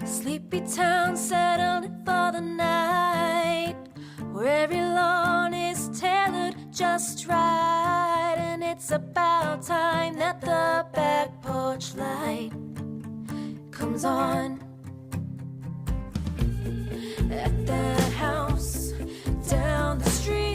Sleepy town settled for the night, where every lawn is tailored just right. And it's about time that the back porch light comes on. At that house down the street,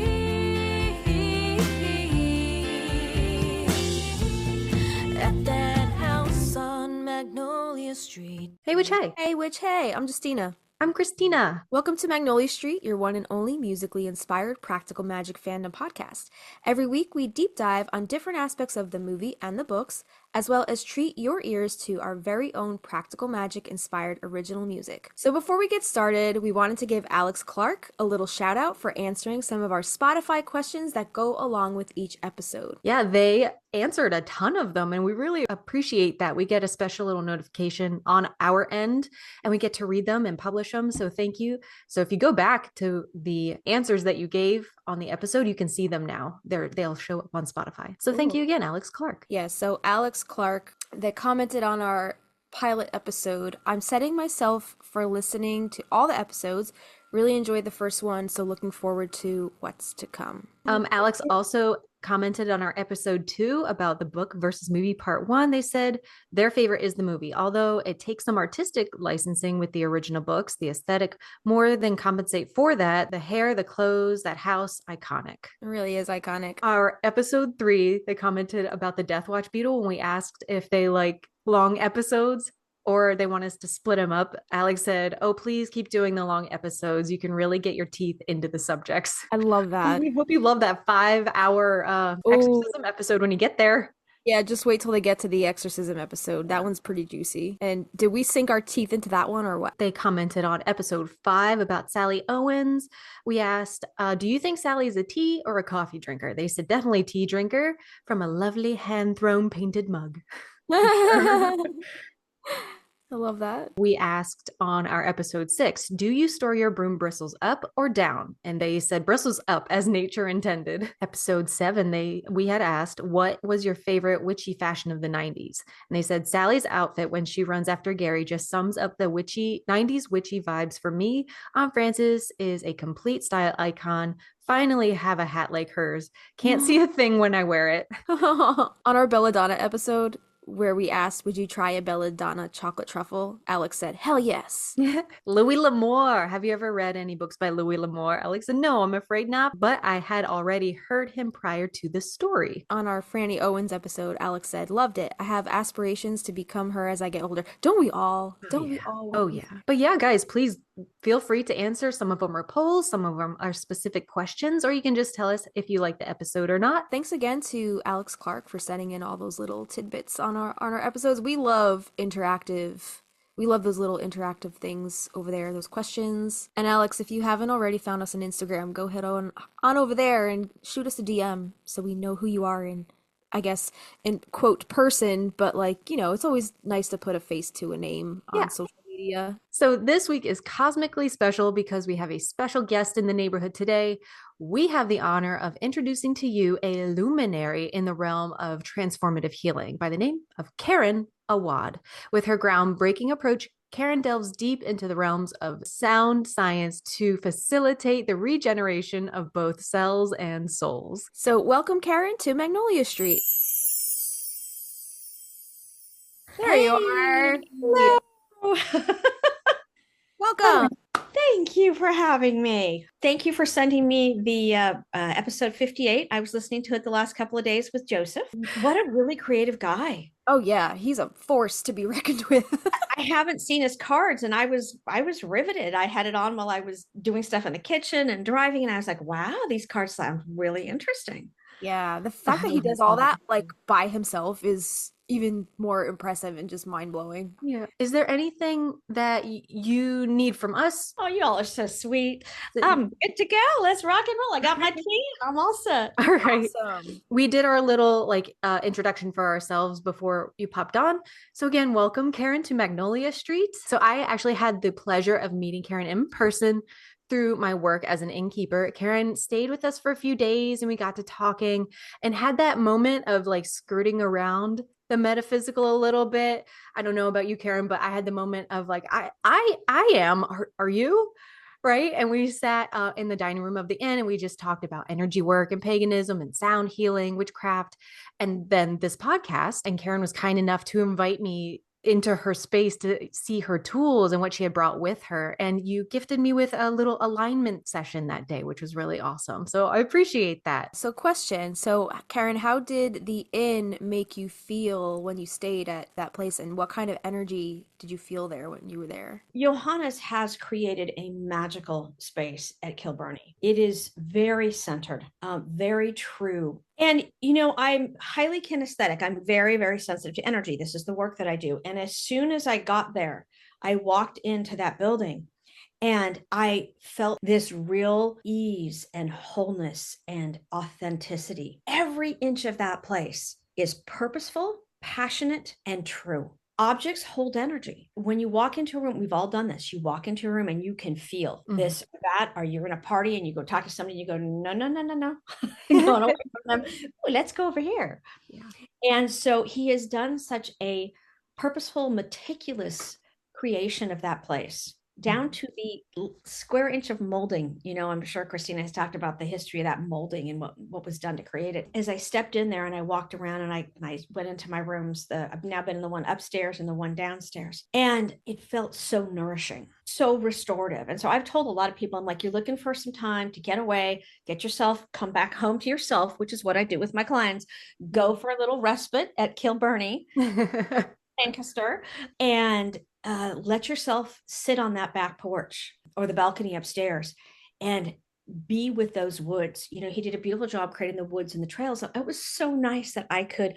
at that house on Magnolia Street. Hey, Witch, hey. Hey, Witch, hey, I'm Justina. I'm Christina. Welcome to Magnolia Street, your one and only musically inspired practical magic fandom podcast. Every week, we deep dive on different aspects of the movie and the books, as well as treat your ears to our very own practical magic inspired original music. So before we get started, we wanted to give Alex Clark a little shout out for answering some of our Spotify questions that go along with each episode. Yeah, they answered a ton of them, and we really appreciate that. We get a special little notification on our end, and we get to read them and publish them. So thank you. So if you go back to the answers that you gave on the episode, you can see them now. They'll show up on Spotify. So thank you again, Alex Clark. Yeah, so Alex Clark, they commented on our pilot episode. I'm setting myself for listening to all the episodes. Really enjoyed the first one, so looking forward to what's to come. Alex also commented on our episode 2 about the book versus movie part 1. They said their favorite is the movie, although it takes some artistic licensing with the original books. The aesthetic more than compensate for that. The hair, the clothes, that house, iconic. It really is iconic. Our episode 3, they commented about the Death Watch Beetle when we asked if they like long episodes or they want us to split them up. Alex said, oh, please keep doing the long episodes. You can really get your teeth into the subjects. I love that. We hope you love that 5-hour exorcism episode when you get there. Yeah, just wait till they get to the exorcism episode. That one's pretty juicy. And did we sink our teeth into that one or what? They commented on episode 5 about Sally Owens. We asked, do you think Sally's a tea or a coffee drinker? They said definitely tea drinker from a lovely hand-thrown painted mug. I love that. We asked on our episode 6, do you store your broom bristles up or down? And they said bristles up as nature intended. Episode 7, we had asked, what was your favorite witchy fashion of the 90s? And they said Sally's outfit when she runs after Gary just sums up the 90s witchy vibes for me. Aunt Frances is a complete style icon. Finally have a hat like hers. Can't see a thing when I wear it. On our Belladonna episode, where we asked, would you try a Belladonna chocolate truffle? Alex said, hell yes. Louis L'Amour. Have you ever read any books by Louis L'Amour? Alex said, no, I'm afraid not, but I had already heard him prior to the story. On our Franny Owens episode, Alex said, loved it. I have aspirations to become her as I get older. Don't we all? Don't we all? Oh, yeah. But yeah, guys, please feel free to answer. Some of them are polls, some of them are specific questions, or you can just tell us if you like the episode or not. Thanks again to Alex Clark for sending in all those little tidbits on our episodes. We love those little interactive things over there, those questions. And Alex, if you haven't already found us on Instagram, go head on over there and shoot us a DM so we know who you are in, I guess, in quote person, but like, you know, it's always nice to put a face to a name on social media. So this week is cosmically special because we have a special guest in the neighborhood today. We have the honor of introducing to you a luminary in the realm of transformative healing by the name of Karen Awad. With her groundbreaking approach, Karen delves deep into the realms of sound science to facilitate the regeneration of both cells and souls. So welcome, Karen, to Magnolia Street. There you are. Hello. Welcome. Thank you for having me. Thank you for sending me the episode 58. I was listening to it the last couple of days with Joseph. What a really creative guy. Oh yeah, he's a force to be reckoned with. I haven't seen his cards and I was riveted. I had it on while I was doing stuff in the kitchen and driving, and I was like, wow, these cards sound really interesting. Yeah, the fact that he does all that like by himself is even more impressive and just mind-blowing. Yeah. Is there anything that you need from us? Oh, y'all are so sweet. Good to go. Let's rock and roll. I got my tea. I'm all set. All right. Awesome. We did our little introduction for ourselves before you popped on. So again, welcome Karen to Magnolia Street. So I actually had the pleasure of meeting Karen in person through my work as an innkeeper. Karen stayed with us for a few days and we got to talking and had that moment of like skirting around the metaphysical a little bit. I don't know about you, Karen, but I had the moment of like, I am, are you? Right. And we sat in the dining room of the inn and we just talked about energy work and paganism and sound healing, witchcraft. And then this podcast, and Karen was kind enough to invite me into her space to see her tools and what she had brought with her. And you gifted me with a little alignment session that day, which was really awesome. So I appreciate that. So, question. So, Karen, how did the inn make you feel when you stayed at that place, and what kind of energy did you feel there when you were there? Johannes has created a magical space at Kilburnie. It is very centered, very true. And, I'm highly kinesthetic. I'm very, very sensitive to energy. This is the work that I do. And as soon as I got there, I walked into that building and I felt this real ease and wholeness and authenticity. Every inch of that place is purposeful, passionate, and true. Objects hold energy. When you walk into a room, we've all done this. You walk into a room and you can feel this or that, or you're in a party and you go talk to somebody and you go, no, no, no, no, no. Going away from them. Ooh, let's go over here. Yeah. And so he has done such a purposeful, meticulous creation of that place down to the square inch of molding. I'm sure Christina has talked about the history of that molding and what was done to create it. As I stepped in there and I walked around and I went into my rooms, I've now been in the one upstairs and the one downstairs, and it felt so nourishing, so restorative. And so I've told a lot of people, I'm like, you're looking for some time to get away, get yourself, come back home to yourself, which is what I do with my clients. Go for a little respite at Kilburnie, Lancaster, and let yourself sit on that back porch or the balcony upstairs and be with those woods. He did a beautiful job creating the woods and the trails. It was so nice that I could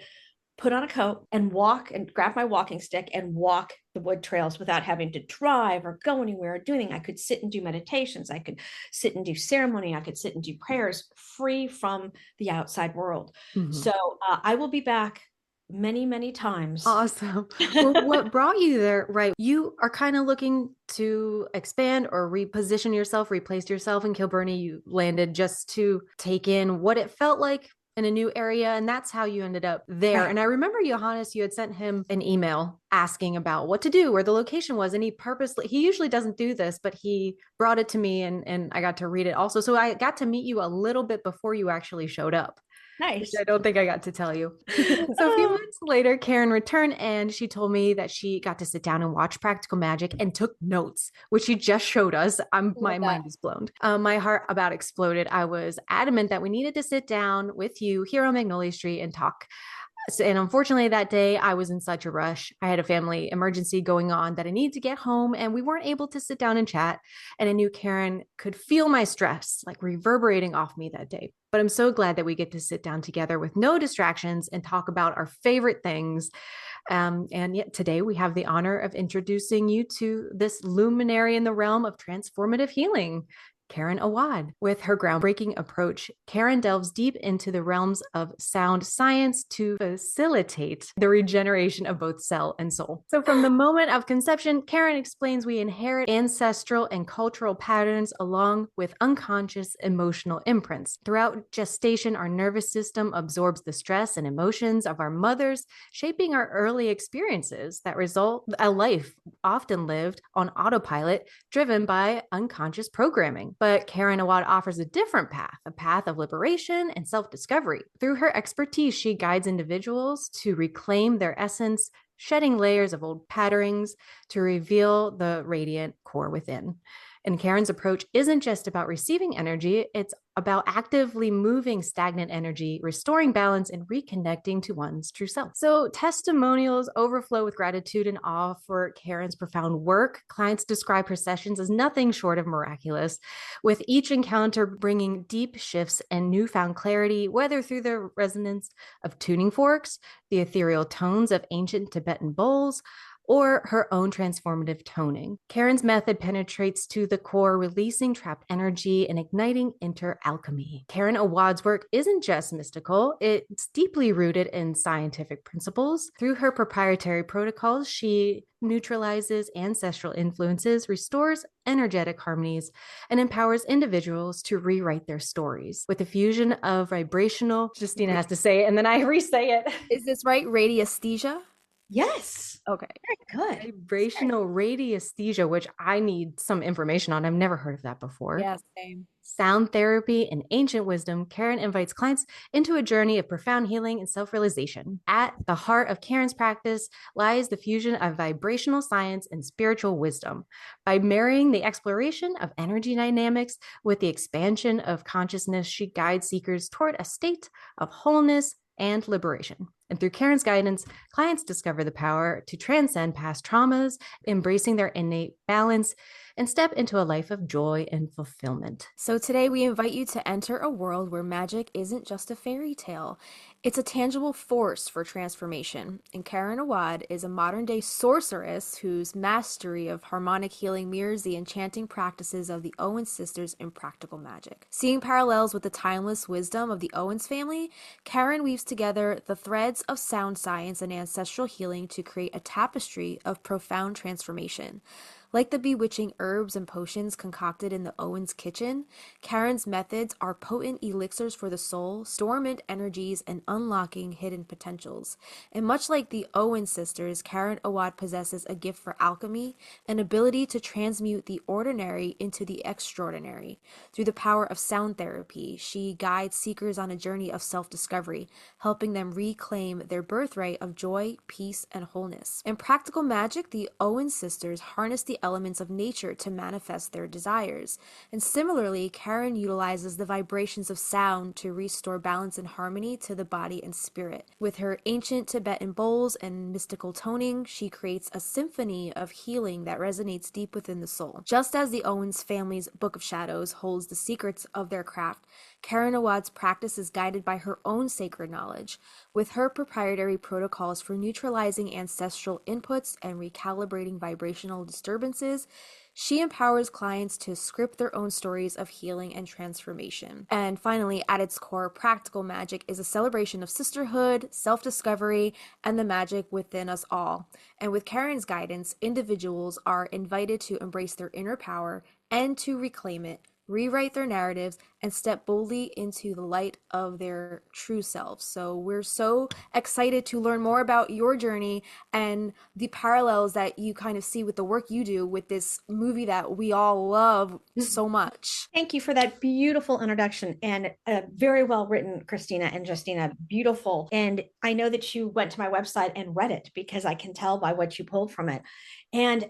put on a coat and walk and grab my walking stick and walk the wood trails without having to drive or go anywhere or do anything. I could sit and do meditations. I could sit and do ceremony. I could sit and do prayers free from the outside world. So I will be back many, many times. Awesome. Well, what brought you there, right? You are kind of looking to expand or reposition yourself, replace yourself in Kilburnie. You landed just to take in what it felt like in a new area. And that's how you ended up there. Right. And I remember Johannes, you had sent him an email asking about what to do, where the location was. And he usually doesn't do this, but he brought it to me and I got to read it also. So I got to meet you a little bit before you actually showed up. Nice. Which I don't think I got to tell you. So a few months later, Karen returned and she told me that she got to sit down and watch Practical Magic and took notes, which she just showed us. My mind is blown. My heart about exploded. I was adamant that we needed to sit down with you here on Magnolia Street and talk. And unfortunately, that day I was in such a rush. I had a family emergency going on that I needed to get home, and we weren't able to sit down and chat. And I knew Karen could feel my stress like reverberating off me that day. But I'm so glad that we get to sit down together with no distractions and talk about our favorite things. And yet today we have the honor of introducing you to this luminary in the realm of transformative healing, Karen Awad. With her groundbreaking approach, Karen delves deep into the realms of sound science to facilitate the regeneration of both cell and soul. So from the moment of conception, Karen explains we inherit ancestral and cultural patterns along with unconscious emotional imprints. Throughout gestation, our nervous system absorbs the stress and emotions of our mothers, shaping our early experiences that result a life often lived on autopilot, driven by unconscious programming. But Karen Awad offers a different path, a path of liberation and self-discovery. Through her expertise, she guides individuals to reclaim their essence, shedding layers of old patterns to reveal the radiant core within. And Karen's approach isn't just about receiving energy, it's about actively moving stagnant energy, restoring balance, and reconnecting to one's true self. So testimonials overflow with gratitude and awe for Karen's profound work. Clients describe her sessions as nothing short of miraculous, with each encounter bringing deep shifts and newfound clarity, whether through the resonance of tuning forks, the ethereal tones of ancient Tibetan bowls, or her own transformative toning. Karen's method penetrates to the core, releasing trapped energy and igniting inner alchemy. Karen Awad's work isn't just mystical, it's deeply rooted in scientific principles. Through her proprietary protocols, she neutralizes ancestral influences, restores energetic harmonies, and empowers individuals to rewrite their stories. With a fusion of vibrational, Justina has to say it, and then I re-say it. Is this right? Radiesthesia? Yes. Okay. Very good. Vibrational radiesthesia, which I need some information on. I've never heard of that before. Yeah, same. Sound therapy and ancient wisdom, Karen invites clients into a journey of profound healing and self-realization. At the heart of Karen's practice lies the fusion of vibrational science and spiritual wisdom. By marrying the exploration of energy dynamics with the expansion of consciousness, she guides seekers toward a state of wholeness and liberation. And through Karen's guidance, clients discover the power to transcend past traumas, embracing their innate balance, and step into a life of joy and fulfillment. So today we invite you to enter a world where magic isn't just a fairy tale. It's a tangible force for transformation. And Karen Awad is a modern-day sorceress whose mastery of harmonic healing mirrors the enchanting practices of the Owens sisters in practical magic. Seeing parallels with the timeless wisdom of the Owens family, Karen weaves together the threads of sound science and ancestral healing to create a tapestry of profound transformation. Like the bewitching herbs and potions concocted in the Owens kitchen, Karen's methods are potent elixirs for the soul, dormant energies, and unlocking hidden potentials. And much like the Owens sisters, Karen Awad possesses a gift for alchemy, an ability to transmute the ordinary into the extraordinary. Through the power of sound therapy, she guides seekers on a journey of self-discovery, helping them reclaim their birthright of joy, peace, and wholeness. In practical magic, the Owens sisters harness the elements of nature to manifest their desires. And similarly, Karen utilizes the vibrations of sound to restore balance and harmony to the body and spirit. With her ancient Tibetan bowls and mystical toning, she creates a symphony of healing that resonates deep within the soul. Just as the Owens family's Book of Shadows holds the secrets of their craft, Karen Awad's practice is guided by her own sacred knowledge. With her proprietary protocols for neutralizing ancestral inputs and recalibrating vibrational disturbances, she empowers clients to script their own stories of healing and transformation. And finally, at its core, practical magic is a celebration of sisterhood, self-discovery, and the magic within us all. And with Karen's guidance, individuals are invited to embrace their inner power and to reclaim it, rewrite their narratives, and step boldly into the light of their true selves. So we're so excited to learn more about your journey and the parallels that you kind of see with the work you do with this movie that we all love so much. Thank you for that beautiful introduction and very well written, Christina and Justina. Beautiful. And I know that you went to my website and read it because I can tell by what you pulled from it. And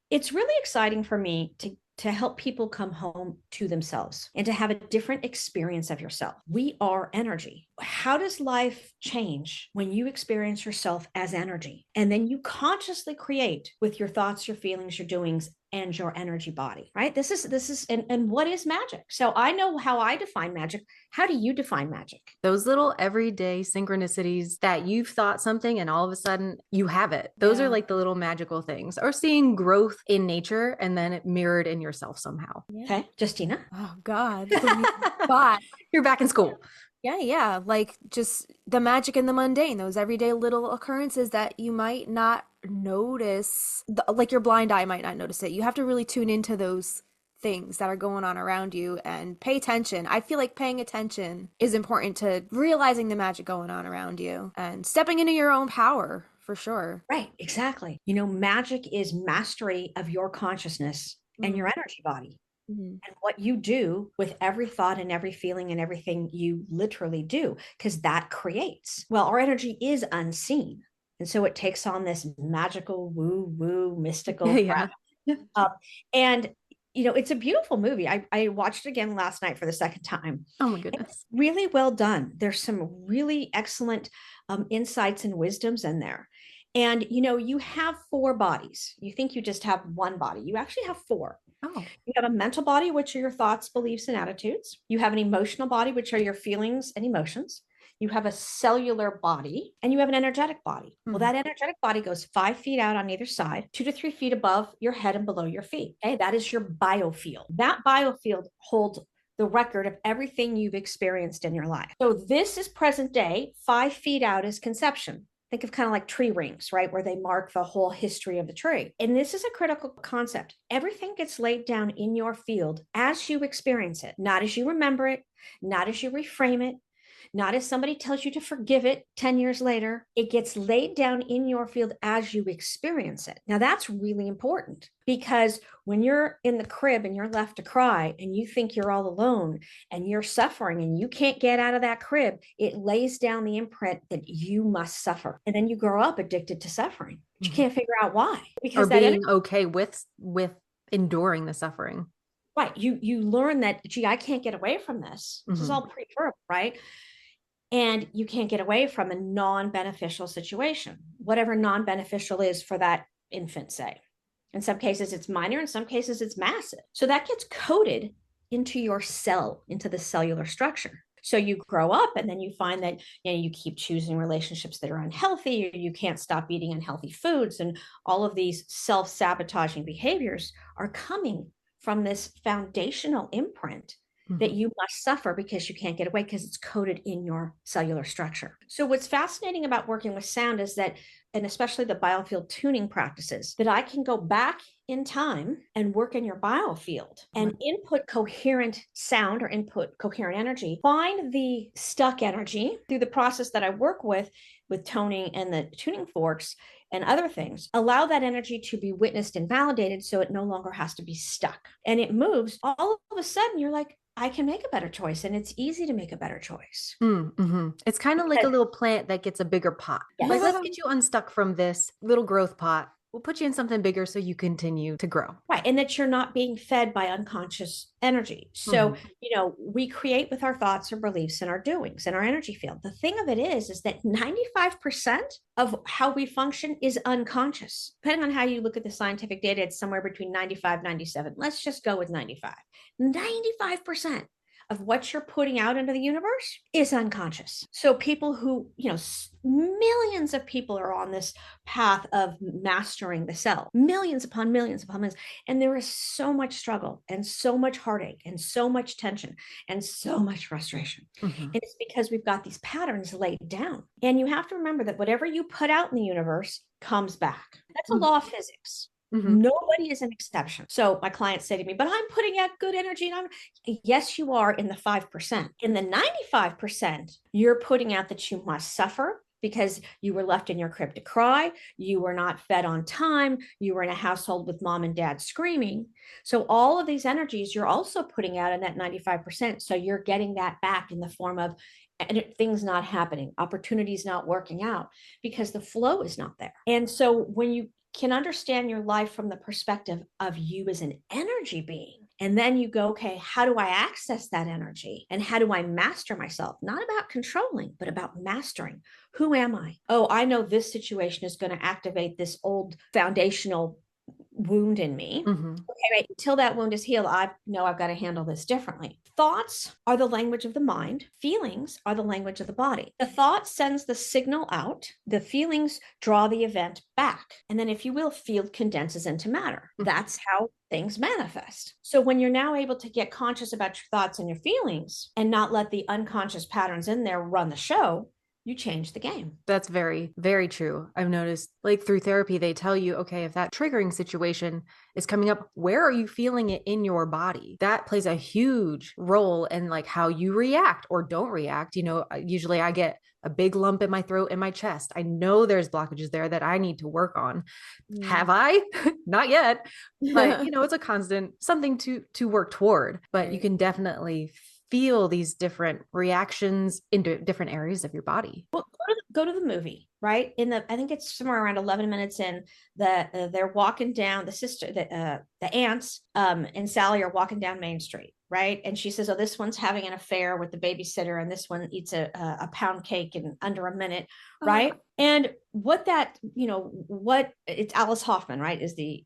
it's really exciting for me to help people come home to themselves and to have a different experience of yourself. We are energy. How does life change when you experience yourself as energy? And then you consciously create with your thoughts, your feelings, your doings, and your energy body, right? This is, and what is magic? So I know how I define magic. How do you define magic? Those little everyday synchronicities that you've thought something and all of a sudden you have it. Those are like the little magical things, or seeing growth in nature and then it mirrored in yourself somehow. Yeah. Okay, Justina. Oh God. But you're back in school. Yeah. Like just the magic in the mundane, those everyday little occurrences that you might not notice, like your blind eye might not notice it. You have to really tune into those things that are going on around you and pay attention. I feel like paying attention is important to realizing the magic going on around you and stepping into your own power for sure. Right, exactly. Magic is mastery of your consciousness and your energy body. And what you do with every thought and every feeling and everything you literally do, because that creates. Well, our energy is unseen. And so it takes on this magical, woo-woo, mystical crap. And it's a beautiful movie. I watched it again last night for the second time. Oh my goodness. It's really well done. There's some really excellent insights and wisdoms in there. And, you have 4 bodies. You think you just have one body. You actually have 4. Oh. You have a mental body, which are your thoughts, beliefs, and attitudes. You have an emotional body, which are your feelings and emotions. you have a cellular body, and you have an energetic body. Well, that energetic body goes 5 feet out on either side, 2 to 3 feet above your head and below your feet. Okay, that is your biofield. That biofield holds the record of everything you've experienced in your life. So this is present day. 5 feet out is conception. Think of kind of like tree rings, right? Where they mark the whole history of the tree. And this is a critical concept. Everything gets laid down in your field as you experience it, not as you remember it, not as you reframe it, not as somebody tells you to forgive it 10 years later. It gets laid down in your field as you experience it. Now, that's really important, because when you're in the crib and you're left to cry and you think you're all alone and you're suffering and you can't get out of that crib, it lays down the imprint that you must suffer. And then you grow up addicted to suffering. But you can't figure out why. Because or being okay with enduring the suffering. Right. You learn that, gee, I can't get away from this. This is all pre-verbal, right? And you can't get away from a non-beneficial situation, whatever non-beneficial is for that infant, say. In some cases, it's minor. In some cases, it's massive. So that gets coded into your cell, into the cellular structure. So you grow up and then you find that, you keep choosing relationships that are unhealthy, or you can't stop eating unhealthy foods. And all of these self-sabotaging behaviors are coming from this foundational imprint that you must suffer because you can't get away, because it's coded in your cellular structure. So what's fascinating about working with sound is that, and especially the biofield tuning practices, that I can go back in time and work in your biofield and input coherent sound or input coherent energy, find the stuck energy through the process that I work with toning and the tuning forks and other things, allow that energy to be witnessed and validated so it no longer has to be stuck. And it moves. All of a sudden, you're like, I can make a better choice, and it's easy to make a better choice. It's kind of like a little plant that gets a bigger pot. Yes. Like, let's get you unstuck from this little growth pot. We'll put you in something bigger so you continue to grow. Right. And that you're not being fed by unconscious energy. So, we create with our thoughts or beliefs and our doings and our energy field. The thing of it is that 95% of how we function is unconscious. Depending on how you look at the scientific data, it's somewhere between 95, 97. Let's just go with 95. 95% of what you're putting out into the universe is unconscious. So people who, millions of people are on this path of mastering the self, millions upon millions upon millions. And there is so much struggle and so much heartache and so much tension and so much frustration. And it's because we've got these patterns laid down. And you have to remember that whatever you put out in the universe comes back. That's a law of physics. Nobody is an exception. So my clients say to me, but I'm putting out good energy. And yes, you are in the 5%. In the 95%, you're putting out that you must suffer because you were left in your crib to cry. You were not fed on time. You were in a household with mom and dad screaming. So all of these energies you're also putting out in that 95%. So you're getting that back in the form of things not happening, opportunities not working out, because the flow is not there. And so when you can understand your life from the perspective of you as an energy being, and then you go, okay, how do I access that energy? And how do I master myself? Not about controlling, but about mastering. Who am I? Oh, I know this situation is going to activate this old foundational wound in me. Okay, right. Until that wound is healed, I know I've got to handle this differently. Thoughts are the language of the mind. Feelings are the language of the body. The thought sends the signal out. The feelings draw the event back. And then, if you will, field condenses into matter. That's how things manifest. So when you're now able to get conscious about your thoughts and your feelings and not let the unconscious patterns in there run the show, you change the game. That's very, very true. I've noticed, like, through therapy, they tell you, okay, if that triggering situation is coming up, where are you feeling it in your body? That plays a huge role in like how you react or don't react. Usually I get a big lump in my throat, in my chest. I know there's blockages there that I need to work on. Have I? Not yet. But it's a constant something to work toward. But you can definitely feel these different reactions into different areas of your body. Well, go to the movie, right? I think it's somewhere around 11 minutes in, they're walking down, the aunts and Sally are walking down Main Street. right? And she says, oh, this one's having an affair with the babysitter, and this one eats a pound cake in under a minute, right? And what that, what it's Alice Hoffman, right? Is the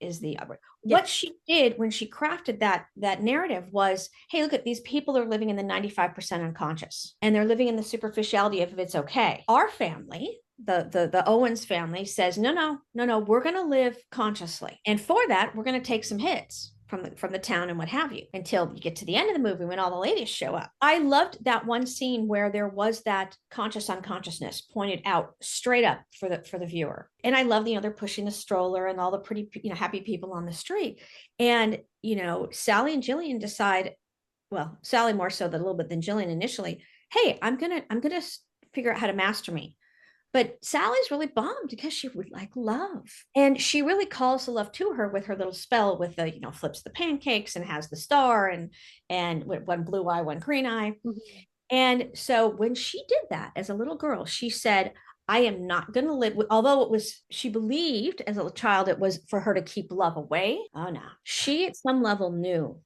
what she did when she crafted that narrative was, hey, look at these people are living in the 95% unconscious, and they're living in the superficiality of if it's okay. Our family, the Owens family, says no, we're going to live consciously, and for that we're going to take some hits from the town and what have you, until you get to the end of the movie when all the ladies show up. I loved that one scene where there was that conscious unconsciousness pointed out straight up for the viewer. And I love, they're pushing the stroller and all the pretty, happy people on the street. And, Sally and Jillian decide, well, Sally more so than a little bit than Jillian initially, hey, I'm gonna figure out how to master me. But Sally's really bummed because she would like love. And she really calls the love to her with her little spell with the, flips the pancakes and has the star and one blue eye, one green eye. Mm-hmm. And so when she did that as a little girl, she said, I am not going to live with, although it was, she believed as a child, it was for her to keep love away. Oh no. She at some level knew,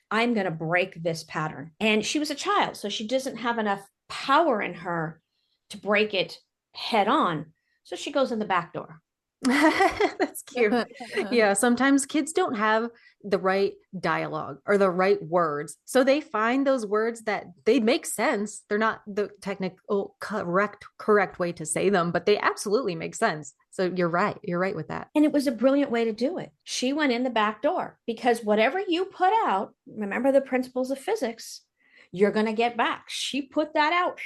I'm going to break this pattern. And she was a child, so she doesn't have enough power in her to break it head on. So she goes in the back door. That's cute. Yeah, sometimes kids don't have the right dialogue or the right words. So they find those words that they make sense. They're not the technical correct way to say them, but they absolutely make sense. So you're right. You're right with that. And it was a brilliant way to do it. She went in the back door because whatever you put out, remember the principles of physics, you're going to get back. She put that out.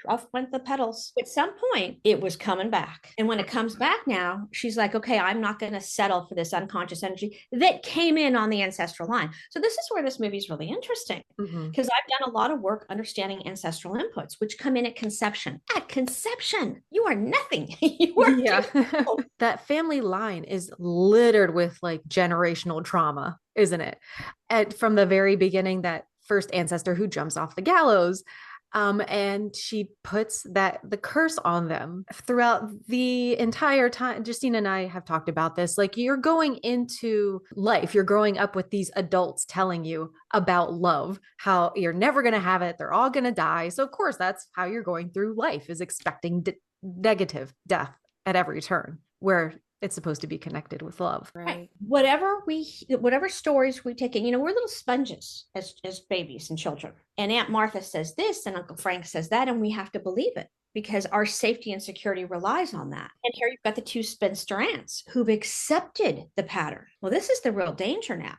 Off went the petals. At some point, it was coming back. And when it comes back now, she's like, okay, I'm not going to settle for this unconscious energy that came in on the ancestral line. So this is where this movie is really interesting, because I've done a lot of work understanding ancestral inputs, which come in at conception. At conception, you are nothing. You are that family line is littered with like generational trauma, isn't it? And from the very beginning, that first ancestor who jumps off the gallows, and she puts the curse on them throughout the entire time. Justine and I have talked about this. Like, you're going into life, you're growing up with these adults telling you about love, how you're never going to have it. They're all going to die. So of course, that's how you're going through life, is expecting negative death at every turn, where it's supposed to be connected with love. Right. Whatever stories we take in, we're little sponges as babies and children. And Aunt Martha says this and Uncle Frank says that, and we have to believe it because our safety and security relies on that. And here you've got the two spinster aunts who've accepted the pattern. Well, this is the real danger now,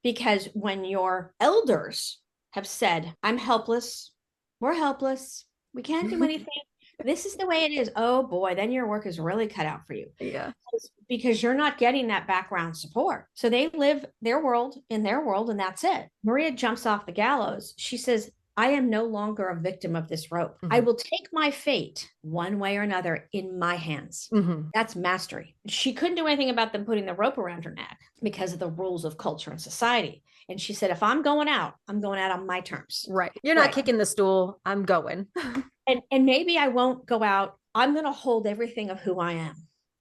because when your elders have said, I'm helpless, we're helpless, we can't do anything, this is the way it is. Oh boy, then your work is really cut out for you. Yeah. Because you're not getting that background support. So they live their world in their world, and that's it. Maria jumps off the gallows. She says, I am no longer a victim of this rope. I will take my fate one way or another in my hands. That's mastery. She couldn't do anything about them putting the rope around her neck because of the rules of culture and society. And she said, if I'm going out on my terms. Right. You're not kicking the stool. I'm going. And maybe I won't go out. I'm going to hold everything of who I am.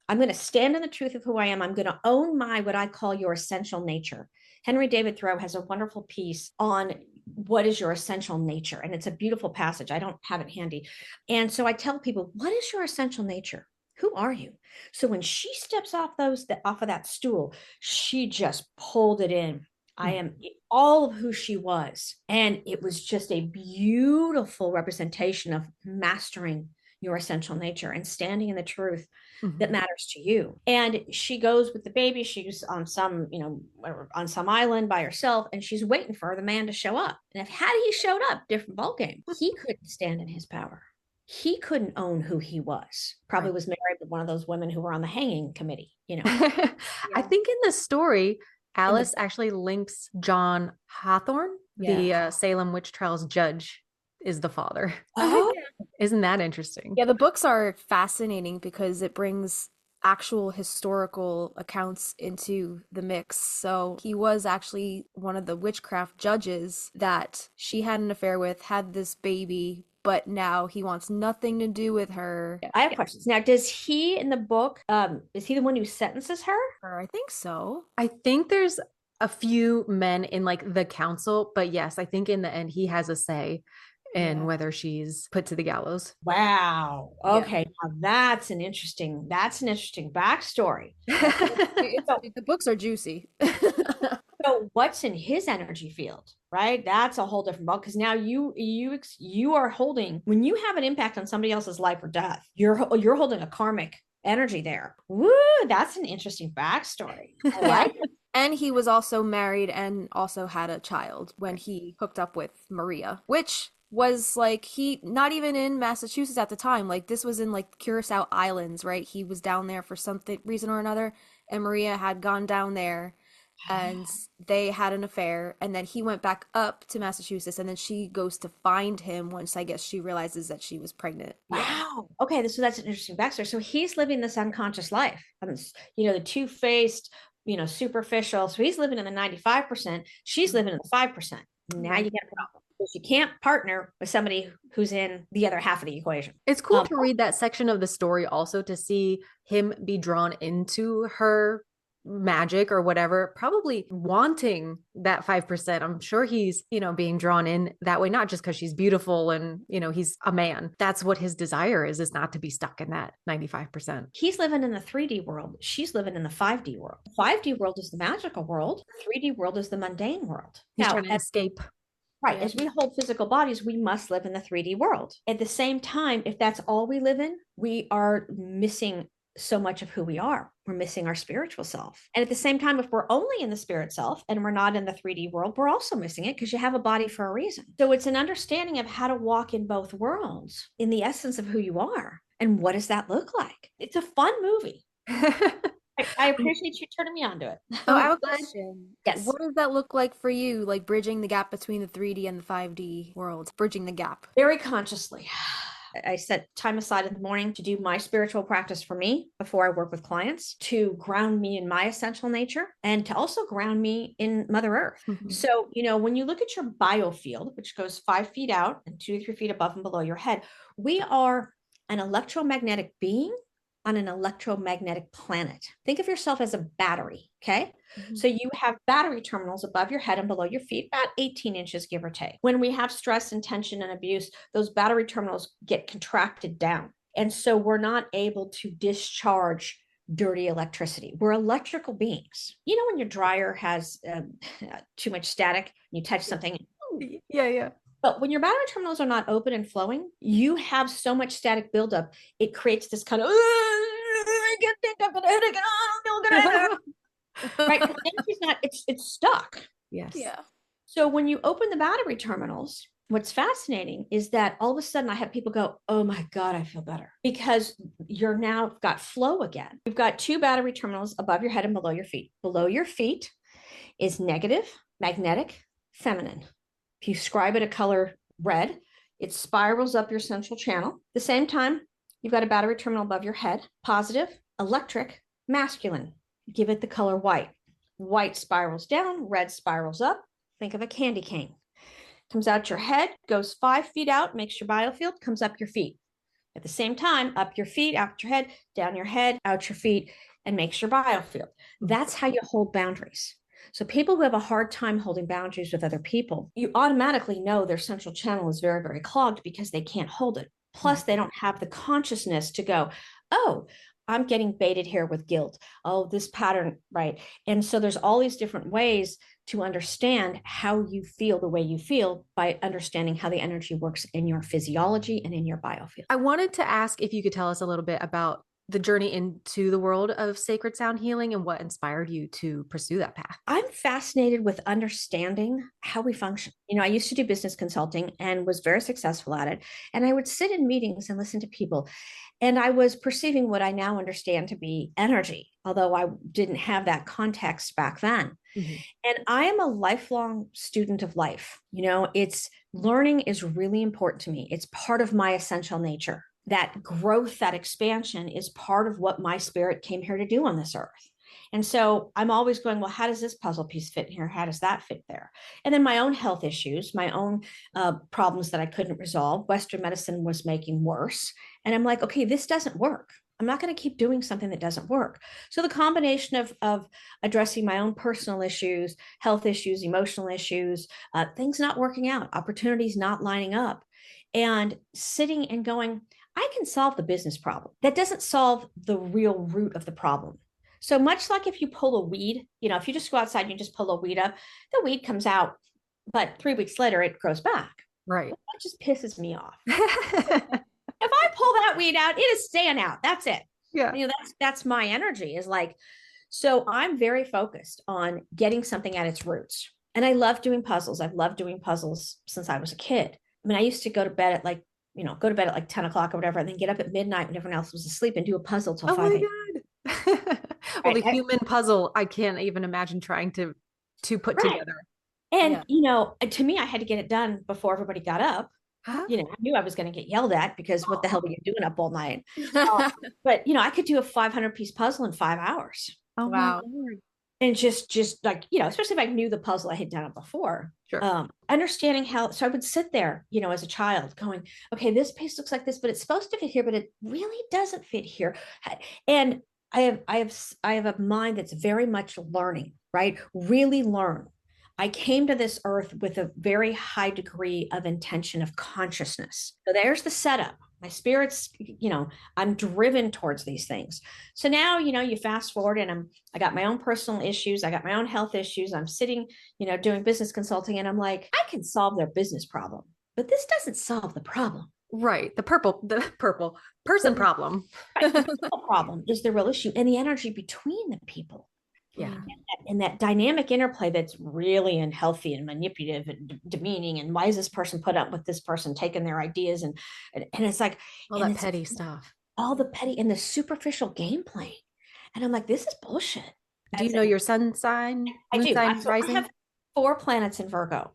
I'm going to stand in the truth of who I am. I'm going to own what I call your essential nature. Henry David Thoreau has a wonderful piece on what is your essential nature. And it's a beautiful passage. I don't have it handy. And so I tell people, what is your essential nature? Who are you? So when she steps off of that stool, she just pulled it in. I am all of who she was. And it was just a beautiful representation of mastering your essential nature and standing in the truth that matters to you. And she goes with the baby. She's on some island by herself, and she's waiting for the man to show up. And had he showed up, different ballgame. He couldn't stand in his power. He couldn't own who he was. Probably was married with one of those women who were on the hanging committee, I think in the story, Alice actually links John Hawthorne, the Salem witch trials judge, is the father. Oh, isn't that interesting? Yeah, the books are fascinating because it brings actual historical accounts into the mix. So he was actually one of the witchcraft judges that she had an affair with, had this baby, but now he wants nothing to do with her. I have questions. Now, does he in the book, is he the one who sentences her? I think so. I think there's a few men in like the council, but yes, I think in the end he has a say in whether she's put to the gallows. Wow. Yeah. Okay. Now that's an interesting backstory. Okay. So, The books are juicy. so what's in his energy field, right? That's a whole different ball because now you are holding when you have an impact on somebody else's life or death, you're holding a karmic energy there. Woo, that's an interesting backstory. I Yeah. like it. And he was also married and also had a child when he hooked up with Maria, which was like he not even in Massachusetts at the time. Like this was in like Curacao Islands, right? He was down there for something reason or another, and Maria had gone down there and they had an affair, and then he went back up to Massachusetts, and then she goes to find him once I guess she realizes that she was pregnant. Yeah. Wow. Okay, so that's an interesting backstory. So he's living this unconscious life. The two-faced, superficial. So he's living in the 95%. She's living in the 5%. Now you Right. get a problem because you can't partner with somebody who's in the other half of the equation. It's cool to read that section of the story also to see him be drawn into her magic or whatever, probably wanting that 5%. I'm sure he's, being drawn in that way, not just because she's beautiful and, he's a man. That's what his desire is not to be stuck in that 95%. He's living in the 3D world. She's living in the 5D world. The 5D world is the magical world. The 3D world is the mundane world. He's Now, trying to escape. right. Yeah. As we hold physical bodies, we must live in the 3D world. At the same time, if that's all we live in, we are missing so much of who we are. We're missing our spiritual self. And at the same time, if we're only in the spirit self and we're not in the 3D world, we're also missing it because you have a body for a reason. So it's an understanding of how to walk in both worlds in the essence of who you are. And what does that look like? It's a fun movie. I appreciate you turning me on to it. So I have a question. Yes. What does that look like for you, like bridging the gap between the 3D and the 5D world? Bridging the gap. Very consciously. I set time aside in the morning to do my spiritual practice for me before I work with clients to ground me in my essential nature and to also ground me in Mother Earth. Mhm. So, when you look at your biofield, which goes 5 feet out and 2 to 3 feet above and below your head, we are an electromagnetic being on an electromagnetic planet. Think of yourself as a battery, okay? Mhm. So you have battery terminals above your head and below your feet, about 18 inches, give or take. When we have stress and tension and abuse, those battery terminals get contracted down. And so we're not able to discharge dirty electricity. We're electrical beings. When your dryer has too much static, you touch something. Yeah. But when your battery terminals are not open and flowing, you have so much static buildup, it creates this kind of, I can't think I'm gonna hit again. I don't feel good. Right? Because energy's not, it's stuck. Yes. Yeah. So when you open the battery terminals, what's fascinating is that all of a sudden I have people go, oh my God, I feel better because you're now got flow again. You've got 2 battery terminals above your head and below your feet. Below your feet is negative, magnetic, feminine. If you scribe it a color red, it spirals up your central channel. At the same time, you've got a battery terminal above your head, positive, electric, masculine. Give it the color white. White spirals down, red spirals up. Think of a candy cane. Comes out your head, goes 5 feet out, makes your biofield, comes up your feet. At the same time, up your feet, out your head, out your feet, and makes your biofield. That's how you hold boundaries. So people who have a hard time holding boundaries with other people, you automatically know their central channel is very, very clogged because they can't hold it. Plus, they don't have the consciousness to go, oh, I'm getting baited here with guilt. Oh, this pattern, right? And so there's all these different ways to understand how you feel the way you feel by understanding how the energy works in your physiology and in your biofield. I wanted to ask if you could tell us a little bit about the journey into the world of sacred sound healing and what inspired you to pursue that path. I'm fascinated with understanding how we function. I used to do business consulting and was very successful at it. And I would sit in meetings and listen to people. And I was perceiving what I now understand to be energy, although I didn't have that context back then. Mm-hmm. And I am a lifelong student of life. It's learning is really important to me. It's part of my essential nature. That growth, that expansion is part of what my spirit came here to do on this earth. And so I'm always going, well, how does this puzzle piece fit here? How does that fit there? And then my own health issues, my own problems that I couldn't resolve, Western medicine was making worse. And I'm like, okay, this doesn't work. I'm not going to keep doing something that doesn't work. So the combination of addressing my own personal issues, health issues, emotional issues, things not working out, opportunities not lining up, and sitting and going, I can solve the business problem. That doesn't solve the real root of the problem. So much like if you pull a weed, if you just go outside and you just pull a weed up, the weed comes out, but 3 weeks later it grows back. Right. That just pisses me off. If I pull that weed out, it is staying out. That's it. Yeah. That's my energy is like, so I'm very focused on getting something at its roots. And I love doing puzzles. I've loved doing puzzles since I was a kid. I mean, I used to go to bed at like 10 o'clock or whatever, and then get up at midnight when everyone else was asleep and do a puzzle till 5 a.m. Well, the human puzzle, I can't even imagine trying to put together. And, to me, I had to get it done before everybody got up. Huh? I knew I was going to get yelled at because what the hell were you doing up all night? But, I could do a 500-piece puzzle in 5 hours. Oh, Wow. my Lord. And just like, especially if I knew the puzzle, I had done it before. Sure. Understanding how, so I would sit there, as a child going, okay, this piece looks like this, but it's supposed to fit here, but it really doesn't fit here. And I have a mind that's very much learning, right? Really learn. I came to this earth with a very high degree of intention of consciousness. So there's the setup. My spirit's, I'm driven towards these things. So now, you fast forward and I got my own personal issues. I got my own health issues. I'm sitting, doing business consulting, and I'm like, I can solve their business problem, but this doesn't solve the problem. Right. The purple person problem. Right. The problem is the real issue and the energy between the people. Yeah. And that dynamic interplay that's really unhealthy and manipulative and demeaning. And why is this person put up with this person taking their ideas? And it's like all that petty stuff. All the petty and the superficial gameplay. And I'm like, this is bullshit. Do you know your sun sign? I do. Sign, rising? I have 4 planets in Virgo.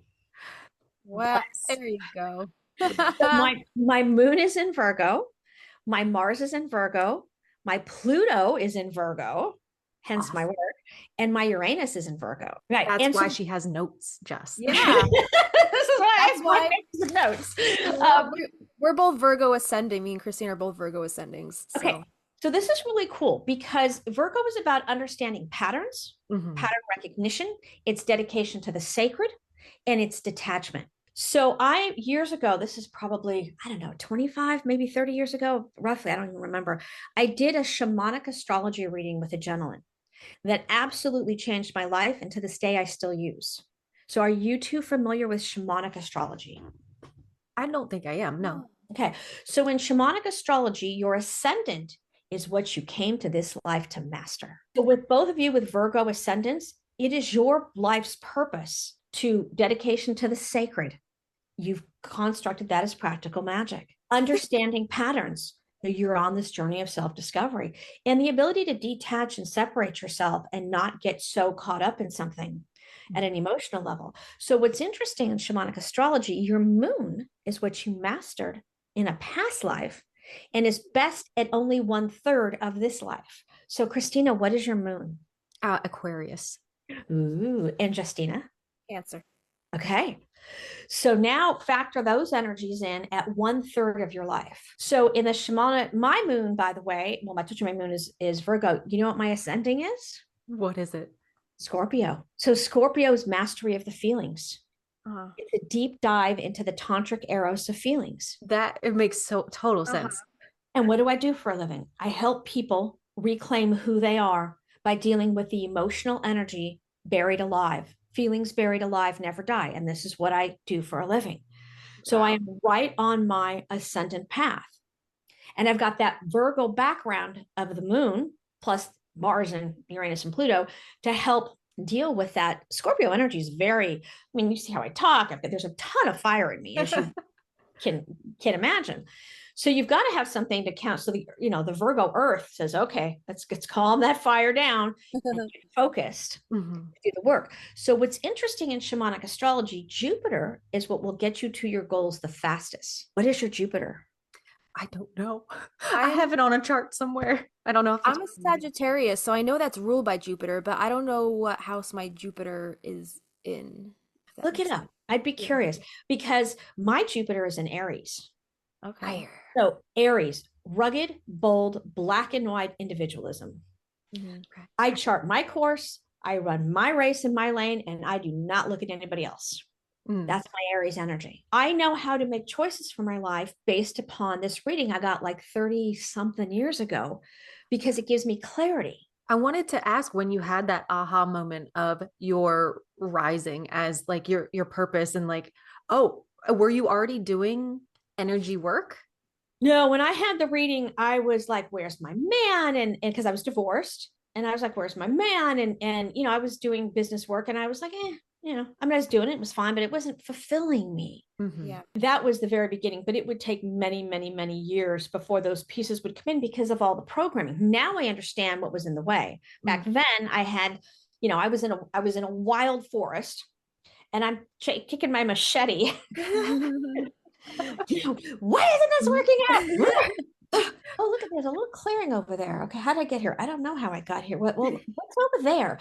Well, there you go. So my moon is in Virgo. My Mars is in Virgo. My Pluto is in Virgo. Hence my work. And my Uranus is in Virgo. Right. That's why she has notes, Jess. Yeah. This is why I have notes. We're both Virgo ascending. Me and Christine are both Virgo ascendings. So. Okay. So this is really cool because Virgo is about understanding patterns, pattern recognition, its dedication to the sacred, and its detachment. So years ago, this is probably, 25, maybe 30 years ago, roughly, I don't even remember. I did a shamanic astrology reading with a gentleman that absolutely changed my life. And to this day, I still use. So are you two familiar with shamanic astrology? I don't think I am. No. Okay. So in shamanic astrology, your ascendant is what you came to this life to master. So with both of you with Virgo ascendants, it is your life's purpose to dedication to the sacred. You've constructed that as practical magic. Understanding patterns. You're on this journey of self-discovery and the ability to detach and separate yourself and not get so caught up in something at an emotional level. So what's interesting in shamanic astrology, your moon is what you mastered in a past life and is best at only 1/3 of this life. So Christina, what is your moon? Aquarius. Ooh, and Justina? Cancer. Okay. So now factor those energies in at 1/3 of your life. So in the shamanic, my moon, by the way, well, I told you my moon is Virgo. You know what my ascending is? What is it? Scorpio. So Scorpio's mastery of the feelings. It's a deep dive into the tantric eros of feelings. That it makes total sense. And what do I do for a living? I help people reclaim who they are by dealing with the emotional energy buried alive. Feelings buried alive never die. And this is what I do for a living. So I am right on my ascendant path. And I've got that Virgo background of the moon, plus Mars and Uranus and Pluto, to help deal with that. Scorpio energy is very, you see how I talk. There's a ton of fire in me, as you can imagine. So you've got to have something to count. So the Virgo Earth says, okay, let's calm that fire down and get focused, do the work. So what's interesting in shamanic astrology, Jupiter is what will get you to your goals the fastest. What is your Jupiter? I don't know. I have it on a chart somewhere. I don't know if I'm a Sagittarius, so I know that's ruled by Jupiter, but I don't know what house my Jupiter is in. Look it up. I'd be curious because my Jupiter is in Aries. Okay. So Aries, rugged, bold, black and white individualism. Mhm. I chart my course, I run my race in my lane, and I do not look at anybody else. That's my Aries energy. I know how to make choices for my life based upon this reading I got like 30 something years ago because it gives me clarity. I wanted to ask when you had that aha moment of your rising as like your purpose and like, oh, were you already doing energy work? No, when I had the reading, I was like, where's my man? And because I was divorced, and I was like, where's my man? And I was doing business work, and I was like, I mean, I was doing it, it was fine, but it wasn't fulfilling me. Mm-hmm. Yeah. That was the very beginning, but it would take many, many, many years before those pieces would come in because of all the programming. Now I understand what was in the way. Back then, I had, I was in a wild forest, and I'm kicking my machete. Why isn't this working out? Oh, look at there's a little clearing over there. Okay, how did I get here? I don't know how I got here. What's over there?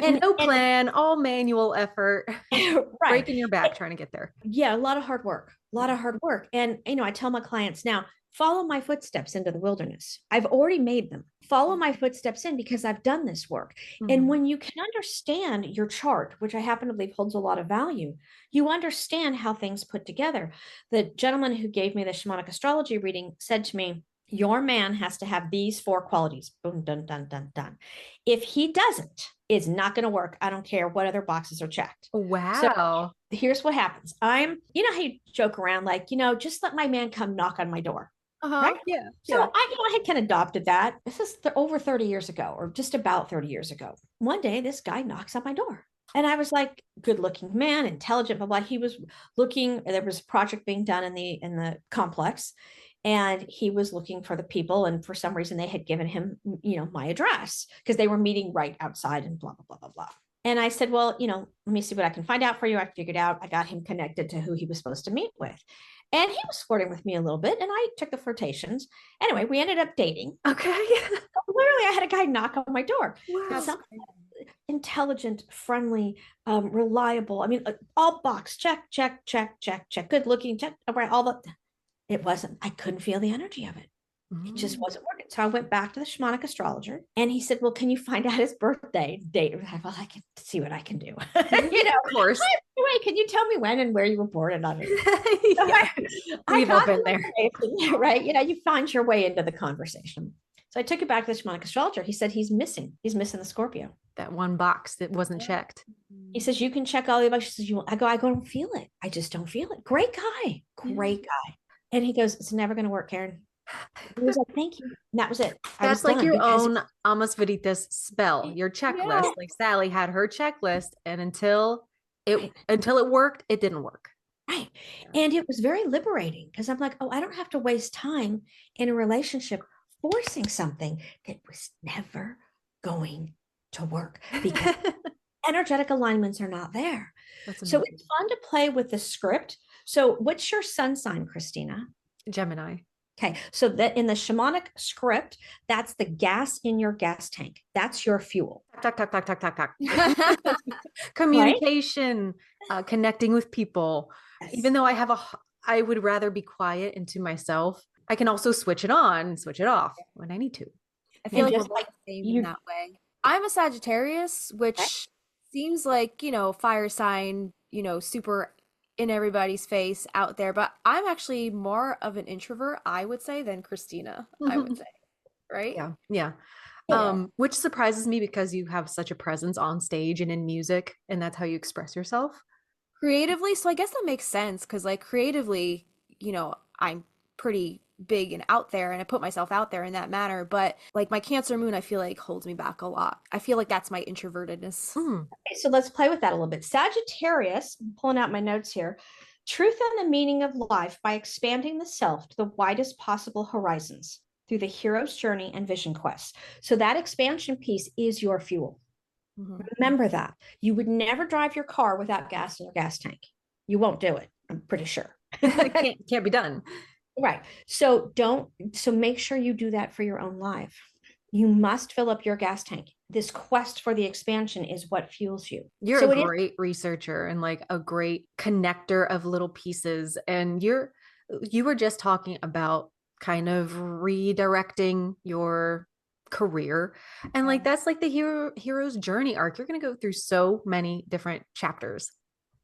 and No plan, all manual effort, right. breaking your back trying to get there. Yeah, a lot of hard work, a lot of hard work. And I tell my clients now, follow my footsteps into the wilderness. I've already made them. Follow my footsteps in because I've done this work. And when you can understand your chart, which I happen to believe holds a lot of value, you understand how things put together. The gentleman who gave me the shamanic astrology reading said to me, your man has to have these 4 qualities. Boom, dun, dun, dun, dun. If he doesn't, it's not going to work. I don't care what other boxes are checked. So Wow. here's what happens. How you joke around, like, just let my man come knock on my door. Uh-huh. Right. Yeah. So Yeah. I had kind of adopted that. This is over 30 years ago, or just about 30 years ago. One day, this guy knocks on my door. And I was like, good looking man, intelligent, blah, blah. He was looking, there was a project being done in the complex. And he was looking for the people. And for some reason, they had given him, my address because they were meeting right outside and blah, blah, blah, blah, blah. And I said, well, let me see what I can find out for you. I figured out, I got him connected to who he was supposed to meet with. And he was flirting with me a little bit, and I took the flirtations. Anyway, we ended up dating. Okay. Literally, I had a guy knock on my door. Wow. Some intelligent, friendly, reliable. I mean, all box check, check, check, check, check. Good looking, check. Right, all the. It wasn't. I couldn't feel the energy of it. It just wasn't working. So I went back to the shamanic astrologer, and he said, well, can you find out his birthday date? Well, I can see what I can do. Of course. Wait, can you tell me when and where you were born? And Yeah. We've all been there. Right. You find your way into the conversation. So I took it back to the shamanic astrologer. He said he's missing the Scorpio. That one box that wasn't checked. He says, you can check all the boxes. She says, I don't feel it. I just don't feel it. Great guy. Great guy. And he goes, it's never going to work, Karen. He was like, thank you. And that was it. That's like your own Almas Veritas spell, your checklist. Yeah. Like Sally had her checklist, and until it worked, it didn't work. Right. And it was very liberating because I'm like, oh, I don't have to waste time in a relationship forcing something that was never going to work because energetic alignments are not there. So it's fun to play with the script. So what's your sun sign, Christina? Gemini. Okay, so that in the shamanic script, that's the gas in your gas tank. That's your fuel. Talk, talk, talk, talk, talk, talk. Communication, connecting with people. Yes. Even though I would rather be quiet and to myself, I can also switch it on, switch it off when I need to. I feel like we're the same in that way. I'm a Sagittarius, which seems like, fire sign, super in everybody's face out there, but I'm actually more of an introvert, I would say, than Christina, I would say. Right? Yeah. Which surprises me because you have such a presence on stage and in music, and that's how you express yourself. Creatively, so I guess that makes sense because like creatively, I'm pretty big and out there and I put myself out there in that manner, but like my Cancer moon I feel like holds me back a lot. I feel like that's my introvertedness. Okay, so let's play with that a little bit. Sagittarius, I'm pulling out my notes here. Truth and the meaning of life by expanding the self to the widest possible horizons through the hero's journey and vision quest. So that expansion piece is your fuel. Remember that. You would never drive your car without gas in your gas tank. You won't do it, I'm pretty sure. It can't be done. Right. So make sure you do that for your own life. You must fill up your gas tank. This quest for the expansion is what fuels you. You're a great researcher and like a great connector of little pieces. And you were just talking about kind of redirecting your career. And like that's like the hero's journey arc. You're going to go through so many different chapters,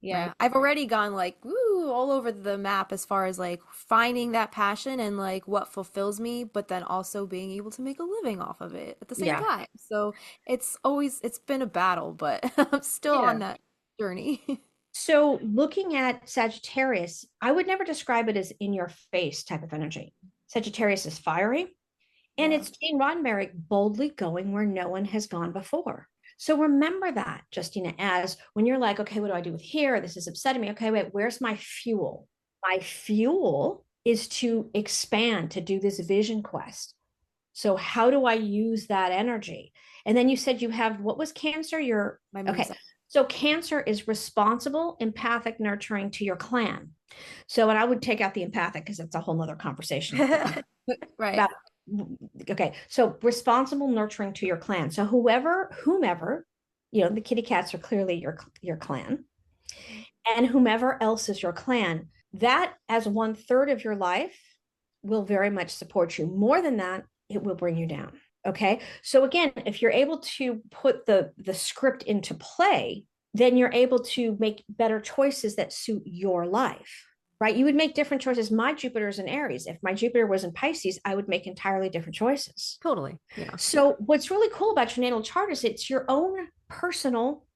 right? Yeah, I've already gone like woo all over the map as far as like finding that passion and like what fulfills me, but then also being able to make a living off of it at the same Yeah. time. So it's been a battle, but I'm still Yeah. on that journey. So looking at Sagittarius, I would never describe it as in your face type of energy. Sagittarius is fiery, and Yeah. it's Gene Roddenberry boldly going where no one has gone before. So remember that, Justina, as when you're like, okay, what do I do with here? This is upsetting me. Okay, wait, where's my fuel? My fuel is to expand, to do this vision quest. So how do I use that energy? And then you said you have, what was Cancer? Your, My moon okay. sign. So Cancer is responsible, empathic, nurturing to your clan. So, and I would take out the empathic because it's a whole nother conversation Right. about, okay. So responsible, nurturing to your clan. So whomever, the kitty cats are clearly your clan, and whomever else is your clan, that as 1/3 of your life will very much support you. More than that, it will bring you down. Okay. So again, if you're able to put the script into play, then you're able to make better choices that suit your life. Right. You would make different choices. My Jupiter is in Aries. If my Jupiter was in Pisces, I would make entirely different choices. Totally. Yeah. So what's really cool about your natal chart is it's your own personal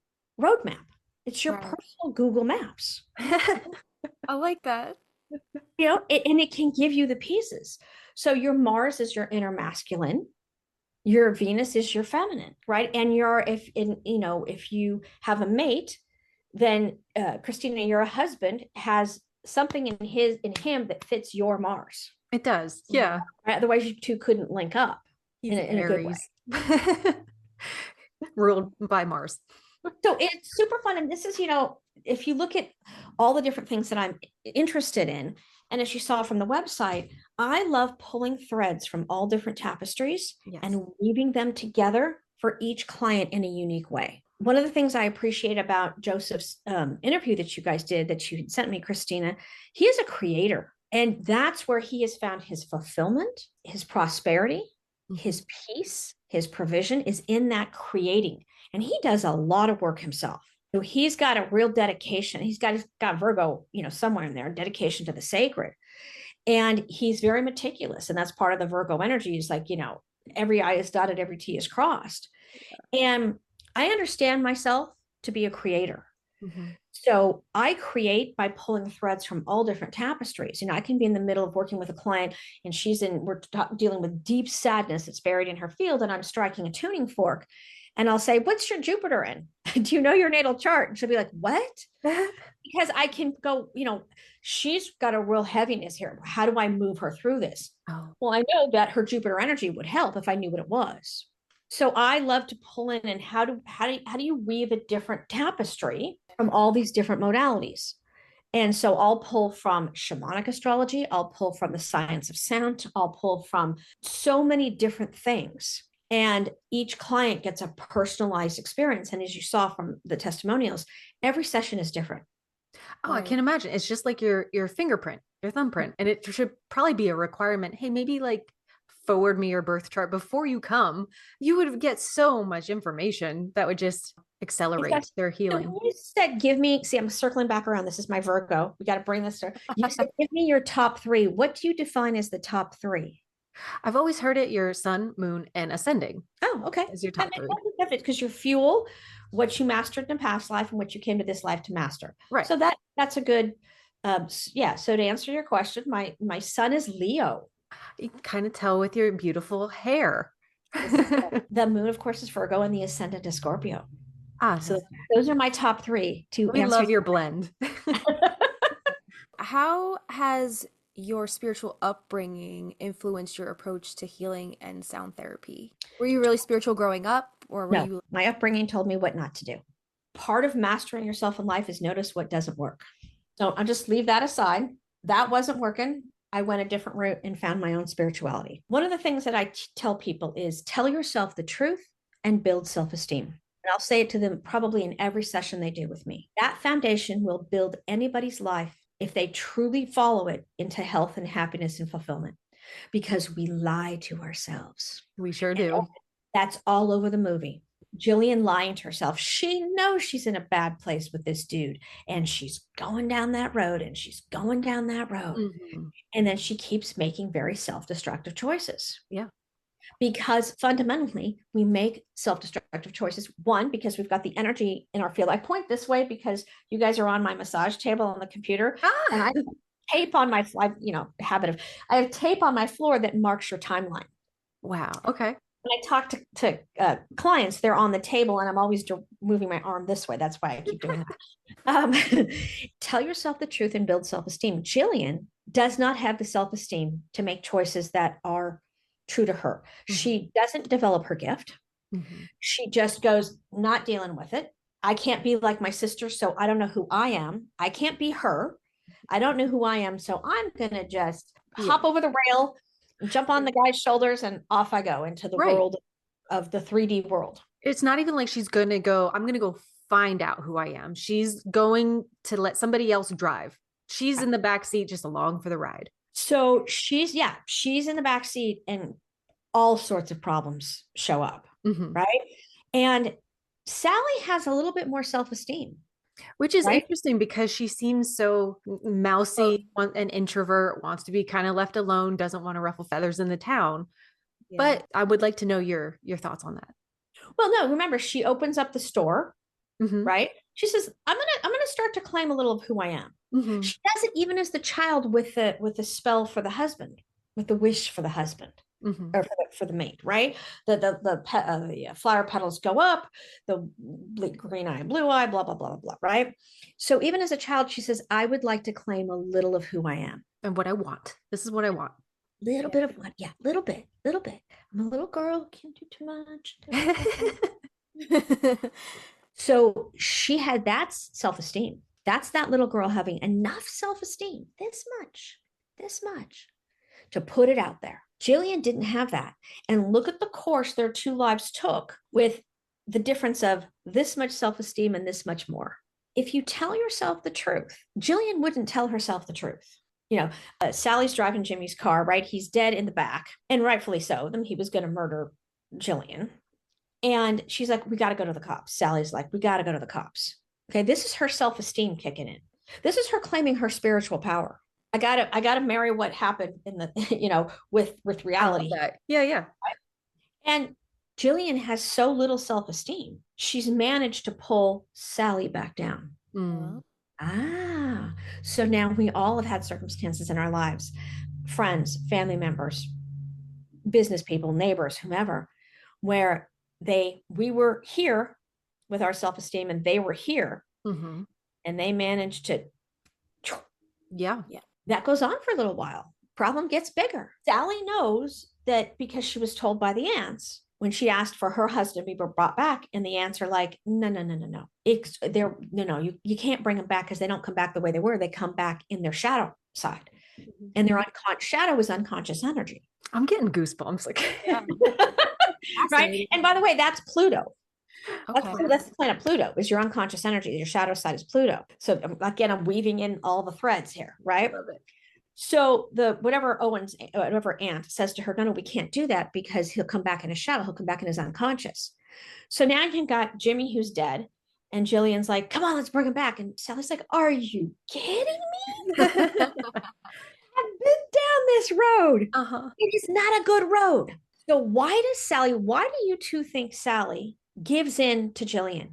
roadmap. It's your Right. personal Google Maps. I like that. And it can give you the pieces. So your Mars is your inner masculine, your Venus is your feminine, right? And if you have a mate, then Christina, your husband has something in him that fits your Mars. It does. Yeah. Right? Otherwise, you two couldn't link up He's in a good way. Aries. Ruled by Mars. So it's super fun. And this is, if you look at all the different things that I'm interested in, and as you saw from the website, I love pulling threads from all different tapestries Yes. and weaving them together for each client in a unique way. One of the things I appreciate about Joseph's interview that you guys did, that you had sent me, Christina, he is a creator. And that's where he has found his fulfillment, his prosperity, his peace, his provision is in that creating. And he does a lot of work himself. So he's got a real dedication. He's got Virgo, somewhere in there, dedication to the sacred. And he's very meticulous. And that's part of the Virgo energy is like, every I is dotted, every T is crossed. And I understand myself to be a creator. Mm-hmm. So I create by pulling threads from all different tapestries. I can be in the middle of working with a client and we're dealing with deep sadness that's buried in her field, and I'm striking a tuning fork. And I'll say, what's your Jupiter in? Do you know your natal chart? And she'll be like, what? Because I can go, she's got a real heaviness here. How do I move her through this? Oh. Well, I know that her Jupiter energy would help if I knew what it was. So I love to pull in and how do you weave a different tapestry from all these different modalities? And so I'll pull from shamanic astrology, I'll pull from the science of sound, I'll pull from so many different things. And each client gets a personalized experience. And as you saw from the testimonials, every session is different. Oh, I can imagine. It's just like your fingerprint, your thumbprint. And it should probably be a requirement. Hey, maybe like forward me your birth chart before you come. You would get so much information that would just accelerate their healing. You said, I'm circling back around. This is my Virgo. We got to bring this to, you said, give me your top 3. What do you define as the top 3? I've always heard it your sun, moon, and ascending. Oh, okay. Is your top 3. Because your fuel, what you mastered in a past life and what you came to this life to master. Right. So that's a good, yeah. So to answer your question, my sun is Leo. You can kind of tell with your beautiful hair. The moon, of course, is Virgo, and the ascendant is Scorpio. So those are my top 3 to we answer. Love your blend. How has your spiritual upbringing influenced your approach to healing and sound therapy? Were you really spiritual growing up, or were you? My upbringing told me what not to do. Part of mastering yourself in life is notice what doesn't work. So I'll just leave that aside. That wasn't working. I went a different route and found my own spirituality. One of the things that I tell people is tell yourself the truth and build self-esteem. And I'll say it to them probably in every session they do with me. That foundation will build anybody's life if they truly follow it into health and happiness and fulfillment. because we lie to ourselves. We sure And do. that's all over the movie. Jillian lying to herself. She knows she's in a bad place with this dude, and she's going down that road, and she's going down that road. Mm-hmm. And then she keeps making very self-destructive choices. Yeah. Because fundamentally, we make self-destructive choices. One, because we've got the energy in our field. I point this way because you guys are on my massage table on the computer, and I have tape on my, I have tape on my floor that marks your timeline. Wow. Okay. When I talk to clients, they're on the table, and I'm always moving my arm this way. That's why I keep doing that. Tell yourself the truth and build self-esteem. Jillian does not have the self-esteem to make choices that are true to her. Mm-hmm. She doesn't develop her gift. Mm-hmm. She just goes, not dealing with it. I can't be like my sister, so I don't know who I am. I can't be her. I don't know who I am, so I'm going to just hop over the rail, jump on the guy's shoulders, and off I go into the world of the 3D world. It's not even like she's going to go, I'm going to go find out who I am. She's going to let somebody else drive. She's in the back seat just along for the ride. So she's in the back seat, and all sorts of problems show up, right? And Sally has a little bit more self-esteem. Which is interesting because she seems so mousy, an introvert, wants to be kind of left alone, doesn't want to ruffle feathers in the town. Yeah. But I would like to know your thoughts on that. Well, no, remember, she opens up the store, right? She says, I'm gonna start to claim a little of who I am. She does it even as the child with the spell for the husband, with the wish for the husband. Or for the mate, right? The flower petals go up, the green eye, blue eye, blah, blah, blah, blah, blah, right? So even as a child, she says, I would like to claim a little of who I am. And what I want. This is what I want. Little bit of what? Yeah, little bit. I'm a little girl, can't do too much. So she had that self-esteem. That's that little girl having enough self-esteem, this much, to put it out there. Jillian didn't have that. And look at the course their two lives took with the difference of this much self-esteem and this much more. If you tell yourself the truth, Jillian wouldn't tell herself the truth. Sally's driving Jimmy's car, right? He's dead in the back, and rightfully so. Then he was going to murder Jillian. And she's like, we got to go to the cops. Sally's like, we got to go to the cops. Okay, this is her self-esteem kicking in. This is her claiming her spiritual power. I gotta marry what happened in the, with reality. Yeah. Right? And Jillian has so little self-esteem. She's managed to pull Sally back down. So now we all have had circumstances in our lives, friends, family members, business people, neighbors, whomever, where we were here with our self-esteem and they were here, and they managed to. Yeah. That goes on for a little while. Problem gets bigger. Sally knows that because she was told by the aunts when she asked for her husband to be brought back, and the aunts are like, no. You can't bring them back because they don't come back the way they were. They come back in their shadow side, and their shadow is unconscious energy. I'm getting goosebumps. Right. And by the way, that's Pluto. Okay. That's the planet Pluto, is your unconscious energy. Your shadow side is Pluto. So again, I'm weaving in all the threads here, right? Love it. So whatever aunt says to her, no, we can't do that because he'll come back in his shadow. He'll come back in his unconscious. So now you've got Jimmy who's dead, and Jillian's like, come on, let's bring him back. And Sally's like, are you kidding me? I've been down this road. It is not a good road. So why do you two think Sally gives in to Jillian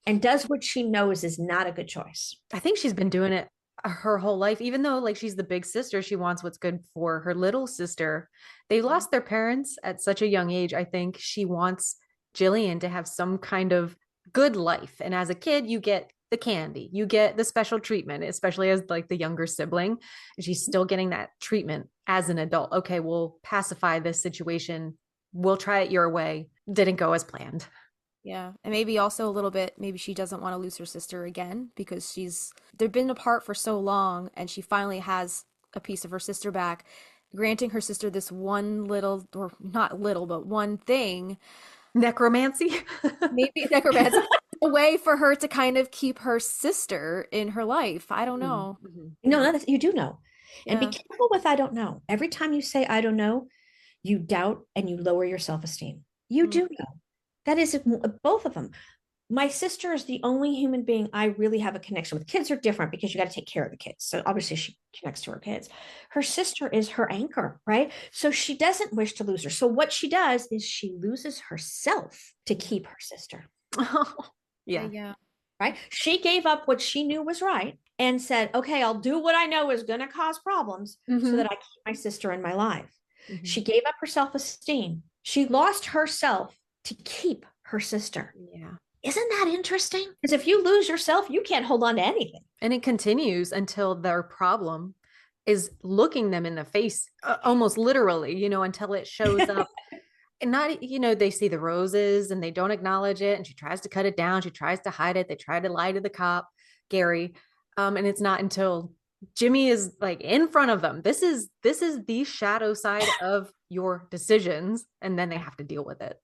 and does what she knows is not a good choice? I think she's been doing it her whole life, even though she's the big sister, she wants what's good for her little sister. They lost their parents at such a young age. I think she wants Jillian to have some kind of good life. And as a kid, you get the candy, you get the special treatment, especially as the younger sibling. And she's still getting that treatment as an adult. Okay, we'll pacify this situation. We'll try it your way. Didn't go as planned. Yeah. And maybe also a little bit, maybe she doesn't want to lose her sister again because they've been apart for so long, and she finally has a piece of her sister back, granting her sister this one little, or not little, but one thing. Necromancy? Maybe necromancy. A way for her to kind of keep her sister in her life. I don't know. No, you do know. And be Yeah. careful with I don't know. Every time you say I don't know, you doubt and you lower your self-esteem. You Mm. do know. That is both of them. My sister is the only human being I really have a connection with. Kids are different because you got to take care of the kids. So obviously she connects to her kids. Her sister is her anchor, right? So she doesn't wish to lose her. So what she does is she loses herself to keep her sister, Yeah. Yeah. right? She gave up what she knew was right and said, okay, I'll do what I know is going to cause problems so that I keep my sister in my life. She gave up her self-esteem. She lost herself to keep her sister. Yeah. Isn't that interesting? Because if you lose yourself, you can't hold on to anything. And it continues until their problem is looking them in the face, almost literally, you know, until it shows up. And not, you know, they see the roses and they don't acknowledge it. And she tries to cut it down. She tries to hide it. They try to lie to the cop, Gary. And it's not until Jimmy is like in front of them. This is the shadow side of your decisions. And then they have to deal with it.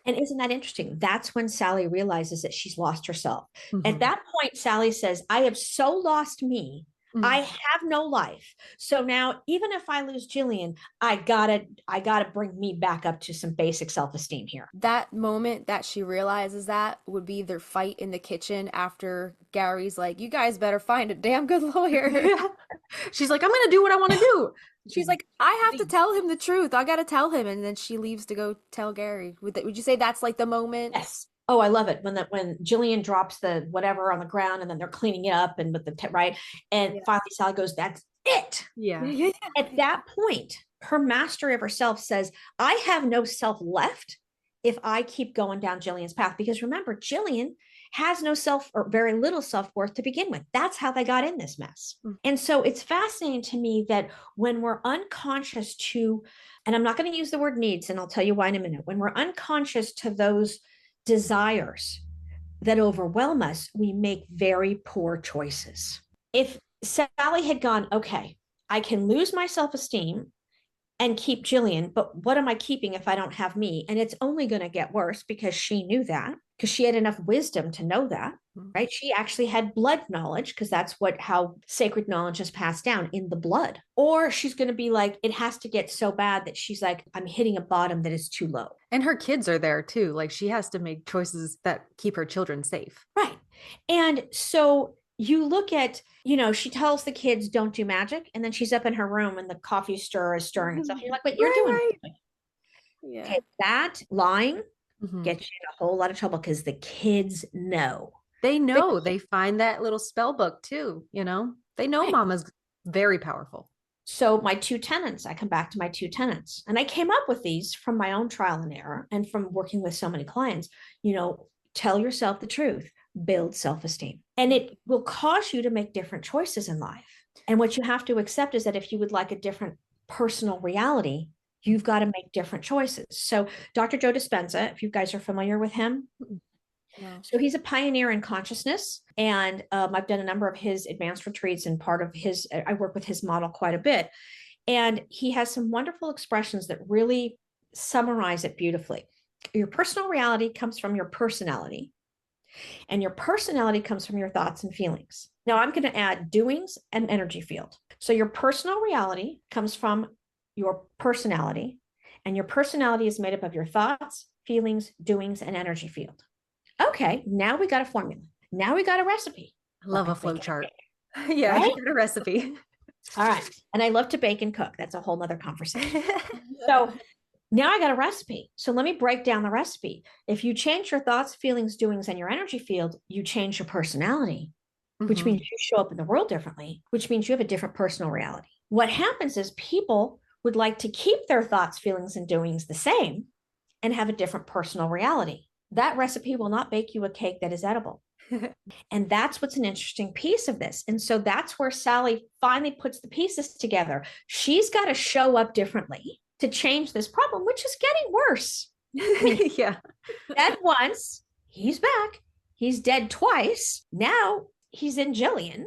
And isn't that interesting? That's when Sally realizes that she's lost herself. At Mhm. that point, Sally says, I have so lost me. I Mhm. have no life. So now, even if I lose Jillian, I gotta bring me back up to some basic self-esteem here. That moment that she realizes that would be their fight in the kitchen after Gary's like, "You guys better find a damn good lawyer." She's like, I'm going to do what I want to do. She's like, "I have to tell him the truth. I gotta tell him." And then she leaves to go tell Gary. Would you say that's like the moment? Yes. Oh, I love it when Jillian drops the whatever on the ground and then they're cleaning it up and with the right. And Yeah. finally Sally goes, that's it. Yeah. At that point, her mastery of herself says, I have no self left if I keep going down Jillian's path. Because remember, Jillian has no self or very little self worth to begin with. That's how they got in this mess. Mm. And so it's fascinating to me that when we're unconscious to, and I'm not going to use the word needs, and I'll tell you why in a minute, when we're unconscious to those desires that overwhelm us, we make very poor choices. If Sally had gone, okay, I can lose my self esteem and keep Jillian, but what am I keeping if I don't have me? And it's only going to get worse because she knew that, because she had enough wisdom to know that, right? She actually had blood knowledge because that's how sacred knowledge is passed down in the blood. Or she's going to be like, it has to get so bad that she's like, I'm hitting a bottom that is too low. And her kids are there too. Like she has to make choices that keep her children safe. Right. And so you look at, she tells the kids don't do magic, and then she's up in her room and the coffee stirrer is stirring and stuff. And you're like, wait, you're doing Right. something. Yeah. Okay, that lying Mhm. gets you in a whole lot of trouble because the kids know. They know. They find that little spell book too, you know? They know Right. mama's very powerful. So my two tenants, I come back to my two tenants, and I came up with these from my own trial and error and from working with so many clients. Tell yourself the truth, build self-esteem, and it will cause you to make different choices in life. And what you have to accept is that if you would like a different personal reality, you've got to make different choices. So Dr. Joe Dispenza, if you guys are familiar with him, No. so he's a pioneer in consciousness, and I've done a number of his advanced retreats, and I work with his model quite a bit. And he has some wonderful expressions that really summarize it beautifully. Your personal reality comes from your personality, and your personality comes from your thoughts and feelings. Now I'm going to add doings and energy field. So your personal reality comes from your personality, and your personality is made up of your thoughts, feelings, doings, and energy field. Okay, now we got a formula. Now we got a recipe. I love a flow chart. Yeah, Right? I got a recipe. All right. And I love to bake and cook. That's a whole nother conversation. So now I got a recipe. So let me break down the recipe. If you change your thoughts, feelings, doings, and your energy field, you change your personality, which means you show up in the world differently, which means you have a different personal reality. What happens is people would like to keep their thoughts, feelings, and doings the same and have a different personal reality. That recipe will not bake you a cake that is edible. And that's what's an interesting piece of this. And so that's where Sally finally puts the pieces together. She's got to show up differently to change this problem, which is getting worse. I mean, Yeah. dead once, he's back. He's dead twice. Now he's in Jillian.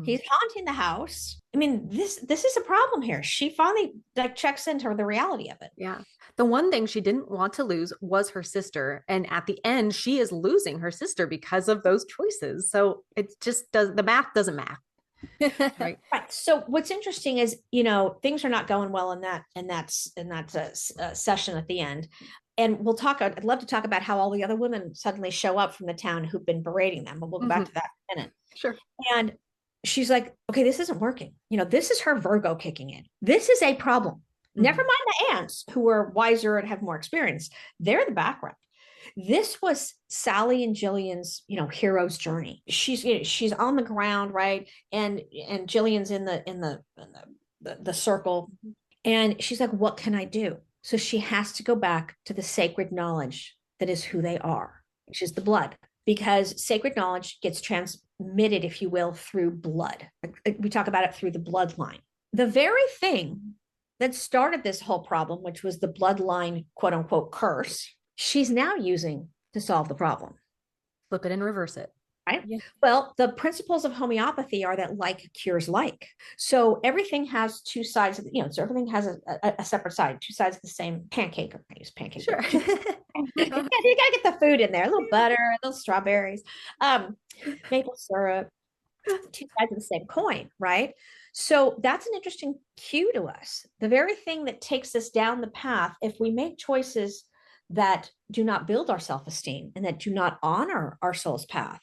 He's haunting the house. I mean, this is a problem here. She finally checks into the reality of it. Yeah. The one thing she didn't want to lose was her sister. And at the end, she is losing her sister because of those choices. So it just the math doesn't math. Right. Right. So what's interesting is, things are not going well in that session at the end. And we'll talk. I'd love to talk about how all the other women suddenly show up from the town who've been berating them. But we'll go back to that in a minute. Sure. And she's like, okay, this isn't working. This is her Virgo kicking in. This is a problem. Never mind the ants who are wiser and have more experience. They're the background. This was Sally and Jillian's, hero's journey. She's on the ground, right? And Jillian's in the circle. And she's like, what can I do? So she has to go back to the sacred knowledge that is who they are, which is the blood, because sacred knowledge gets transmitted, if you will, through blood. We talk about it through the bloodline. The very thing that started this whole problem, which was the bloodline, quote unquote, curse, she's now using to solve the problem. Flip it and reverse it. Right. Yeah. Well, the principles of homeopathy are that like cures like. So everything has two sides of so everything has a separate side, two sides of the same pancake. I use pancake. Sure. You gotta get the food in there, a little butter, a little strawberries, maple syrup, two sides of the same coin, right? So that's an interesting cue to us. The very thing that takes us down the path, if we make choices that do not build our self-esteem and that do not honor our soul's path,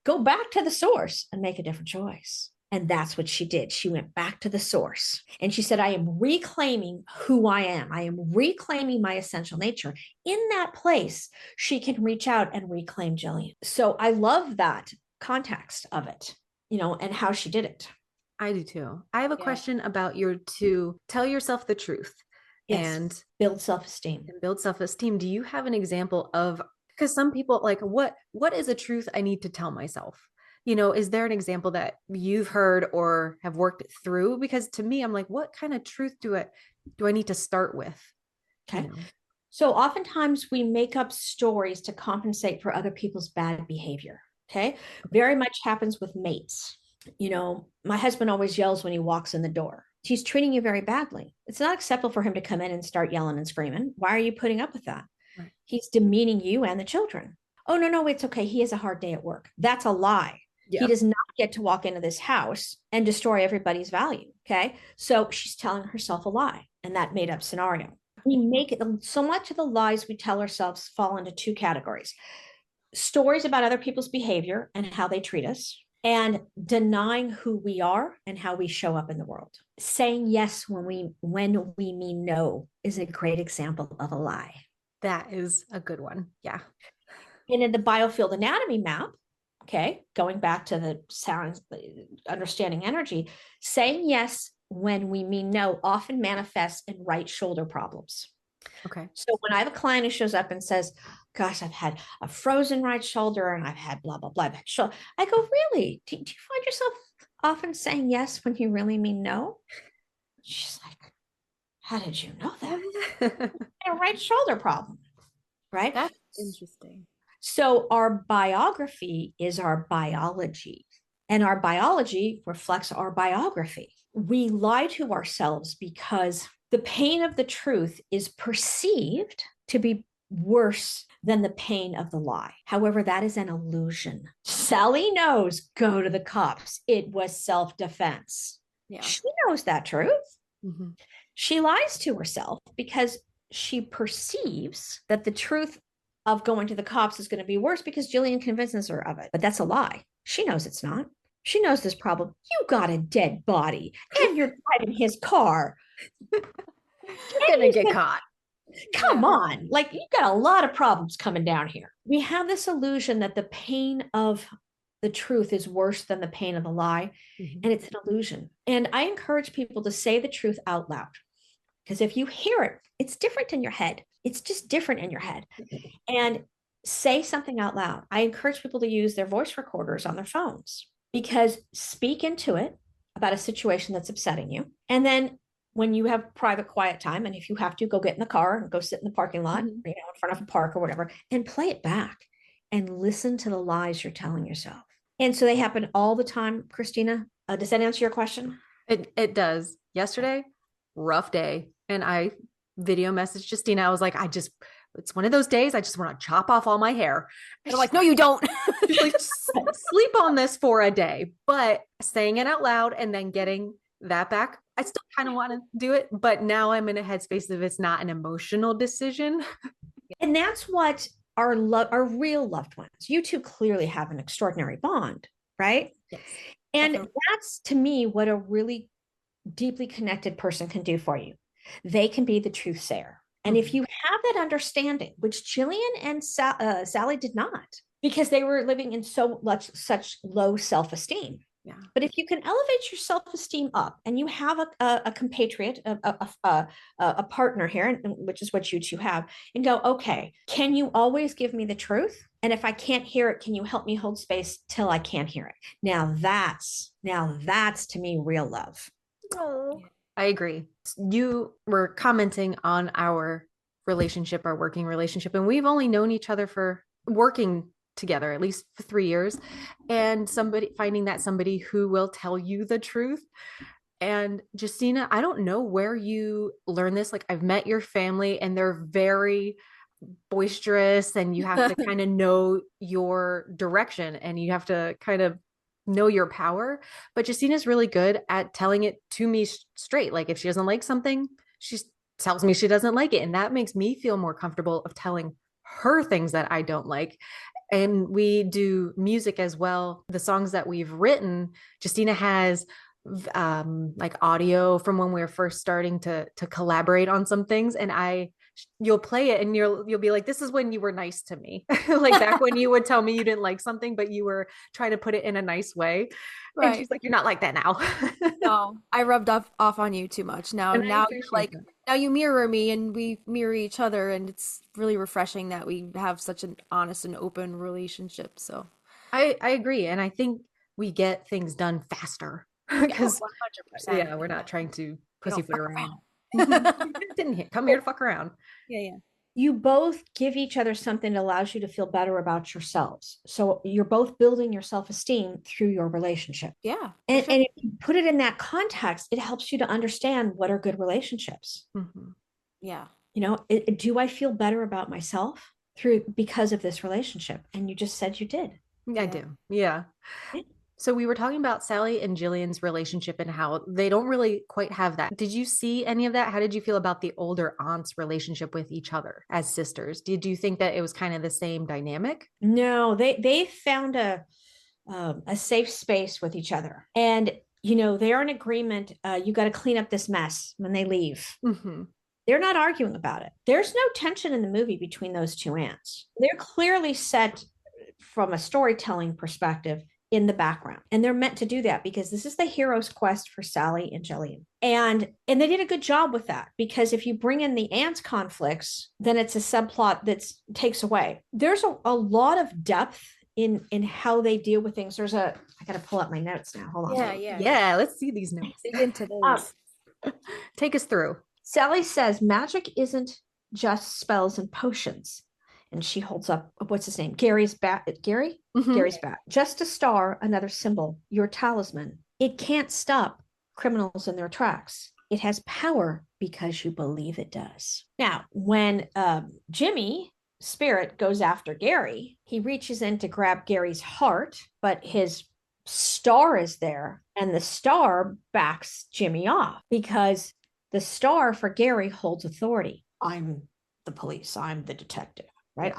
go back to the source and make a different choice. And that's what she did. She went back to the source and she said, I am reclaiming who I am. I am reclaiming my essential nature. In that place, she can reach out and reclaim Jillian. So I love that context of it, and how she did it. I do too. I have a question about to tell yourself the truth. Yes. And build self-esteem. Do you have an example of, because some people like, what is a truth I need to tell myself? Is there an example that you've heard or have worked through? Because to me, I'm like, what kind of truth do I need to start with? Okay. So oftentimes we make up stories to compensate for other people's bad behavior. Okay. Very much happens with mates. My husband always yells when he walks in the door. He's treating you very badly. It's not acceptable for him to come in and start yelling and screaming. Why are you putting up with that? Right. He's demeaning you and the children. Oh, no, it's okay. He has a hard day at work. That's a lie. Yeah. He does not get to walk into this house and destroy everybody's value. Okay. So she's telling herself a lie, and that made up scenario. We make it so much of the lies we tell ourselves fall into two categories: stories about other people's behavior and how they treat us, and denying who we are and how we show up in the world. Saying yes when we mean no is a great example of a lie. That is a good one. Yeah. And in the biofield anatomy map, okay, going back to the sounds, understanding energy, saying yes when we mean no often manifests in right shoulder problems. Okay. So when I have a client who shows up and says, gosh, I've had a frozen right shoulder and I've had blah, blah, blah. I go, really? Do you find yourself often saying yes when you really mean no? She's like, how did you know that? A right shoulder problem, right? That's interesting. So our biography is our biology, and our biology reflects our biography. We lie to ourselves because the pain of the truth is perceived to be worse than the pain of the lie. However, that is an illusion. Sally knows, go to the cops. It was self-defense. Yeah. She knows that truth. Mm-hmm. She lies to herself because she perceives that the truth of going to the cops is going to be worse because Jillian convinces her of it. But that's a lie. She knows it's not. She knows this problem. You got a dead body and you're driving his car. You're going to get caught. Come on. Like, you've got a lot of problems coming down here. We have this illusion that the pain of the truth is worse than the pain of the lie. Mm-hmm. And it's an illusion. And I encourage people to say the truth out loud. Because if you hear it, it's different in your head. It's just different in your head. And say something out loud. I encourage people to use their voice recorders on their phones, because speak into it about a situation that's upsetting you. And then when you have private quiet time, and if you have to, go get in the car and go sit in the parking lot, mm-hmm. In front of a park or whatever, and play it back and listen to the lies you're telling yourself. And so they happen all the time, Christina. Does that answer your question? It does. Yesterday, rough day. And I video messaged Justina. I was like, I just it's one of those days I just want to chop off all my hair. And I'm like, no, you don't. Just like sleep on this for a day. But saying it out loud and then getting that back, I still kind of want to do it. But now I'm in a headspace of it's not an emotional decision. And that's what our real loved ones. You two clearly have an extraordinary bond, right? Yes. And Definitely. that's to me what a really deeply connected person can do for you. They can be the truth sayer. And if you have that understanding, which Jillian and Sally did not, because they were living in such low self-esteem. Yeah. But if you can elevate your self-esteem up and you have a compatriot, a partner here, which is what you two have, and go, okay, can you always give me the truth? And if I can't hear it, can you help me hold space till I can't hear it? Now that's to me real love. Oh, I agree. You were commenting on our relationship, our working relationship, and we've only known each other for working together at least for 3 years, and finding that somebody who will tell you the truth. And Justina, I don't know where you learned this. Like, I've met your family and they're very boisterous, and you have to kind of know your direction and you have to kind of know your power. But Justina's really good at telling it to me straight. Like, if she doesn't like something, she tells me she doesn't like it. And that makes me feel more comfortable of telling her things that I don't like. And we do music as well. The songs that we've written, Justina has like audio from when we were first starting to collaborate on some things, and you'll play it and you'll be like, this is when you were nice to me. Like back when you would tell me you didn't like something but you were trying to put it in a nice way. Right. And she's like, you're not like that now. No, I rubbed off on you too much. Now And I you're appreciate like, that. now you mirror me and we mirror each other, and it's really refreshing that we have such an honest and open relationship. So I agree, and I think we get things done faster yeah, because 100%. we're not trying to We don't pussyfoot fuck around. around. Didn't come here to fuck around. Yeah, yeah. You both give each other something that allows you to feel better about yourselves. So you're both building your self-esteem through your relationship. Yeah. And, Sure. and if you put it in that context, it helps you to understand what are good relationships. Mm-hmm. Yeah. Do I feel better about myself because of this relationship? And you just said you did. I do. Yeah. Yeah. So we were talking about Sally and Jillian's relationship and how they don't really quite have that. Did you see any of that? How did you feel about the older aunts' relationship with each other as sisters? Did you think that it was kind of the same dynamic? No, they found a safe space with each other, and they're in agreement. You got to clean up this mess when they leave. Mm-hmm. They're not arguing about it. There's no tension in the movie between those two aunts. They're clearly set from a storytelling perspective in the background. And they're meant to do that because this is the hero's quest for Sally and Jillian. And they did a good job with that, because if you bring in the aunts conflicts, then it's a subplot that takes away. There's a lot of depth in how they deal with things. I got to pull up my notes now. Hold on. Yeah, let's see these notes. Dig into those. Take us through. Sally says magic isn't just spells and potions. And she holds up, what's his name? Gary's bat. Gary? Mm-hmm. Gary's bat. Just a star, another symbol, your talisman. It can't stop criminals in their tracks. It has power because you believe it does. Now, when Jimmy Spirit goes after Gary, he reaches in to grab Gary's heart, but his star is there, and the star backs Jimmy off because the star for Gary holds authority. I'm the police. I'm the detective, right?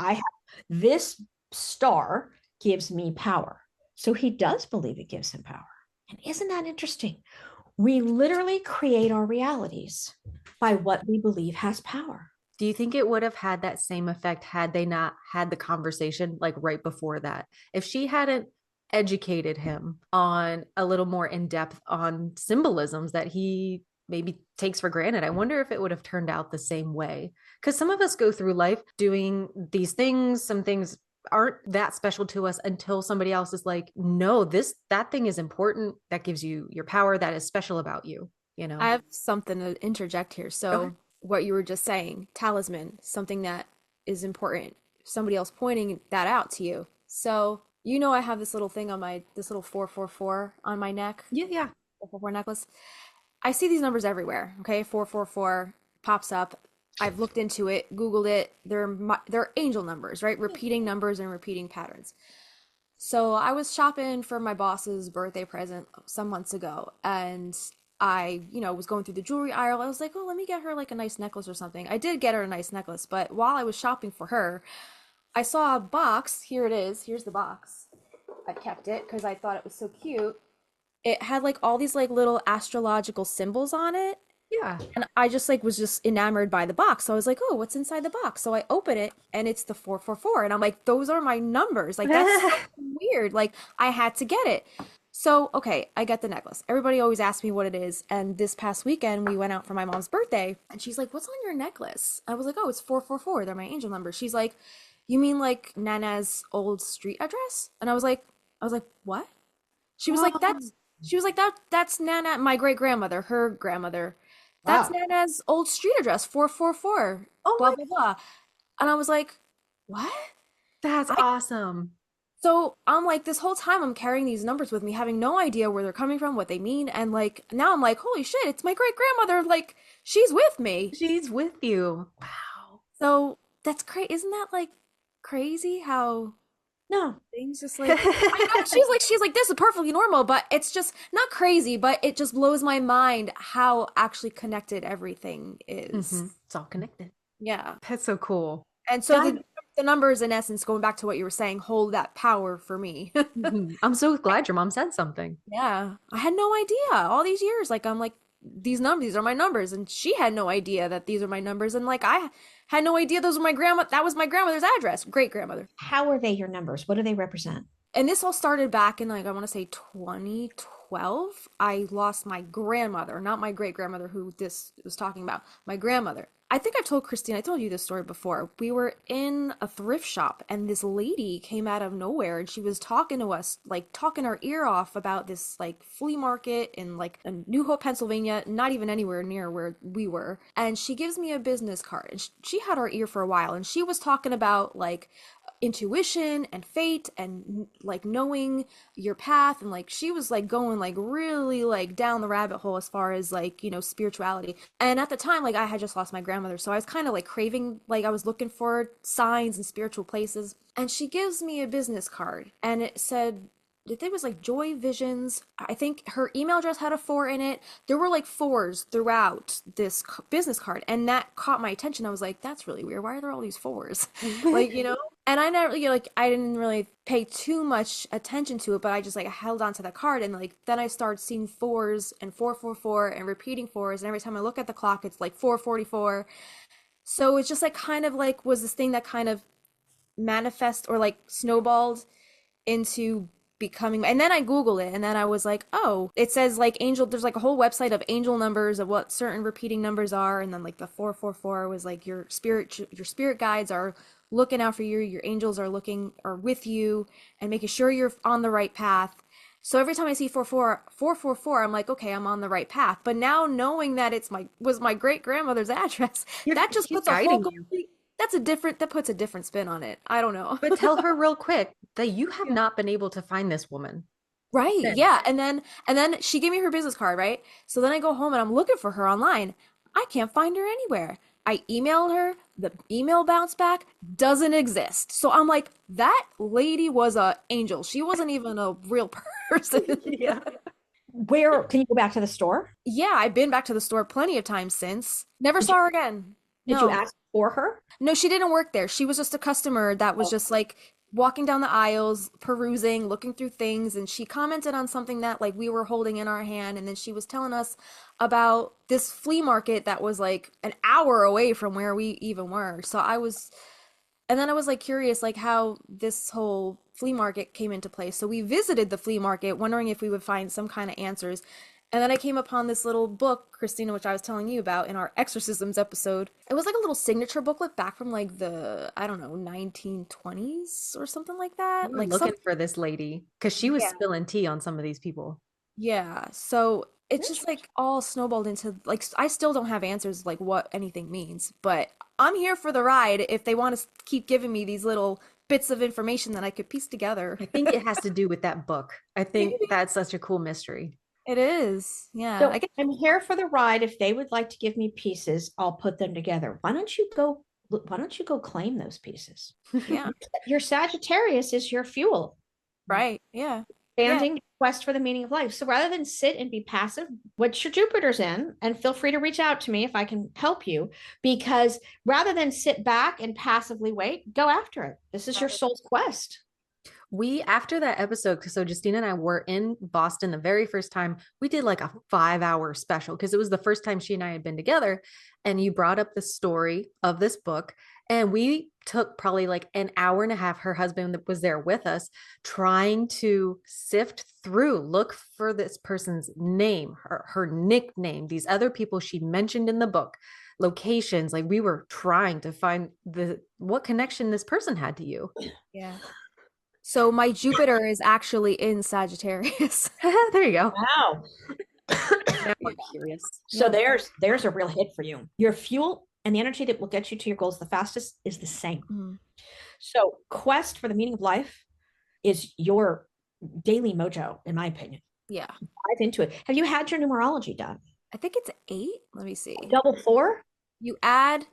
This star gives me power. So he does believe it gives him power. And isn't that interesting? We literally create our realities by what we believe has power. Do you think it would have had that same effect had they not had the conversation like right before that? If she hadn't educated him on a little more in depth on symbolisms that he maybe takes for granted, I wonder if it would have turned out the same way. Because some of us go through life doing these things. Some things aren't that special to us until somebody else is like, no, that thing is important. That gives you your power. That is special about you. I have something to interject here. So Okay. what you were just saying, talisman, something that is important. Somebody else pointing that out to you. So I have this little thing on this little 444 on my neck. Yeah. 444 necklace. I see these numbers everywhere. Okay, 444 pops up. I've looked into it, Googled it. They're angel numbers, right? Repeating numbers and repeating patterns. So I was shopping for my boss's birthday present some months ago, and was going through the jewelry aisle. I was like, oh, let me get her like a nice necklace or something. I did get her a nice necklace, but while I was shopping for her, I saw a box. Here it is. Here's the box. I kept it because I thought it was so cute. It had like all these like little astrological symbols on it. Yeah. And I just like was just enamored by the box. So I was like, "Oh, what's inside the box?" So I open it and it's the 444 and I'm like, "Those are my numbers." Like that's so weird. Like I had to get it. So, okay, I get the necklace. Everybody always asks me what it is, and this past weekend we went out for my mom's birthday and she's like, "What's on your necklace?" I was like, "Oh, it's 444. They're my angel numbers." She's like, "You mean like Nana's old street address?" And I was like, "What?" She was like, Oh, "That's Nana, my great grandmother, her grandmother. That's wow. Nana's old street address, 444, Oh blah, my, blah, blah." And I was like, "What?" that's I, awesome. so I'm like, this whole time I'm carrying these numbers with me, having no idea where they're coming from, what they mean. And like, now I'm like, holy shit, it's my great grandmother. Like, she's with me. She's with you. Wow. So that's crazy. Isn't that like crazy how No, things just like I know she's like this is perfectly normal, but it's just not crazy, but it just blows my mind how actually connected everything is. It's all connected. Yeah. That's so cool. And so that the numbers in essence, going back to what you were saying, hold that power for me. I'm so glad your mom said something. Yeah. I had no idea all these years. Like I'm like, these are my numbers. And she had no idea that these are my numbers. And like I had no idea those were that was my grandmother's address, great grandmother. how are they your numbers? What do they represent? And this all started back in like I want to say 2012. I lost my grandmother, not my great grandmother who this was talking about, my grandmother. I think I've told Christine, I told you this story before. We were in a thrift shop and this lady came out of nowhere and she was talking to us, like talking our ear off about this like flea market in like New Hope, Pennsylvania, not even anywhere near where we were. And she gives me a business card and she had our ear for a while and she was talking about like intuition and fate and like knowing your path, and like she was like going like really like down the rabbit hole as far as like spirituality. And at the time like I had just lost my grandmother, so I was kind of like craving, like I was looking for signs and spiritual places. And she gives me a business card and it said, I think it was like Joy Visions. I think her email address had a four in it. There were like fours throughout this business card, and that caught my attention. I was like, "That's really weird. Why are there all these fours?" like And I never, like, I didn't really pay too much attention to it, but I just like held on to the card, and like then I started seeing fours and 444 and repeating fours, and every time I look at the clock, it's like 444. So it's just like kind of like was this thing that kind of manifest or like snowballed into becoming. And then I googled it and then I was like, oh, it says like angel, there's like a whole website of angel numbers of what certain repeating numbers are, and then like the 444 was like your spirit guides are looking out for you, your angels are with you and making sure you're on the right path. So every time I see 444, I'm like, okay, I'm on the right path. But now knowing that was my great grandmother's address, that just She's puts a whole guiding you. complete that puts a different spin on it. I don't know. But tell her real quick that you have not been able to find this woman Right. since. Yeah. And then she gave me her business card, right? So then I go home and I'm looking for her online. I can't find her anywhere. I emailed her, the email bounce back doesn't exist. So I'm like, that lady was a angel. She wasn't even a real person. Yeah. Where can you go back to the store? Yeah, I've been back to the store plenty of times since. Never Did you saw her again. did you No. ask for her? No, she didn't work there. She was just a customer that was Oh, just like walking down the aisles, perusing, looking through things, and she commented on something that like we were holding in our hand, and then she was telling us about this flea market that was like an hour away from where we even were. And then I was like curious like how this whole flea market came into play. So we visited the flea market wondering if we would find some kind of answers. And then I came upon this little book, Christina, which I was telling you about in our exorcisms episode. It was like a little signature booklet back from like the, I don't know, 1920s or something like that. You were Like looking some, for this lady because she was yeah. spilling tea on some of these people. Yeah. So it's just interesting. like all snowballed into like I still don't have answers like what anything means, but I'm here for the ride if they want to keep giving me these little bits of information that I could piece together. I think it has to do with that book. I think Maybe. that's such a cool mystery. It is. Yeah. So I'm here for the ride. If they would like to give me pieces, I'll put them together. Why don't you go claim those pieces? Yeah. Your Sagittarius is your fuel. Right. Yeah. Yeah. Standing quest for the meaning of life. So rather than sit and be passive, what your Jupiter's in, and feel free to reach out to me if I can help you, because rather than sit back and passively wait, go after it. This is your soul's quest. We, after that episode, so Justina and I were in Boston the very first time, we did like a 5-hour special because it was the first time she and I had been together. And you brought up the story of this book. And we took probably like an hour and a half. Her husband was there with us, trying to sift through, look for this person's name, her nickname, these other people she mentioned in the book, locations. Like we were trying to find what connection this person had to you. Yeah. So my Jupiter is actually in Sagittarius. There you go. Wow. Now I'm curious. So there's a real hit for you. Your fuel and the energy that will get you to your goals the fastest is the same. Mm. So quest for the meaning of life is your daily mojo, in my opinion. Yeah. Dive into it. Have you had your numerology done? I think it's 8. Let me see. Double 4? You add.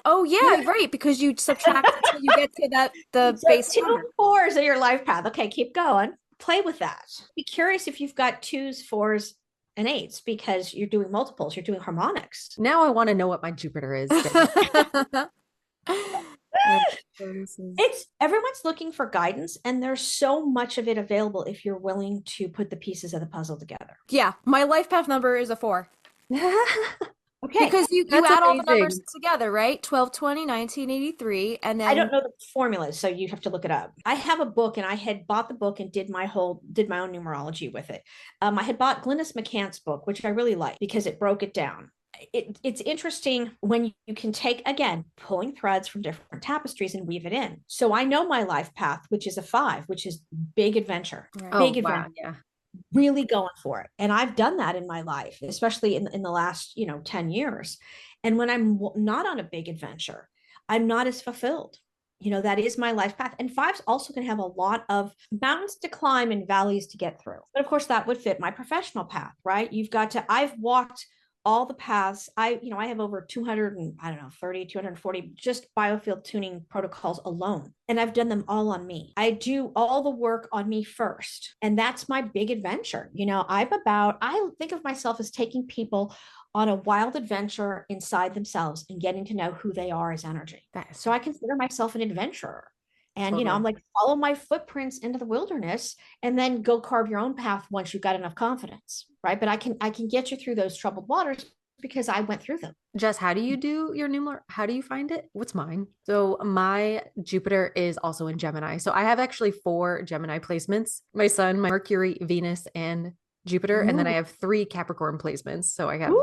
Oh yeah, right, because you subtract until you get to the So base 2 number. 4s are your life path. Okay, keep going. Play with that. Be curious if you've got 2s, 4s, and 8s because you're doing multiples. You're doing harmonics. Now I want to know what my Jupiter is. It's everyone's looking for guidance, and there's so much of it available if you're willing to put the pieces of the puzzle together. Yeah, my life path number is a 4. Okay. Because you That's add all the amazing. numbers together, right? 12, 20, 1983, and then I don't know the formulas, so you have to look it up. I have a book, and I had bought the book and did my own numerology with it. I had bought Glynis McCant's book, which I really liked because it broke it down. It's interesting when you can take, again, pulling threads from different tapestries and weave it in. So I know my life path, which is a 5, which is big adventure. Right. Oh, Big wow, adventure. yeah. Really going for it. And I've done that in my life, especially in the last, 10 years. And when I'm not on a big adventure, I'm not as fulfilled. That is my life path. And 5s also can have a lot of mountains to climb and valleys to get through. But of course, that would fit my professional path, right? I've walked all the paths. I have over 200 and 240 just biofield tuning protocols alone. And I've done them all on me. I do all the work on me first. And that's my big adventure. I think of myself as taking people on a wild adventure inside themselves and getting to know who they are as energy. So I consider myself an adventurer. And, Totally. I'm like, follow my footprints into the wilderness and then go carve your own path once you've got enough confidence, right? But I can get you through those troubled waters because I went through them. Jess, how do you do your numeral? How do you find it? What's mine? So my Jupiter is also in Gemini. So I have actually 4 Gemini placements. My Sun, my Mercury, Venus, and Jupiter. And then I have 3 Capricorn placements. So I have,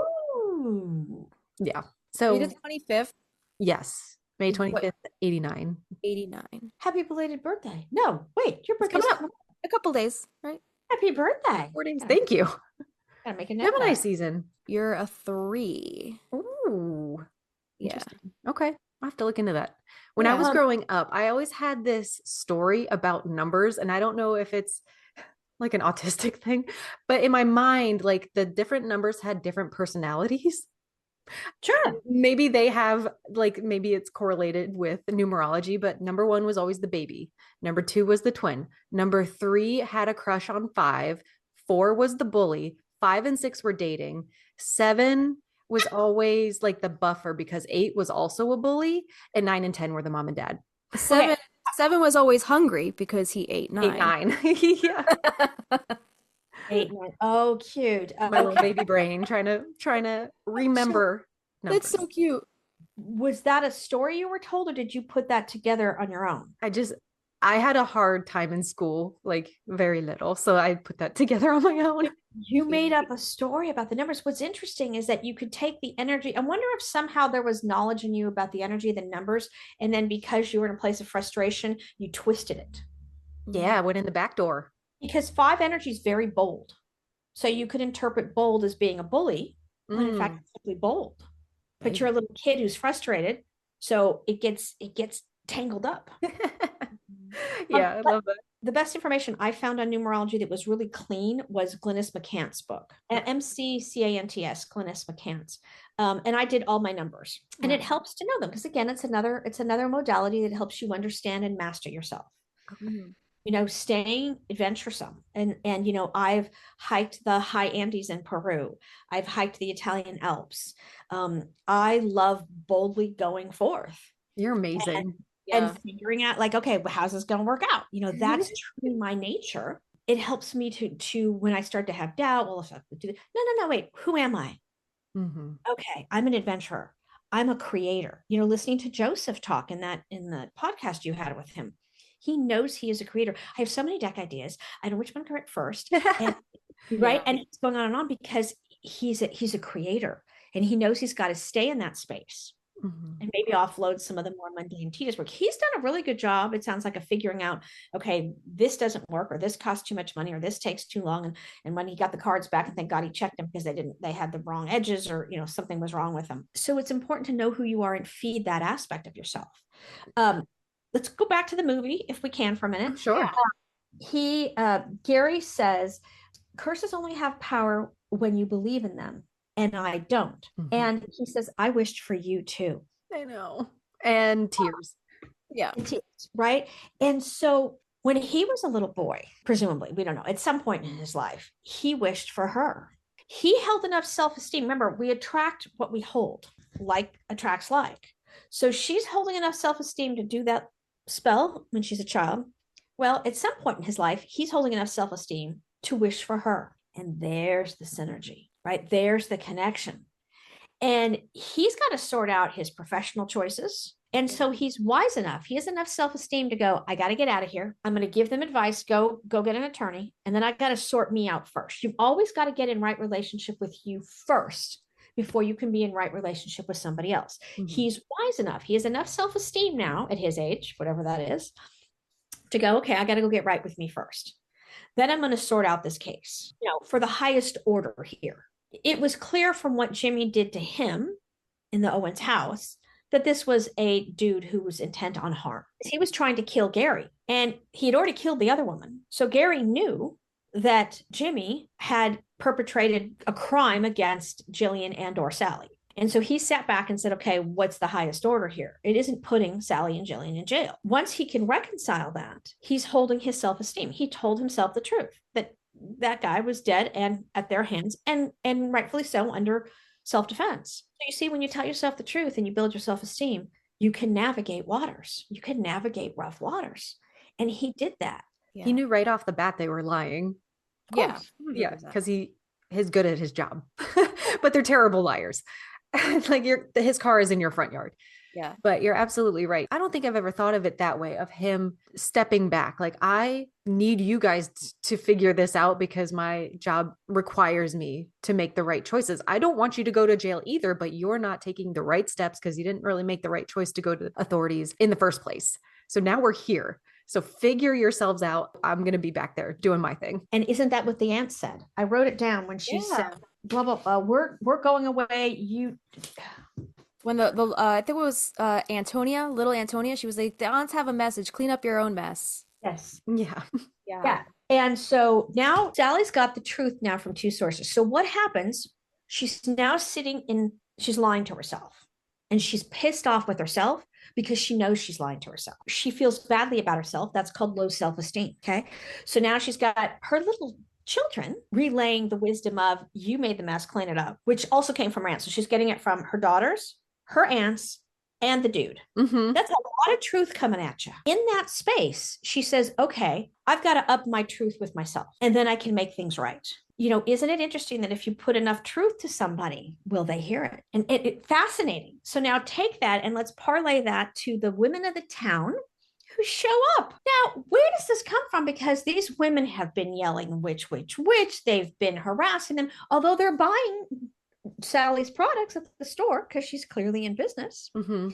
yeah. So May the 25th, yes, May 25th, 89. 89. Happy belated birthday. No, wait, your birthday's coming up. A couple days, right? Happy birthday. 4 days. Thank you. Gotta make a note. Gemini season. You're a 3. Ooh. Yeah. Interesting. Okay. I'll have to look into that. When I was growing up, I always had this story about numbers, and I don't know if it's like an autistic thing, but in my mind, like the different numbers had different personalities. Sure. Maybe they have, like, maybe it's correlated with numerology, but number 1 was always the baby. Number 2 was the twin. Number 3 had a crush on 5. 4 was the bully. 5 and 6 were dating. 7 was always like the buffer because 8 was also a bully, and 9 and 10 were the mom and dad. 7 was always hungry because he ate 9. 8, 9. Yeah. 8, 9. Oh, cute. My little baby brain trying to remember. That's so cute. Was that a story you were told, or did you put that together on your own? I had a hard time in school, like very little. So I put that together on my own. You made up a story about the numbers. What's interesting is that you could take the energy. I wonder if somehow there was knowledge in you about the energy of the numbers. And then because you were in a place of frustration, you twisted it. Yeah, I went in the back door. Because 5 energy is very bold. So you could interpret bold as being a bully, when in fact it's simply bold. But you're a little kid who's frustrated. So it gets tangled up. Yeah, I love that. The best information I found on numerology that was really clean was Glynis McCant's book, MCCANTS, Glynis McCant's, and I did all my numbers, and it helps to know them because again, it's another modality that helps you understand and master yourself. Mhm. Staying adventuresome, and I've hiked the high Andes in Peru. I've hiked the Italian Alps. I love boldly going forth You're amazing. and Yeah. figuring out like, okay, well, how's this going to work out? That's truly my nature. It helps me to when I start to have doubt. Well, if I do no, wait, who am I? Mm-hmm. Okay, I'm an adventurer. I'm a creator. Listening to Joseph talk in the podcast you had with him, he knows he is a creator. I have so many deck ideas. I know which one to write first, and Yeah. right, and he's going on and on because he's a creator, and he knows he's got to stay in that space Mm-hmm. and maybe offload some of the more mundane, tedious work. He's done a really good job, it sounds like, of figuring out, okay, this doesn't work, or this costs too much money, or this takes too long. And when he got the cards back, and thank God he checked them because they had the wrong edges, or something was wrong with them. So it's important to know who you are and feed that aspect of yourself. Let's go back to the movie if we can for a minute. Oh, sure. Gary says curses only have power when you believe in them, and I don't. Mm-hmm. And he says, I wished for you too. I know. And tears. Yeah. Right. And so when he was a little boy, presumably, we don't know, at some point in his life, he wished for her. He held enough self-esteem. Remember, we attract what we hold, like attracts like. So she's holding enough self-esteem to do that spell when she's a child. Well, at some point in his life, he's holding enough self-esteem to wish for her. And there's the synergy, right? There's the connection. And he's got to sort out his professional choices. And so he's wise enough. He has enough self-esteem to go, I got to get out of here. I'm going to give them advice. Go get an attorney. And then I got to sort me out first. You've always got to get in right relationship with you first before you can be in right relationship with somebody else. Mm-hmm. He's wise enough. He has enough self-esteem now at his age, whatever that is, to go, okay, I got to go get right with me first. Then I'm going to sort out this case, for the highest order here. It was clear from what Jimmy did to him in the Owens house that this was a dude who was intent on harm. He was trying to kill Gary, and he had already killed the other woman. So Gary knew that Jimmy had perpetrated a crime against Jillian and or Sally. And so he sat back and said, okay, what's the highest order here? It isn't putting Sally and Jillian in jail. Once he can reconcile that, he's holding his self-esteem. He told himself the truth, that that guy was dead and at their hands, and rightfully so, under self-defense. So you see, when you tell yourself the truth and you build your self-esteem, you can navigate waters. You can navigate rough waters. And he did that. Yeah. He knew right off the bat they were lying. Yeah. Yeah, because he's good at his job. But they're terrible liars. Like his car is in your front yard. Yeah. But you're absolutely right. I don't think I've ever thought of it that way, of him stepping back. Like, I need you guys to figure this out because my job requires me to make the right choices. I don't want you to go to jail either, but you're not taking the right steps because you didn't really make the right choice to go to the authorities in the first place. So now we're here. So figure yourselves out. I'm going to be back there doing my thing. And isn't that what the aunt said? I wrote it down when she said, blah, blah, blah, we're going away. When the I think it was Antonia, little Antonia, she was like, the aunts have a message, clean up your own mess. Yes. Yeah. Yeah. And so now Sally's got the truth now from two sources. So what happens? She's now she's lying to herself, and she's pissed off with herself because she knows she's lying to herself. She feels badly about herself. That's called low self-esteem. Okay. So now she's got her little children relaying the wisdom of, you made the mess, clean it up, which also came from her aunt. So she's getting it from her daughters, her aunts, and the dude. Mm-hmm. That's a lot of truth coming at you. In that space, she says, okay, I've got to up my truth with myself, and then I can make things right. Isn't it interesting that if you put enough truth to somebody, will they hear it? And it fascinating. So now take that and let's parlay that to the women of the town who show up. Now, where does this come from? Because these women have been yelling, witch, witch, witch. They've been harassing them, although they're buying Sally's products at the store because she's clearly in business. Mm-hmm.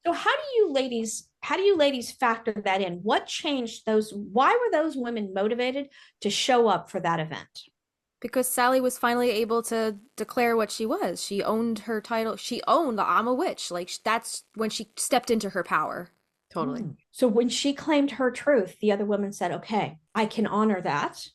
So how do you ladies factor that in? What changed those? Why were those women motivated to show up for that event? Because Sally was finally able to declare what she was. She owned her title. She owned the I'm a witch. Like, that's when she stepped into her power. Totally. So when she claimed her truth, the other women said, okay, I can honor that,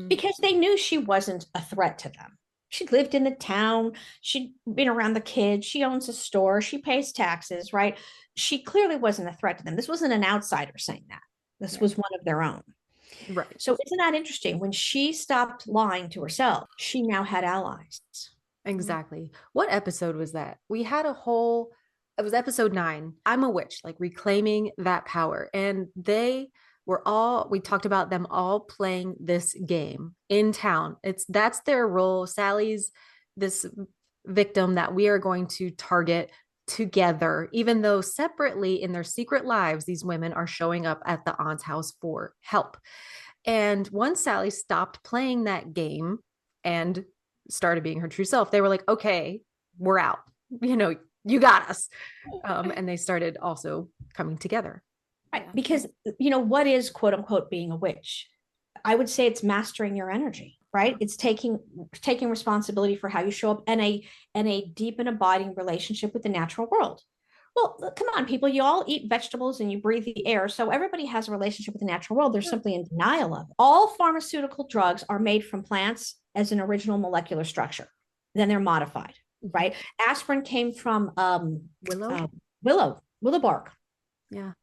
because they knew she wasn't a threat to them. She lived in the town. She'd been around the kids. She owns a store. She pays taxes, right? She clearly wasn't a threat to them. This wasn't an outsider saying that. This was one of their own. Right. So isn't that interesting? When she stopped lying to herself, she now had allies. Exactly. What episode was that? We had a whole, it was episode 9. I'm a witch, like reclaiming that power. And they were all, we talked about them all playing this game in town. That's their role. Sally's this victim that we are going to target together, even though separately in their secret lives, these women are showing up at the aunt's house for help. And once Sally stopped playing that game and started being her true self, they were like, okay, we're out. You got us. And they started also coming together. Right. Because, what is quote unquote being a witch? I would say it's mastering your energy, right? It's taking responsibility for how you show up, and a deep and abiding relationship with the natural world. Well, come on, people, you all eat vegetables and you breathe the air. So everybody has a relationship with the natural world. They're simply in denial of it. All pharmaceutical drugs are made from plants as an original molecular structure. Then they're modified, right? Aspirin came from willow bark. Yeah.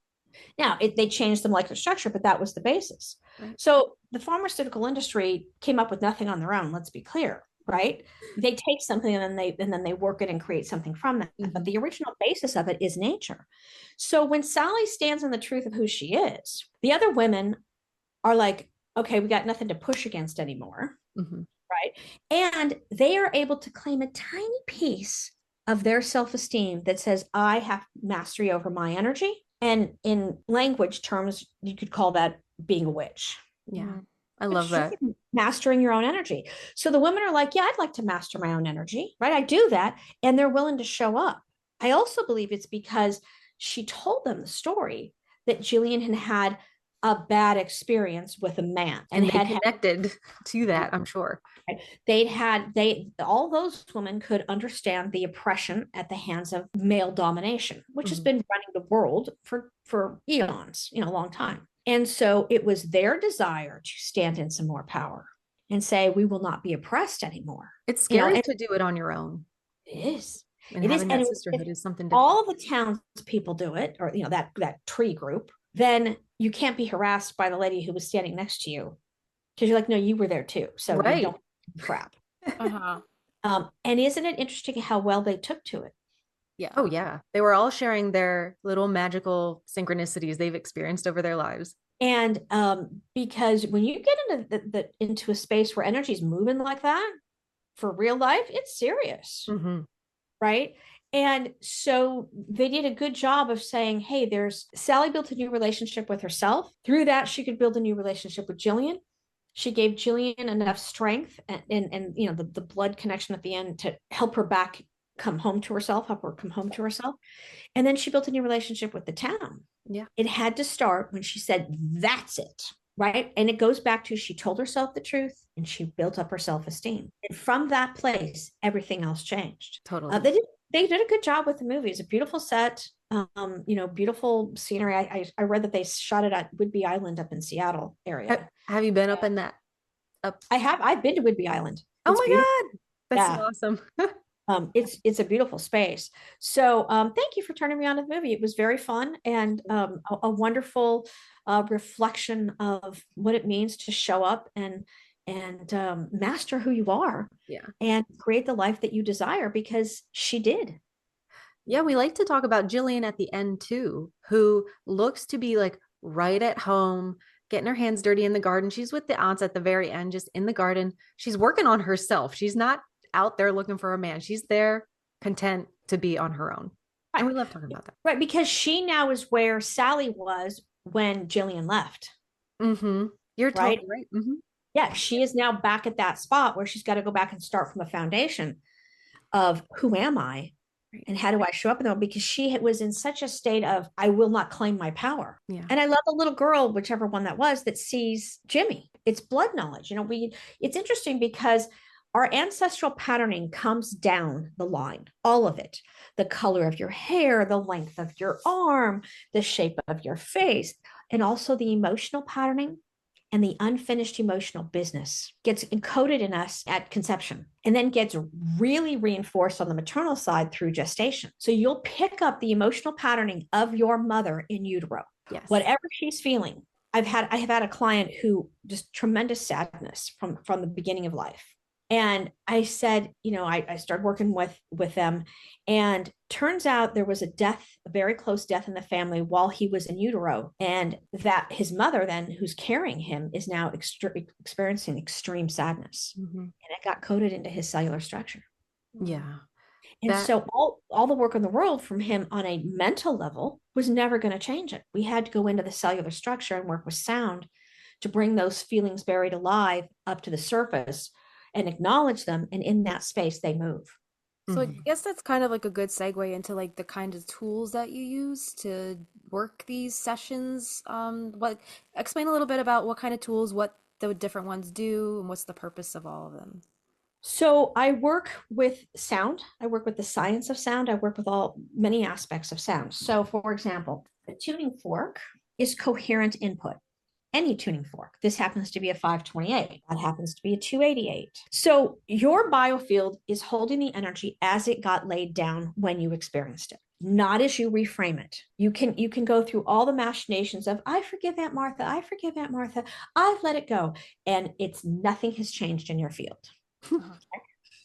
Now, they changed the molecular structure, but that was the basis. Right. So the pharmaceutical industry came up with nothing on their own, let's be clear, right? They take something and then they work it and create something from that. But the original basis of it is nature. So when Sally stands on the truth of who she is, the other women are like, okay, we got nothing to push against anymore, right? And they are able to claim a tiny piece of their self-esteem that says, I have mastery over my energy. And in language terms, you could call that being a witch. Yeah. I love that. Mastering your own energy. So the women are like, yeah, I'd like to master my own energy, right? I do that. And they're willing to show up. I also believe it's because she told them the story that Jillian had a bad experience with a man. And they connected to that, I'm sure. All those women could understand the oppression at the hands of male domination, which has been running the world for eons, a long time. And so it was their desire to stand in some more power and say, we will not be oppressed anymore. It's scary to do it on your own. It is. And having that sisterhood is something different. All the townspeople do it, or that tree group, then you can't be harassed by the lady who was standing next to you, because you're like, no, you were there too. So you don't crap. And isn't it interesting how well they took to it? Yeah. Oh, yeah. They were all sharing their little magical synchronicities they've experienced over their lives. And because when you get into a space where energy is moving like that for real life, it's serious, right? And so they did a good job of saying, hey, Sally built a new relationship with herself. Through that, she could build a new relationship with Jillian. She gave Jillian enough strength and the blood connection at the end to help her help her come home to herself. And then she built a new relationship with the town. Yeah. It had to start when she said, that's it, right? And it goes back to, she told herself the truth and she built up her self-esteem. And from that place, everything else changed. Totally. They did a good job with the movie. It's a beautiful set, beautiful scenery. I read that they shot it at Whidbey Island up in Seattle area. Have you been up in that? I have. I've been to Whidbey Island. Oh my God. That's awesome. It's a beautiful space. So thank you for turning me on to the movie. It was very fun and a wonderful reflection of what it means to show up and master who you are, and create the life that you desire, because she did. Yeah, we like to talk about Jillian at the end too, who looks to be like right at home, getting her hands dirty in the garden. She's with the aunts at the very end, just in the garden. She's working on herself. She's not out there looking for a man. She's there content to be on her own. Right. And we love talking about that. Right, because she now is where Sally was when Jillian left. You're totally right. Yeah, she is now back at that spot where she's got to go back and start from a foundation of, who am I? And how do I show up in them? Because she was in such a state of, I will not claim my power. Yeah. And I love the little girl, whichever one that was, that sees Jimmy. It's blood knowledge. It's interesting because Our ancestral patterning comes down the line, all of it. The color of your hair, the length of your arm, the shape of your face, and also the emotional patterning and the unfinished emotional business gets encoded in us at conception and then gets really reinforced on the maternal side through gestation. So you'll pick up the emotional patterning of your mother in utero. Yes. Whatever she's feeling. I have had a client who just tremendous sadness from the beginning of life. And I said, I started working with them, and turns out there was a very close death in the family while he was in utero, and that his mother then, who's carrying him, is now experiencing extreme sadness, and it got coded into his cellular structure. Yeah. And so all the work in the world from him on a mental level was never going to change it. We had to go into the cellular structure and work with sound to bring those feelings buried alive up to the surface and acknowledge them. And in that space, they move. So I guess that's kind of like a good segue into like the kind of tools that you use to work these sessions. Explain a little bit about what kind of tools, what the different ones do, and what's the purpose of all of them. So I work with sound. I work with the science of sound. I work with many aspects of sound. So for example, a tuning fork is coherent input. Any tuning fork. This happens to be a 528. That happens to be a 288. So your biofield is holding the energy as it got laid down when you experienced it, not as you reframe it. You can go through all the machinations of, I forgive Aunt Martha, I forgive Aunt Martha, I've let it go. And nothing has changed in your field.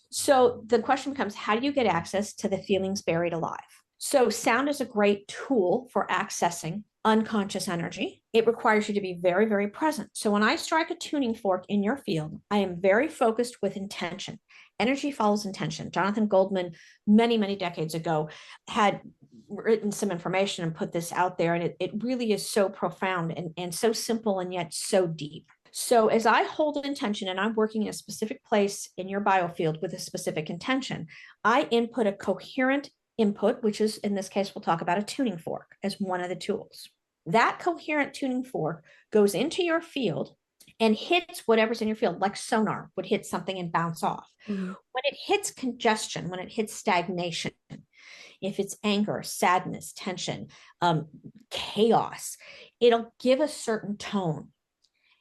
So the question becomes, how do you get access to the feelings buried alive? So sound is a great tool for accessing unconscious energy. It requires you to be very, very present. So when I strike a tuning fork in your field, I am very focused with intention. Energy follows intention. Jonathan Goldman, many, many decades ago, had written some information and put this out there. And it really is so profound and so simple and yet so deep. So as I hold intention and I'm working in a specific place in your biofield with a specific intention, I input a coherent input, which is, in this case, we'll talk about a tuning fork as one of the tools. That coherent tuning fork goes into your field and hits whatever's in your field, like sonar would hit something and bounce off. When it hits congestion, when it hits stagnation, if it's anger, sadness, tension, chaos, it'll give a certain tone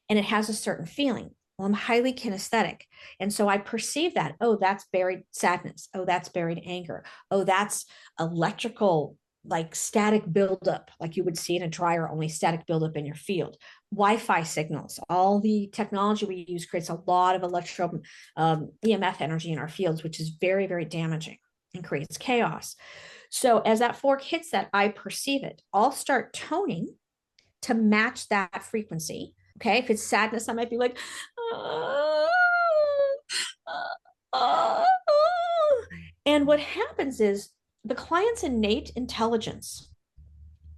and it has a certain feeling. Well, I'm highly kinesthetic. And so I perceive that, oh, that's buried sadness. Oh, that's buried anger. Oh, that's electrical, like static buildup, like you would see in a dryer, only static buildup in your field. Wi-Fi signals, all the technology we use creates a lot of electro EMF energy in our fields, which is very, very damaging and creates chaos. So as that fork hits that, I perceive it. I'll start toning to match that frequency. Okay, if it's sadness, I might be like, and what happens is the client's innate intelligence,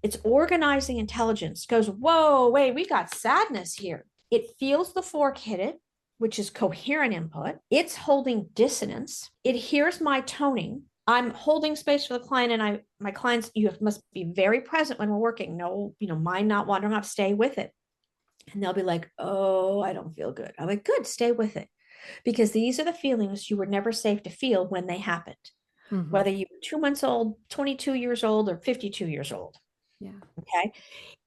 its organizing intelligence goes, whoa, wait, we got sadness here. It feels the fork hit it, which is coherent input. It's holding dissonance. It hears my toning. I'm holding space for the client, and my clients, you must be very present when we're working. No, mind not wandering off, stay with it. And they'll be like, oh, I don't feel good. I'm like, good, stay with it. Because these are the feelings you were never safe to feel when they happened. Whether you were 2 months old, 22 years old, or 52 years old. Yeah. Okay.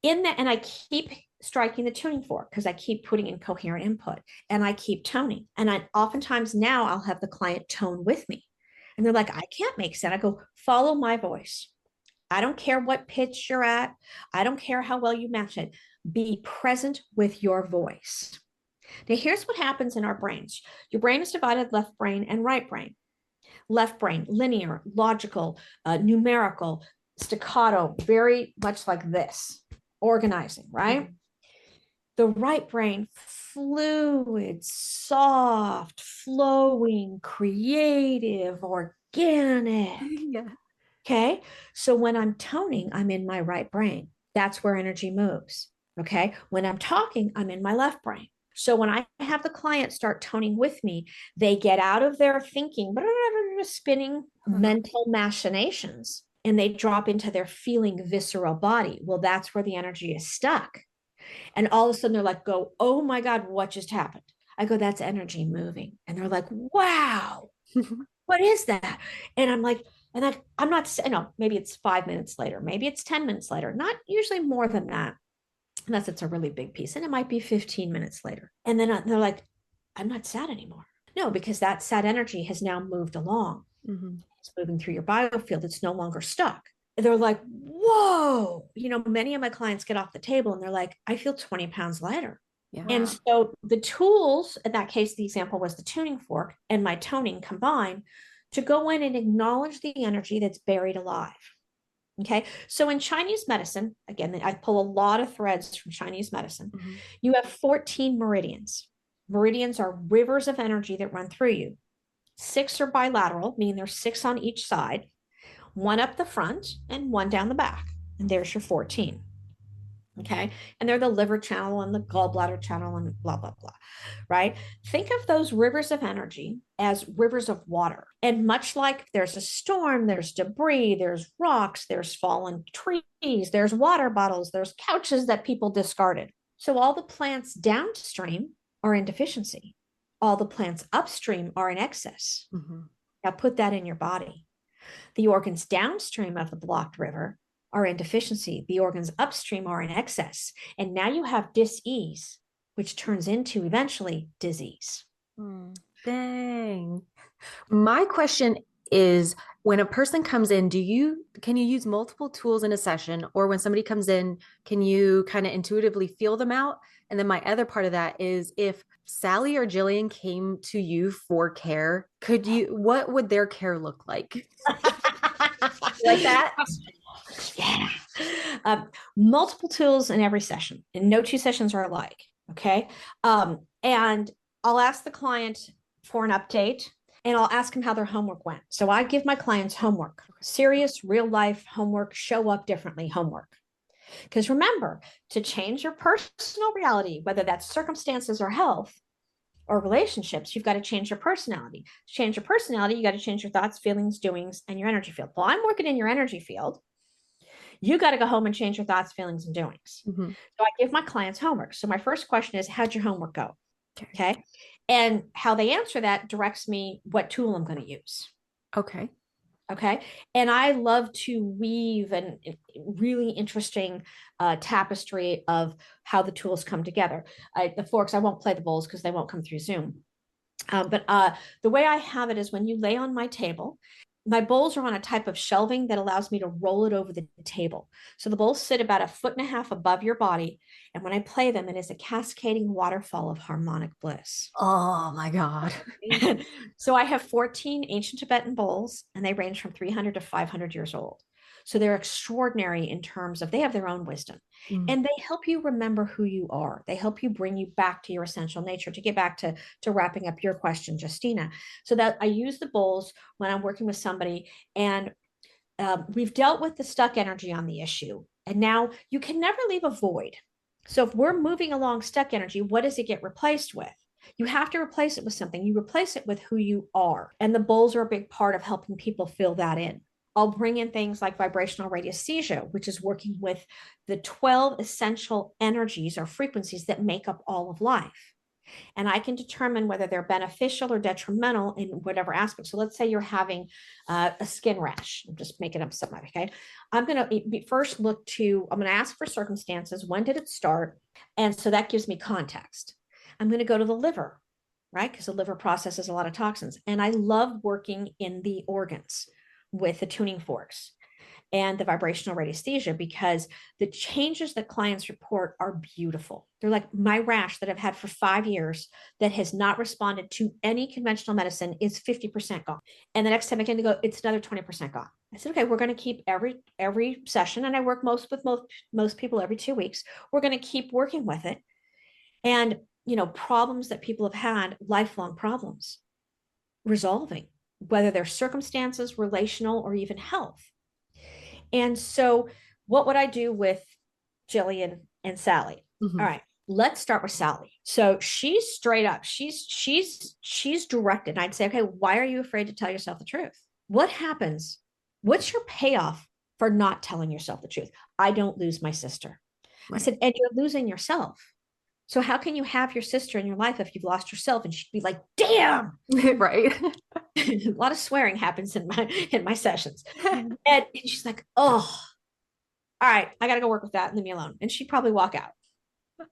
And I keep striking the tuning fork because I keep putting in coherent input and I keep toning. And oftentimes now I'll have the client tone with me. And they're like, I can't make sense. I go, follow my voice. I don't care what pitch you're at. I don't care how well you match it. Be present with your voice. Now, here's what happens in our brains. Your brain is divided left brain and right brain. Left brain, linear, logical, numerical, staccato, very much like this, organizing, right? The right brain, fluid, soft, flowing, creative, organic. Yeah. Okay. So when I'm toning, I'm in my right brain. That's where energy moves. Okay. When I'm talking, I'm in my left brain. So when I have the client start toning with me, they get out of their thinking, spinning mental machinations, and they drop into their feeling visceral body. Well, that's where the energy is stuck. And all of a sudden they're like, oh my God, what just happened? I go, that's energy moving. And they're like, wow, what is that? And I'm like, I'm not saying, no, maybe it's 5 minutes later, maybe it's 10 minutes later, not usually more than that, unless it's a really big piece. And it might be 15 minutes later. And then they're like, I'm not sad anymore. No, because that sad energy has now moved along. Mm-hmm. It's moving through your biofield. It's no longer stuck. They're like, whoa. Many of my clients get off the table and they're like, I feel 20 pounds lighter. Yeah. And so the tools, in that case, the example was the tuning fork and my toning combined to go in and acknowledge the energy that's buried alive. Okay. So in Chinese medicine, again, I pull a lot of threads from Chinese medicine. Mm-hmm. You have 14 meridians. Meridians are rivers of energy that run through you. 6 are bilateral, meaning there's 6 on each side, 1 up the front and 1 down the back. And there's your 14. Okay. And they're the liver channel and the gallbladder channel and blah, blah, blah. Right. Think of those rivers of energy as rivers of water. And much like there's a storm, there's debris, there's rocks, there's fallen trees, there's water bottles, there's couches that people discarded. So all the plants downstream are in deficiency. All the plants upstream are in excess. Mm-hmm. Now put that in your body. The organs downstream of the blocked river are in deficiency. The organs upstream are in excess. And now you have dis-ease, which turns into eventually disease. Dang. My question is, when a person comes in, can you use multiple tools in a session, or when somebody comes in, can you kind of intuitively feel them out? And then my other part of that is, if Sally or Jillian came to you for care, what would their care look like? Like that? Yeah. Multiple tools in every session, and no 2 sessions are alike. Okay. And I'll ask the client for an update, and I'll ask them how their homework went. So I give my clients homework, serious, real life homework, show up differently homework. Because remember, to change your personal reality, whether that's circumstances or health or relationships, you've got to change your personality. To change your personality, you got to change your thoughts, feelings, doings, and your energy field. Well, I'm working in your energy field. You got to go home and change your thoughts, feelings, and doings. Mm-hmm. So I give my clients homework. So my first question is, how'd your homework go? Okay. And how they answer that directs me what tool I'm going to use. Okay. Okay. And I love to weave a really interesting tapestry of how the tools come together. The forks, I won't play the bowls because they won't come through Zoom. But the way I have it is, when you lay on my table, my bowls are on a type of shelving that allows me to roll it over the table. So the bowls sit about 1.5 feet above your body. And when I play them, it is a cascading waterfall of harmonic bliss. Oh my God. So I have 14 ancient Tibetan bowls, and they range from 300 to 500 years old. So they're extraordinary in terms of, they have their own wisdom, and they help you remember who you are. They help you bring you back to your essential nature. To get back to wrapping up your question, Justina. So that I use the bowls when I'm working with somebody, and we've dealt with the stuck energy on the issue. And now you can never leave a void. So if we're moving along stuck energy, what does it get replaced with? You have to replace it with something. You replace it with who you are. And the bowls are a big part of helping people fill that in. I'll bring in things like vibrational radiesthesia, which is working with the 12 essential energies or frequencies that make up all of life. And I can determine whether they're beneficial or detrimental in whatever aspect. So let's say you're having a skin rash. I'm just making up something, okay? I'm going to first I'm going to ask for circumstances. When did it start? And so that gives me context. I'm going to go to the liver, right? Because the liver processes a lot of toxins. And I love working in the organs with the tuning forks and the vibrational radiesthesia, because the changes that clients report are beautiful. They're like, my rash that I've had for 5 years that has not responded to any conventional medicine is 50% gone. And the next time I came to go, it's another 20% gone. I said, okay, we're going to keep every session. And I work most people every 2 weeks. We're going to keep working with it. And, problems that people have had, lifelong problems, resolving, whether they're circumstances, relational, or even health. And so what would I do with Jillian and Sally? Mm-hmm. All right, let's start with Sally. So she's straight up, she's directed. And I'd say, okay, why are you afraid to tell yourself the truth? What happens? What's your payoff for not telling yourself the truth? I don't lose my sister. Right. I said, and you're losing yourself. So how can you have your sister in your life if you've lost yourself? And she'd be like, damn. Right. A lot of swearing happens in my sessions. And she's like, oh, all right, I got to go work with that and leave me alone. And she'd probably walk out.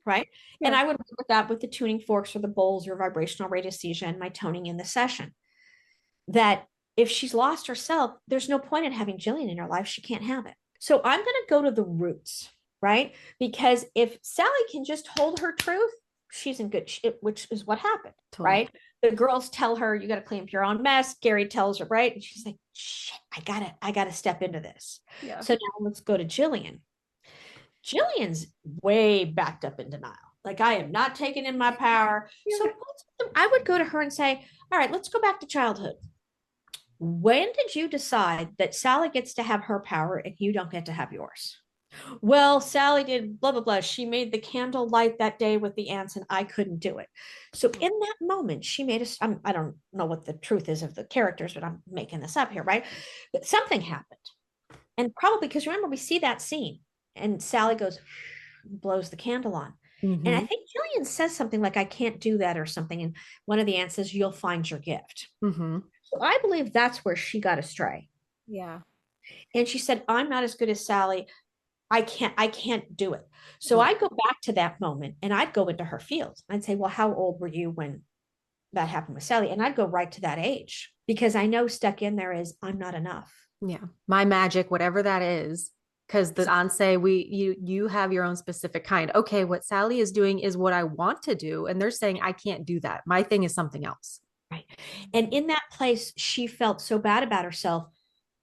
Right. Yeah. And I would work with that with the tuning forks or the bowls or vibrational radiesthesia and my toning in the session. That if she's lost herself, there's no point in having Jillian in her life. She can't have it. So I'm going to go to the roots, right? Because if Sally can just hold her truth, she's in good shape, which is what happened, totally. Right? The girls tell her, you got to clean up your own mess. Gary tells her, right? And she's like, shit, I got to step into this. Yeah. So now let's go to Jillian. Jillian's way backed up in denial. Like, I am not taking in my power. Yeah. So I would go to her and say, all right, let's go back to childhood. When did you decide that Sally gets to have her power and you don't get to have yours? Well, Sally did blah, blah, blah. She made the candle light that day with the ants and I couldn't do it. So in that moment, she made I don't know what the truth is of the characters, but I'm making this up here, right? But something happened. And probably because remember, we see that scene and Sally goes, blows the candle on. Mm-hmm. And I think Jillian says something like, I can't do that or something. And one of the ants says, you'll find your gift. Mm-hmm. So I believe that's where she got astray. Yeah. And she said, I'm not as good as Sally. I can't do it. So I'd go back to that moment and I'd go into her field. I'd say, well, how old were you when that happened with Sally? And I'd go right to that age because I know stuck in there is I'm not enough. Yeah. My magic, whatever that is. Because the Ansei, you have your own specific kind. Okay, what Sally is doing is what I want to do. And they're saying, I can't do that. My thing is something else. Right. And in that place, she felt so bad about herself.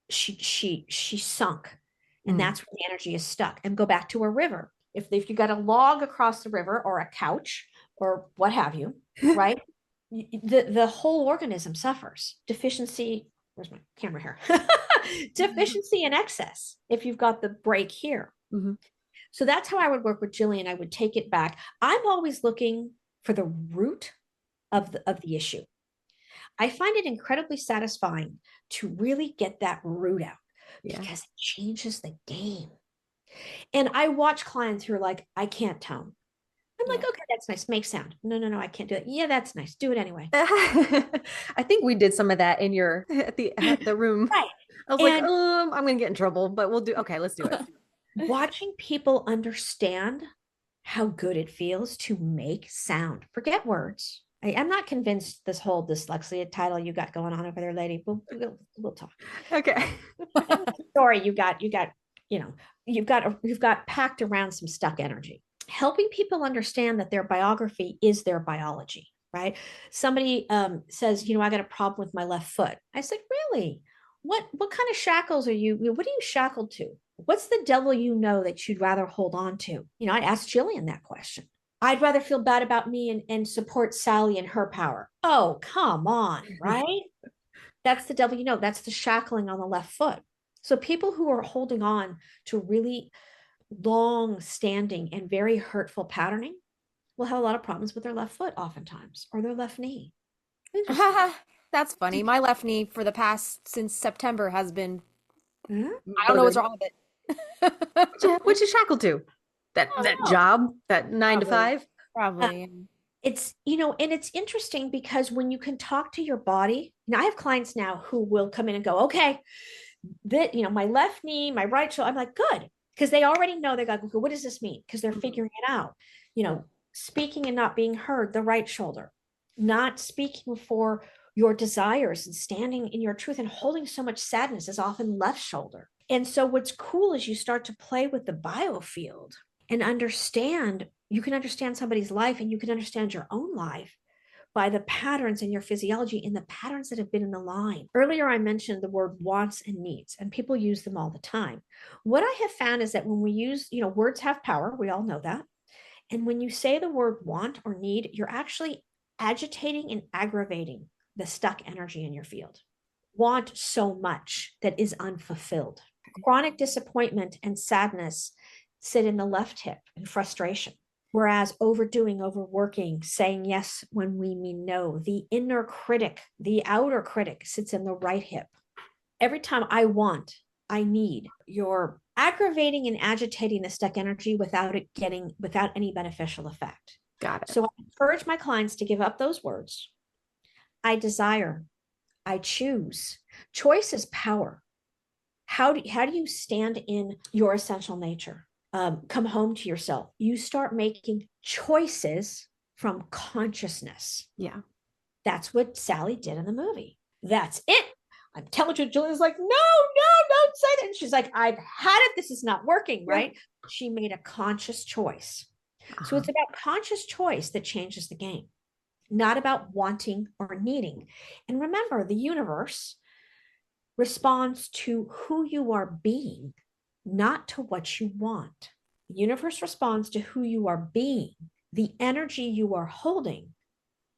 She sunk. And that's where the energy is stuck. And go back to a river. If you got a log across the river or a couch or what have you, right? The whole organism suffers. Deficiency. Where's my camera here? Deficiency and excess if you've got the break here. Mm-hmm. So that's how I would work with Jillian. I would take it back. I'm always looking for the root of the issue. I find it incredibly satisfying to really get that root out because it changes the game. And I watch clients who are like, I can't tone. I'm like, okay, that's nice. Make sound. No, I can't do it. Yeah, that's nice. Do it anyway. I think we did some of that in at the room. Right. I was like, I'm going to get in trouble, but let's do it. Watching people understand how good it feels to make sound. Forget words. I'm not convinced this whole dyslexia title you got going on over there, lady. We'll talk. Okay. Story you've got packed around some stuck energy. Helping people understand that their biography is their biology, right? Somebody says, I got a problem with my left foot. I said, really? What kind of shackles are you? What are you shackled to? What's the devil that you'd rather hold on to? I'd ask Jillian that question. I'd rather feel bad about me and support Sally and her power. Oh, come on, right? That's the devil, that's the shackling on the left foot. So people who are holding on to really long-standing and very hurtful patterning will have a lot of problems with their left foot oftentimes, or their left knee. That's funny. My left knee since September has been, I don't know what's wrong with it. What's you shackled to? That job, that 9 to 5? Probably. It's, and it's interesting because when you can talk to your body, I have clients now who will come in and go, okay, my left knee, my right shoulder, I'm like, good. Because they already know, they go, okay, what does this mean? Because they're figuring it out. Speaking and not being heard, the right shoulder, not speaking for your desires and standing in your truth and holding so much sadness is often left shoulder. And so what's cool is you start to play with the biofield and you can understand somebody's life and you can understand your own life by the patterns in your physiology and the patterns that have been in the line. Earlier, I mentioned the word wants and needs, and people use them all the time. What I have found is that when we use, words have power, we all know that. And when you say the word want or need, you're actually agitating and aggravating the stuck energy in your field. Want so much that is unfulfilled. Chronic disappointment and sadness sit in the left hip and frustration. Whereas overdoing, overworking, saying yes when we mean no, the inner critic, the outer critic sits in the right hip. Every time I want, I need, you're aggravating and agitating the stuck energy without any beneficial effect. Got it. So I encourage my clients to give up those words. I desire, I choose. Choice is power. How do you stand in your essential nature? Come home to yourself. You start making choices from consciousness. Yeah. That's what Sally did in the movie. That's it. I'm telling you, Julia's like, no, don't say that. And she's like, I've had it. This is not working, right? Yeah. She made a conscious choice. So it's about conscious choice that changes the game, not about wanting or needing. And remember, the universe responds to who you are being, not to what you want. The universe responds to who you are being, the energy you are holding,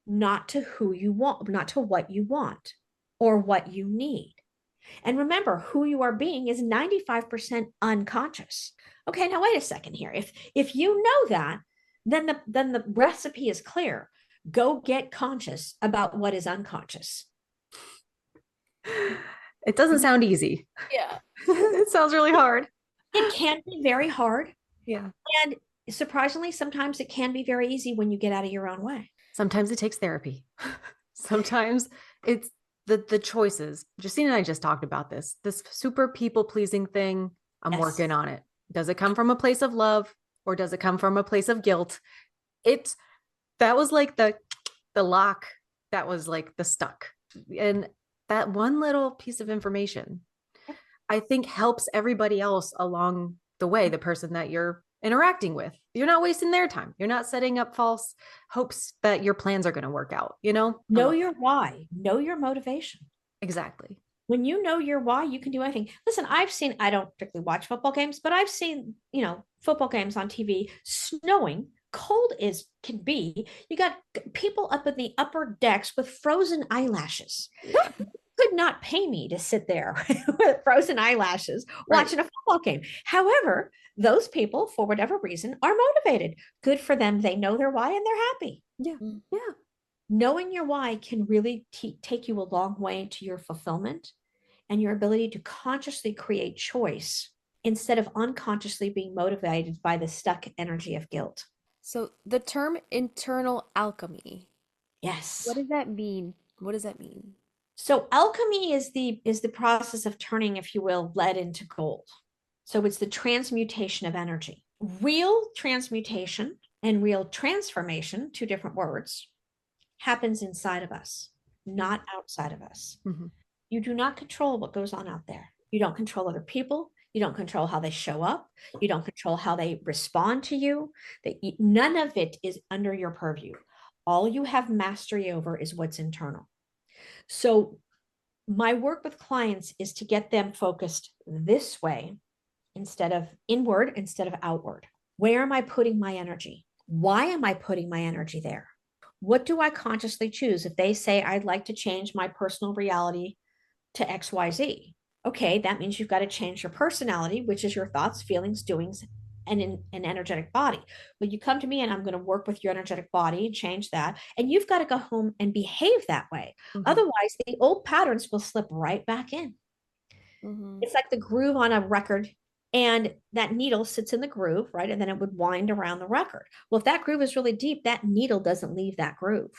not to who you want, not to what you want or what you need. And remember, who you are being is 95% unconscious. Okay, now wait a second here. If you know that, then the recipe is clear. Go get conscious about what is unconscious. It doesn't sound easy. Yeah. It sounds really hard. It can be very hard. Yeah. And surprisingly, sometimes it can be very easy when you get out of your own way. Sometimes it takes therapy. Sometimes it's the choices. Justine and I just talked about this super people pleasing thing. I'm working on it. Does it come from a place of love or does it come from a place of guilt? That was like the lock. That was like the stuck. And that one little piece of information, I think, helps everybody else along the way, the person that you're interacting with. You're not wasting their time. You're not setting up false hopes that your plans are going to work out, you know? Know your why, know your motivation. Exactly. When you know your why, you can do anything. Listen, I don't particularly watch football games, but I've seen, football games on TV, snowing, cold as can be. You got people up in the upper decks with frozen eyelashes. Could not pay me to sit there with frozen eyelashes watching a football game. However, those people, for whatever reason, are motivated. Good for them. They know their why and they're happy. Yeah. Yeah. Knowing your why can really take you a long way to your fulfillment and your ability to consciously create choice instead of unconsciously being motivated by the stuck energy of guilt. So the term internal alchemy. Yes. What does that mean? What does that mean? So alchemy is the process of turning, if you will, lead into gold. So it's the transmutation of energy. Real transmutation and real transformation, two different words, happens inside of us, not outside of us. Mm-hmm. You do not control what goes on out there. You don't control other people. You don't control how they show up. You don't control how they respond to you. None of it is under your purview. All you have mastery over is what's internal. So my work with clients is to get them focused this way instead of inward, instead of outward. Where am I putting my energy? Why am I putting my energy there? What do I consciously choose? If they say, I'd like to change my personal reality to XYZ, okay, that means you've got to change your personality, which is your thoughts, feelings, doings, and an energetic body. But you come to me and I'm going to work with your energetic body and change that. And you've got to go home and behave that way. Mm-hmm. Otherwise, the old patterns will slip right back in. Mm-hmm. It's like the groove on a record, and that needle sits in the groove, right? And then it would wind around the record. Well, if that groove is really deep, that needle doesn't leave that groove.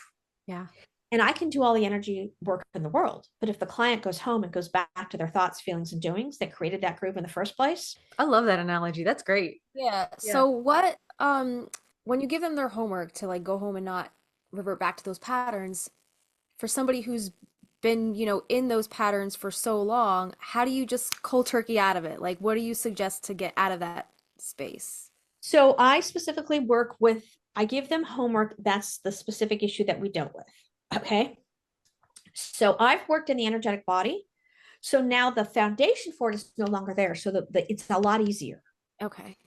Yeah. And I can do all the energy work in the world. But if the client goes home and goes back to their thoughts, feelings, and doings that created that groove in the first place. I love that analogy. That's great. Yeah. So what, when you give them their homework to like go home and not revert back to those patterns, for somebody who's been, in those patterns for so long, how do you just cold turkey out of it? Like, what do you suggest to get out of that space? So I specifically I give them homework. That's the specific issue that we dealt with. Okay. So I've worked in the energetic body. So now the foundation for it is no longer there. So it's a lot easier. Okay.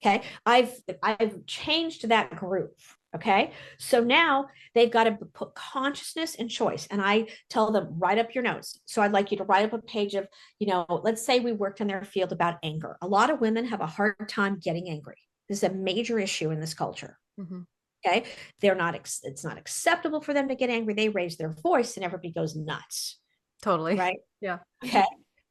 Okay. I've changed that groove. Okay. So now they've got to put consciousness and choice. And I tell them, write up your notes. So I'd like you to write up a page of, let's say we worked in their field about anger. A lot of women have a hard time getting angry. This is a major issue in this culture. Mm-hmm. Okay. It's not acceptable for them to get angry. They raise their voice and everybody goes nuts. Totally. Right. Yeah. Okay.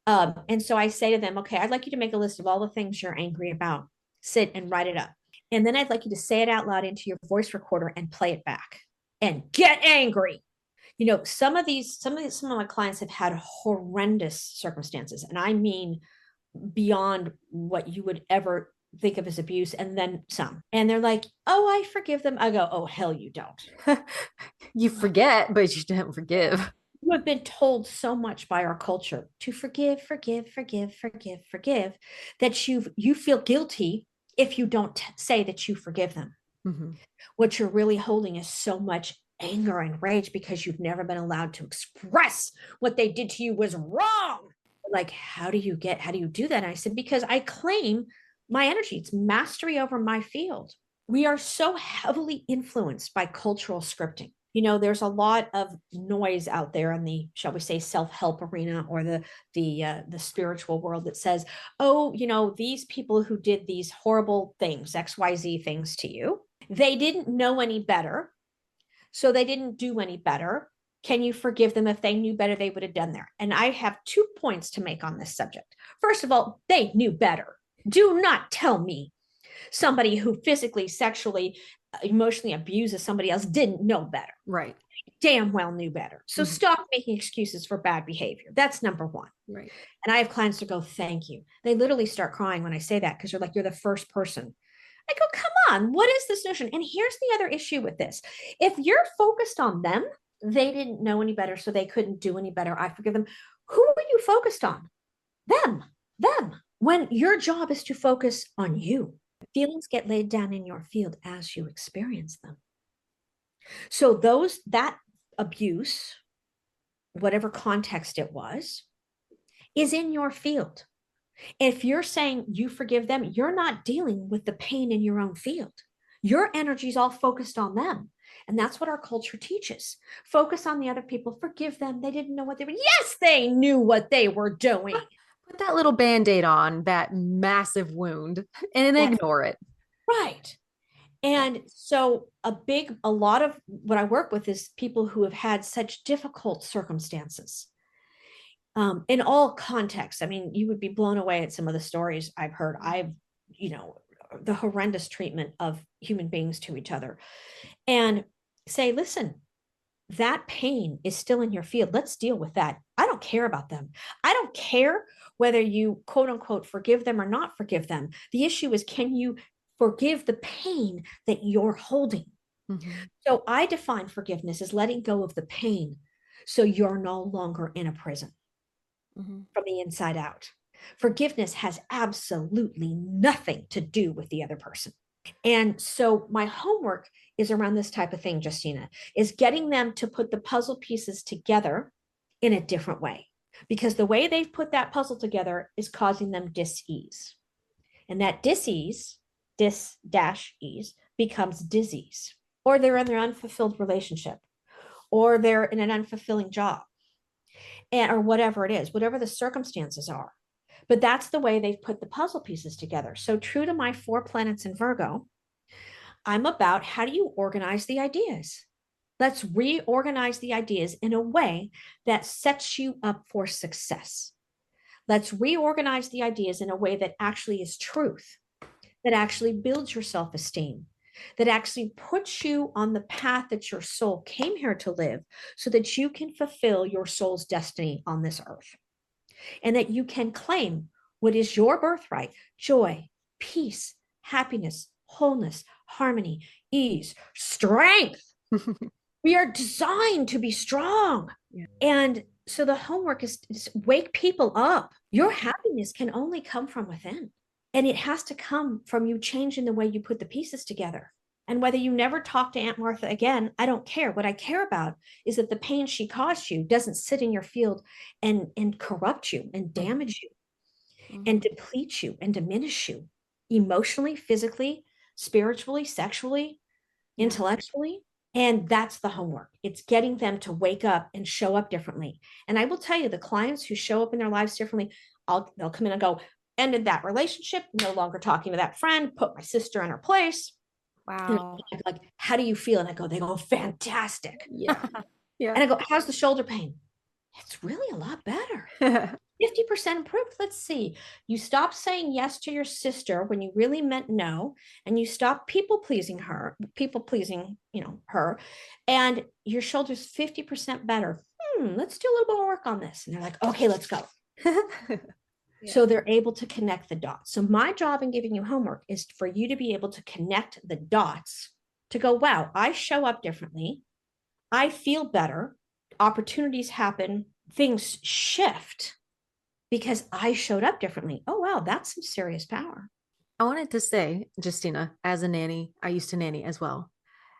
And so I say to them, okay, I'd like you to make a list of all the things you're angry about. Sit and write it up. And then I'd like you to say it out loud into your voice recorder and play it back and get angry. You know, some of my clients have had horrendous circumstances, and I mean beyond what you would ever think of as abuse, and then some. And they're like, oh, I forgive them. I go, oh, hell, you don't. You forget, but you don't forgive. You have been told so much by our culture to forgive, forgive, forgive, forgive, forgive, that you feel guilty if you don't say that you forgive them. Mm-hmm. What you're really holding is so much anger and rage because you've never been allowed to express what they did to you was wrong. Like, how do you do that? And I said, because I claim my energy, it's mastery over my field. We are so heavily influenced by cultural scripting. You know, there's a lot of noise out there in the, shall we say, self-help arena, or the spiritual world, that says, oh, you know, these people who did these horrible things, XYZ things to you, they didn't know any better, so they didn't do any better. Can you forgive them? If they knew better, they would have done there. And I have 2 points to make on this subject. First of all, they knew better. Do not tell me somebody who physically, sexually, emotionally abuses somebody else didn't know better. Right. Damn well knew better. So stop making excuses for bad behavior. That's number one. Right. And I have clients that go, thank you. They literally start crying when I say that, because they're like, you're the first person. I go, come on, what is this notion? And here's the other issue with this. If you're focused on them, they didn't know any better, so they couldn't do any better, I forgive them. Who are you focused on? Them. When your job is to focus on you, feelings get laid down in your field as you experience them. So that abuse, whatever context it was, is in your field. If you're saying you forgive them, you're not dealing with the pain in your own field. Your energy is all focused on them. And that's what our culture teaches. Focus on the other people, forgive them. They didn't know what they were. Yes, they knew what they were doing. Put that little band-aid on that massive wound and ignore it. Right. And so a lot of what I work with is people who have had such difficult circumstances. In all contexts. I mean, you would be blown away at some of the stories I've heard. The horrendous treatment of human beings to each other, and say, listen, that pain is still in your field. Let's deal with that. I don't care about them. I don't care whether you quote unquote forgive them or not forgive them. The issue is, can you forgive the pain that you're holding? Mm-hmm. So I define forgiveness as letting go of the pain, so you're no longer in a prison. Mm-hmm. From the inside out. Forgiveness has absolutely nothing to do with the other person. And so my homework is around this type of thing, Justina, is getting them to put the puzzle pieces together in a different way, because the way they've put that puzzle together is causing them dis-ease. And that dis-ease becomes disease, or they're in their unfulfilled relationship, or they're in an unfulfilling job, or whatever it is, whatever the circumstances are. But that's the way they've put the puzzle pieces together. So true to my 4 planets in Virgo, I'm about, how do you organize the ideas? Let's reorganize the ideas in a way that sets you up for success. Let's reorganize the ideas in a way that actually is truth, that actually builds your self-esteem, that actually puts you on the path that your soul came here to live, so that you can fulfill your soul's destiny on this earth, and that you can claim what is your birthright: joy, peace, happiness, wholeness, harmony, ease, strength. We are designed to be strong. Yeah. And so the homework is wake people up. Your happiness can only come from within. And it has to come from you changing the way you put the pieces together. And whether you never talk to Aunt Martha again, I don't care. What I care about is that the pain she caused you doesn't sit in your field and corrupt you and damage you, mm-hmm. and deplete you and diminish you emotionally, physically, spiritually, sexually, yeah. intellectually. And that's the homework. It's getting them to wake up and show up differently. And I will tell you, the clients who show up in their lives differently, they'll come in and go, ended that relationship, no longer talking to that friend, put my sister in her place. Wow. Like, how do you feel? And they go, fantastic. Yeah. Yeah. And I go, how's the shoulder pain? It's really a lot better. 50% improved. Let's see. You stop saying yes to your sister when you really meant no, and you stop people pleasing, her, and your shoulder's 50% better. Let's do a little bit more work on this. And they're like, okay, let's go. Yeah. So they're able to connect the dots. So my job in giving you homework is for you to be able to connect the dots to go, wow, I show up differently. I feel better. Opportunities happen. Things shift because I showed up differently. Oh, wow, that's some serious power. I wanted to say, Justina, as a nanny, I used to nanny as well.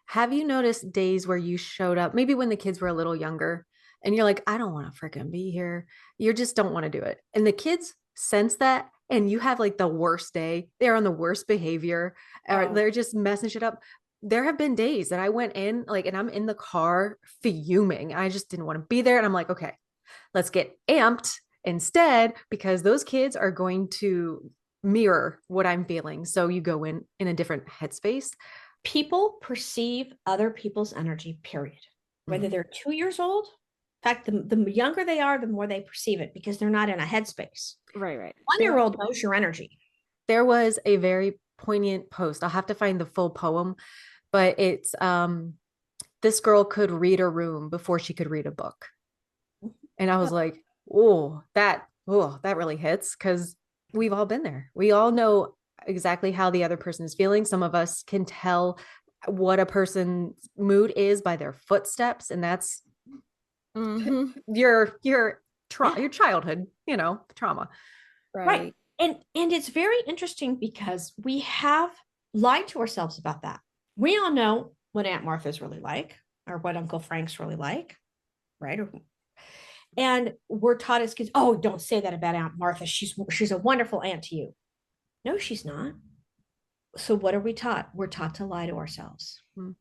Have you noticed days where you showed up, maybe when the kids were a little younger, and you're like, I don't want to freaking be here. You just don't want to do it. And the kids sense that, and you have like the worst day. They're on the worst behavior, or Oh, they're just messing shit up. There have been days that I went in, like, and I'm in the car fuming. I just didn't want to be there. And I'm like, okay, let's get amped instead because those kids are going to mirror what I'm feeling. So you go in a different headspace. people perceive other people's energy, period. Whether Mhm. they're 2 years old, in fact, the younger they are, the more they perceive it because they're not in a headspace. Right, right. 1 year old knows your energy. There was a very poignant post. I'll have to find the full poem, but it's this girl could read a room before she could read a book. And I was like, oh, that really hits because we've all been there. We all know exactly how the other person is feeling. Some of us can tell what a person's mood is by their footsteps, and that's Mm-hmm. your childhood, trauma. Right. Right. And it's very interesting because we have lied to ourselves about that. We all know what Aunt Martha's really like or what Uncle Frank's really like, right? And we're taught as kids, oh, don't say that about Aunt Martha. She's a wonderful aunt to you. No, she's not. So what are we taught? We're taught to lie to ourselves. Mm-hmm.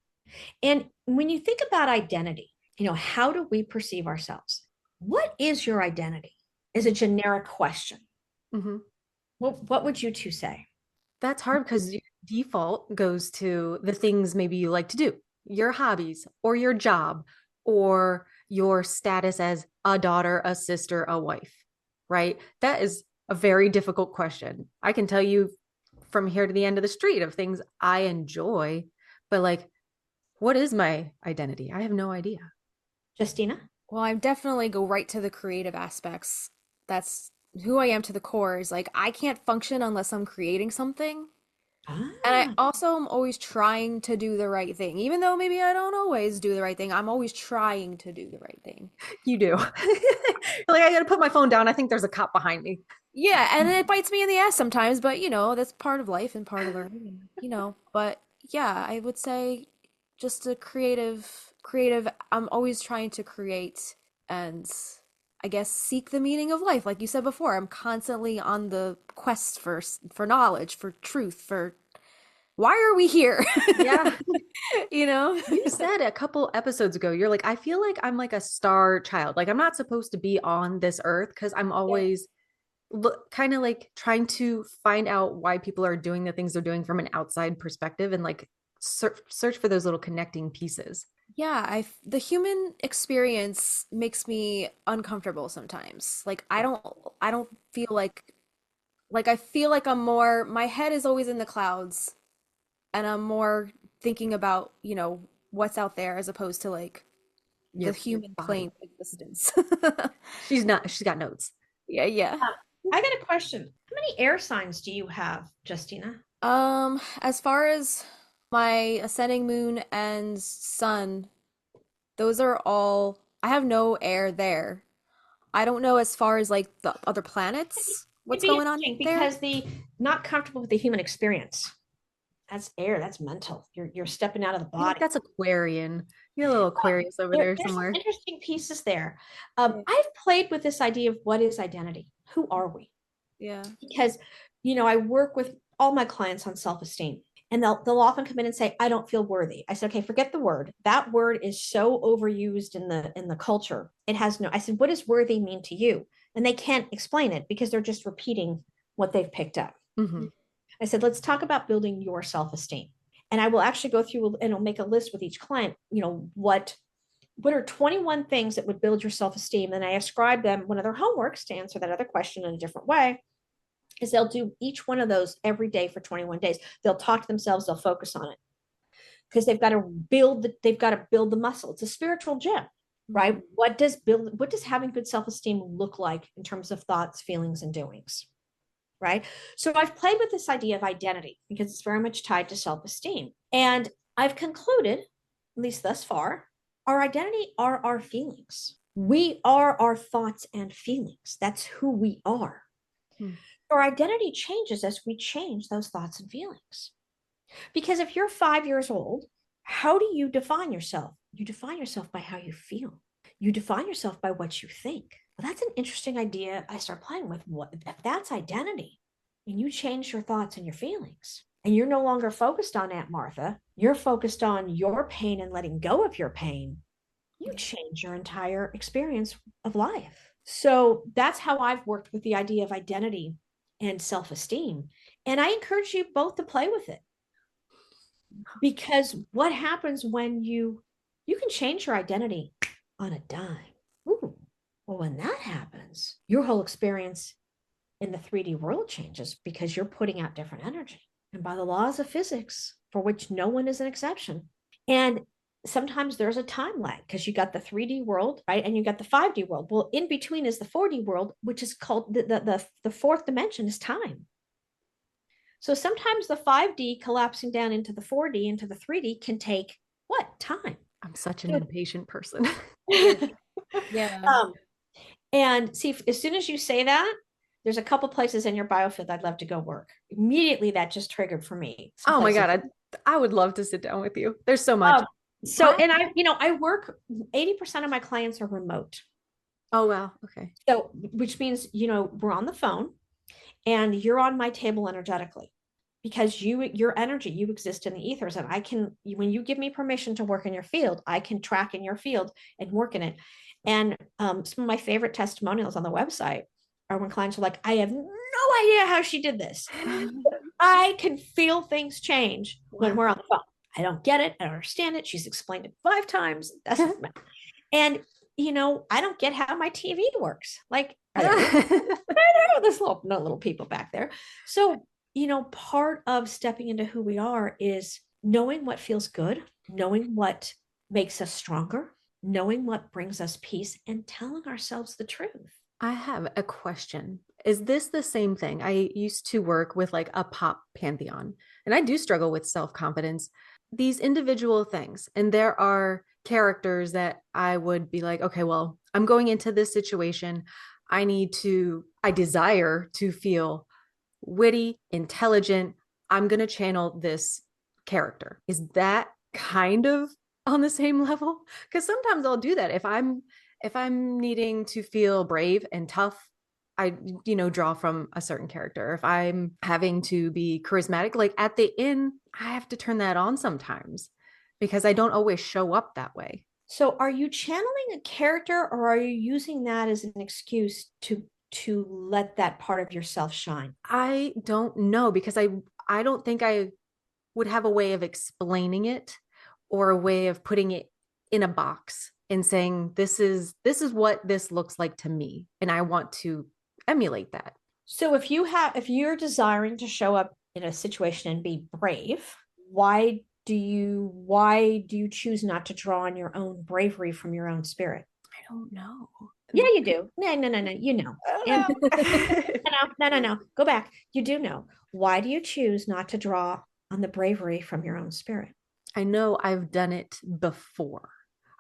And when you think about identity, how do we perceive ourselves? What is your identity? Is a generic question. Mm-hmm. What would you two say? That's hard because your default goes to the things maybe you like to do, your hobbies or your job or your status as a daughter, a sister, a wife, right? That is a very difficult question. I can tell you from here to the end of the street of things I enjoy, but like, what is my identity? I have no idea. Justina? Well, I definitely go right to the creative aspects. That's who I am to the core is like I can't function unless I'm creating something. And I Ah, also am always trying to do the right thing. Even though maybe I don't always do the right thing, I'm always trying to do the right thing. You do. Like, I got to put my phone down. I think there's a cop behind me. Yeah, and it bites me in the ass sometimes, but that's part of life and part of learning, but yeah, I would say just a creative, I'm always trying to create and I guess seek the meaning of life. Like you said before, I'm constantly on the quest for knowledge, for truth, for why are we here? Yeah. You know? You said a couple episodes ago, you're like, I feel like I'm like a star child. Like, I'm not supposed to be on this earth because I'm yeah. always kind of like trying to find out why people are doing the things they're doing from an outside perspective and like search for those little connecting pieces. Yeah, the human experience makes me uncomfortable sometimes. Like I don't feel like I feel like I'm more my head is always in the clouds and I'm more thinking about, what's out there as opposed to like the Your human plane body. of existence. She's got notes. Yeah, yeah. I got a question. How many air signs do you have, Justina? As far as my ascending moon and sun, those are all I have no air there. I don't know as far as like the other planets, It'd what's be going on interesting there. because the not comfortable with the human experience. That's air. That's mental. You're stepping out of the I feel like body. that's Aquarian. You're a little Aquarius over there There's some somewhere. interesting pieces there. Yeah. I've played with this idea of what is identity? Who are we? Yeah. Because I work with all my clients on self-esteem. And they'll often come in and say, I don't feel worthy. I said, okay, forget the word. That word is so overused in the culture. It has no, I said, what does worthy mean to you? And they can't explain it because they're just repeating what they've picked up. Mm-hmm. I said, let's talk about building your self-esteem. And I will actually go through and I'll make a list with each client, what what are 21 things that would build your self-esteem? And I ascribe them, one of their homeworks to answer that other question in a different way is they'll do each one of those every day for 21 days. They'll talk to themselves, they'll focus on it because they've got to build the muscle. It's a spiritual gym, right? Mhm. What does having good self-esteem look like in terms of thoughts, feelings, and doings? Right. So I've played with this idea of identity because it's very much tied to self-esteem. And I've concluded, at least thus far, our identity are our feelings. We are our thoughts and feelings. That's who we are. Hmm. Our identity changes as we change those thoughts and feelings. Because if you're 5 years old, how do you define yourself? You define yourself by how you feel. You define yourself by what you think. Well, that's an interesting idea. I start playing with what if that's identity and you change your thoughts and your feelings and you're no longer focused on Aunt Martha, you're focused on your pain and letting go of your pain. You change your entire experience of life. So that's how I've worked with the idea of identity and self-esteem. And I encourage you both to play with it because what happens when you can change your identity on a dime. Ooh. Well, when that happens, your whole experience in the 3D world changes because you're putting out different energy. And by the laws of physics, for which no one is an exception. And sometimes there's a time lag because you got the 3D world, right? And you got the 5D world. Well, in between is the 4D world, which is called the fourth dimension is time. So sometimes the 5D collapsing down into the 4D, into the 3D can take what? Time. I'm such an impatient person. Yeah. um, and see, as soon as you say that, there's a couple places in your biofield I'd love to go work. Immediately, that just triggered for me. Oh my God. I would love to sit down with you. There's so much. And I work, 80% of my clients are remote. Oh, wow. Okay. So, which means, we're on the phone and you're on my table energetically because your energy, you exist in the ethers. And when you give me permission to work in your field, I can track in your field and work in it. And some of my favorite testimonials on the website are when clients are like, I have no idea how she did this. I can feel things change when we're on the phone. I don't get it. I don't understand it. She's explained it 5 times. And, I don't get how my TV works. Like, I know there's little people back there. So, part of stepping into who we are is knowing what feels good, knowing what makes us stronger, knowing what brings us peace, and telling ourselves the truth. I have a question. Is this the same thing? I used to work with like a pop pantheon, and I do struggle with self-confidence. These individual things, and there are characters that I would be like, okay, well, I'm going into this situation. I desire to feel witty, intelligent. I'm going to channel this character. Is that kind of on the same level? Because sometimes I'll do that if I'm needing to feel brave and tough. I draw from a certain character. If I'm having to be charismatic, like at the inn, I have to turn that on sometimes because I don't always show up that way. So are you channeling a character or are you using that as an excuse to let that part of yourself shine? I don't know because I don't think I would have a way of explaining it or a way of putting it in a box and saying this is what this looks like to me and I want to emulate that. So if you're desiring to show up in a situation and be brave, why do you choose not to draw on your own bravery from your own spirit? I don't know. Yeah, you do. No. You know. And, no. Go back. You do know. Why do you choose not to draw on the bravery from your own spirit? I know I've done it before.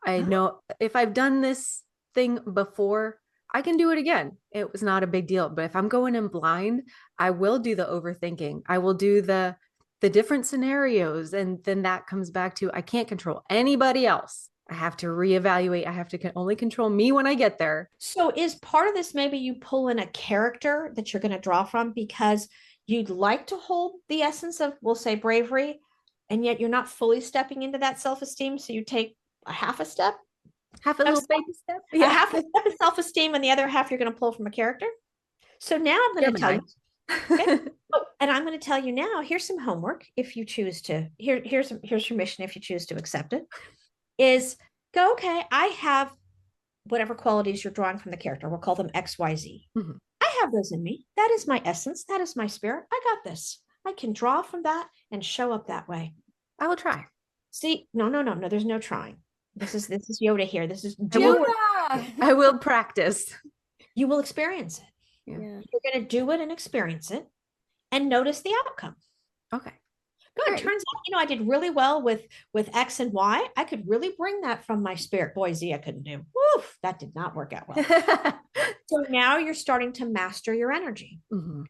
I know if I've done this thing before, I can do it again. It was not a big deal. But if I'm going in blind, I will do the overthinking. I will do the different scenarios. And then that comes back to I can't control anybody else. I have to reevaluate. I have to only control me when I get there. So is part of this maybe you pull in a character that you're going to draw from because you'd like to hold the essence of, we'll say, bravery, and yet you're not fully stepping into that self-esteem. So you take a half a step, Half a little baby step. a half a step of self-esteem, and the other half you're going to pull from a character. So now I'm going to tell you. Okay? And I'm going to tell you now, here's some homework if you choose to, here's your mission if you choose to accept it, is go, okay, I have whatever qualities you're drawing from the character. We'll call them X, Y, Z. Mm-hmm. I have those in me. That is my essence. That is my spirit. I got this. I can draw from that and show up that way. I will try. See, no. There's no trying. This is Yoda here. This is I will practice. You will experience it. Yeah. You're going to do it and experience it and notice the outcome. Okay. Good. Great. Turns out, I did really well with X and Y. I could really bring that from my spirit. Boy, Z, I couldn't do. Woof, that did not work out well. So now you're starting to master your energy. Mm-hmm.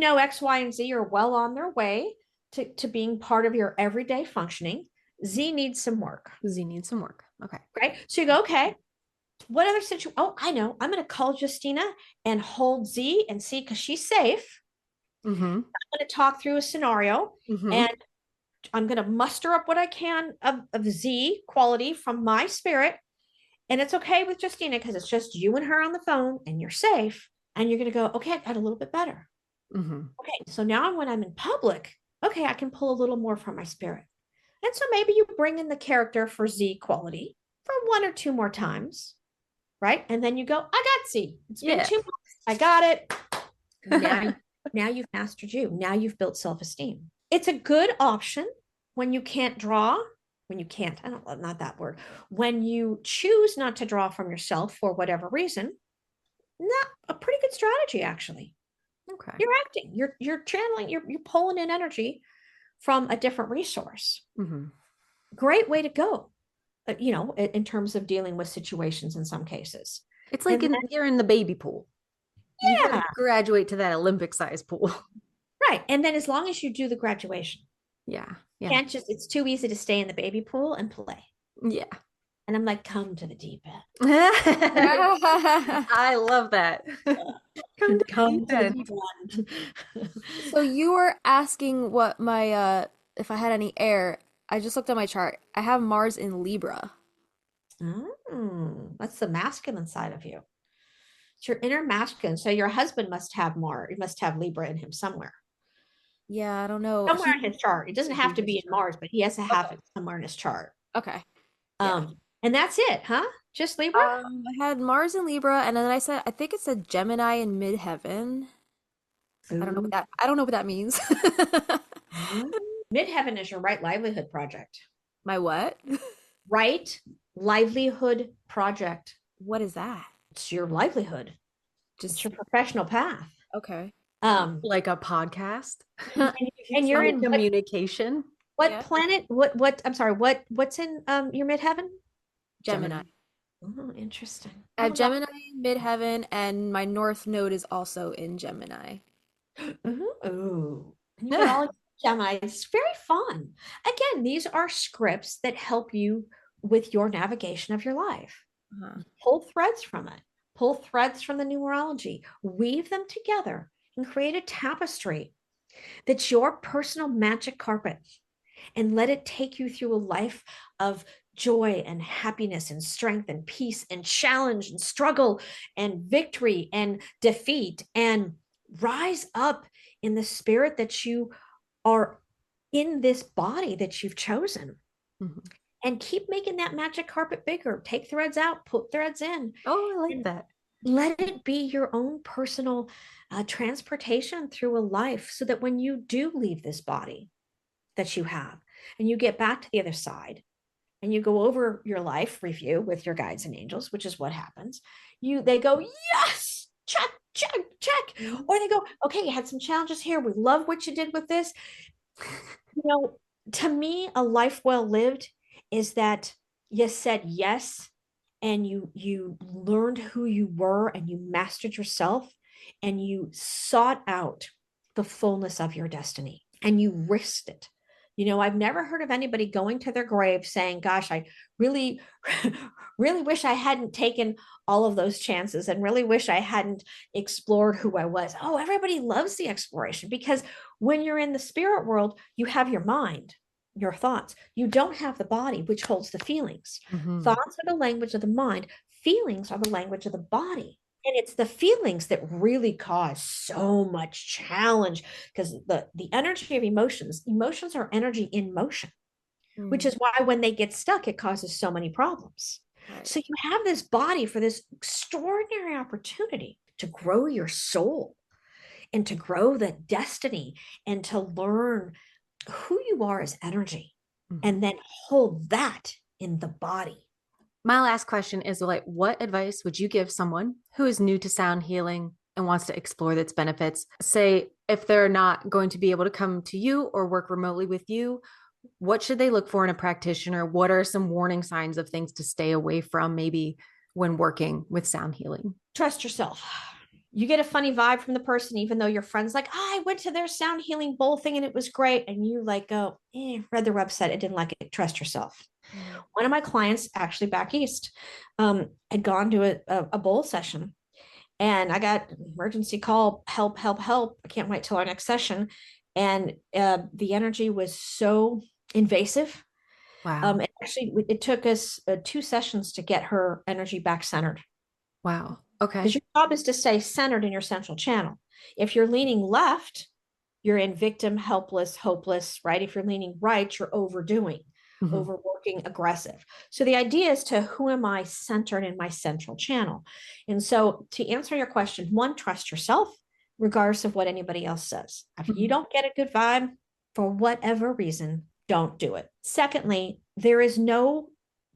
X, Y, and Z are well on their way to being part of your everyday functioning. Z needs some work. Z needs some work. Okay. Right. So you go, okay, what other situation? Oh, I know. I'm going to call Justina and hold Z and see, because she's safe. Mm-hmm. I'm going to talk through a scenario, and I'm going to muster up what I can of Z quality from my spirit. And it's okay with Justina because it's just you and her on the phone and you're safe. And you're going to go, okay, I got a little bit better. Mm-hmm. Okay, so now when I'm in public, okay, I can pull a little more from my spirit. And so maybe you bring in the character for Z quality for 1 or 2 more times, right? And then you go, I got Z. It's been 2 months. I got it. Now you've mastered you. Now you've built self-esteem. It's a good option when you can't draw, not that word. When you choose not to draw from yourself for whatever reason, not a pretty good strategy, actually. Okay. You're acting, you're channeling, you're pulling in energy from a different resource. Mm-hmm. Great way to go, in terms of dealing with situations in some cases. It's like you're in the baby pool. You Yeah. graduate to that Olympic size pool. Right. And then as long as you do the graduation. Yeah. Can't it's too easy to stay in the baby pool and play. Yeah. And I'm like, come to the deep end. I love that. Come to the deep end. So you were asking what my if I had any air. I just looked at my chart. I have Mars in Libra. That's the masculine side of you. It's your inner masculine. So your husband must have Mars. He must have Libra in him somewhere. Yeah, I don't know. Somewhere in his chart. It doesn't have to be in Mars, but he has to have it somewhere in his chart. Okay. And that's it, huh? Just Libra? I had Mars in Libra, and then I think it said Gemini in midheaven. I don't know what that means. Midheaven is your right livelihood project. My what? Right livelihood project. What is that? It's your livelihood. It's your professional path. Okay. Like a podcast. and you're in communication. What planet? I'm sorry, what's in your midheaven? Gemini. Oh, interesting. I have Gemini in midheaven, and my north node is also in Gemini. Ooh. And you got all Gemini. It's very fun. Again, these are scripts that help you with your navigation of your life. Pull threads from it. Pull threads from the numerology. Weave them together and create a tapestry that's your personal magic carpet, and let it take you through a life of joy and happiness and strength and peace and challenge and struggle and victory and defeat, and rise up in the spirit that you are in this body that you've chosen. And keep making that magic carpet bigger. Take threads out, put threads in. Oh, I like that. Let it be your own personal transportation through a life, so that when you do leave this body that you have, and you get back to the other side, and you go over your life review with your guides and angels, which is what happens, they go, yes, check, check, check. Or they go, okay, you had some challenges here. We love what you did with this. To me, a life well lived is that you said yes, and you learned who you were, and you mastered yourself, and you sought out the fullness of your destiny, and you risked it. I've never heard of anybody going to their grave saying, gosh, I really, really wish I hadn't taken all of those chances, and really wish I hadn't explored who I was. Oh, everybody loves the exploration, because when you're in the spirit world, you have your mind, your thoughts. You don't have the body, which holds the feelings. Thoughts are the language of the mind. Feelings are the language of the body. And it's the feelings that really cause so much challenge, because the energy of emotions are energy in motion. which is why when they get stuck, it causes so many problems. Right. So you have this body for this extraordinary opportunity to grow your soul and to grow the destiny and to learn who you are as energy and then hold that in the body. My last question is like, what advice would you give someone who is new to sound healing and wants to explore its benefits? Say, if they're not going to be able to come to you or work remotely with you, what should they look for in a practitioner? What are some warning signs of things to stay away from, maybe when working with sound healing? Trust yourself. You get a funny vibe from the person, even though your friend's like, oh, I went to their sound healing bowl thing and it was great. And you like go, read their website. I didn't like it. Trust yourself. One of my clients actually back east had gone to a bowl session and I got emergency call, help, help, help. I can't wait till our next session. And the energy was so invasive. Wow. It took us 2 sessions to get her energy back centered. Wow. Okay. Because your job is to stay centered in your central channel. If you're leaning left, you're in victim, helpless, hopeless, right? If you're leaning right, you're overdoing, overworking, aggressive. So the idea is to who am I centered in my central channel? And so to answer your question, one, trust yourself, regardless of what anybody else says. If you don't get a good vibe for whatever reason, don't do it. Secondly, there is no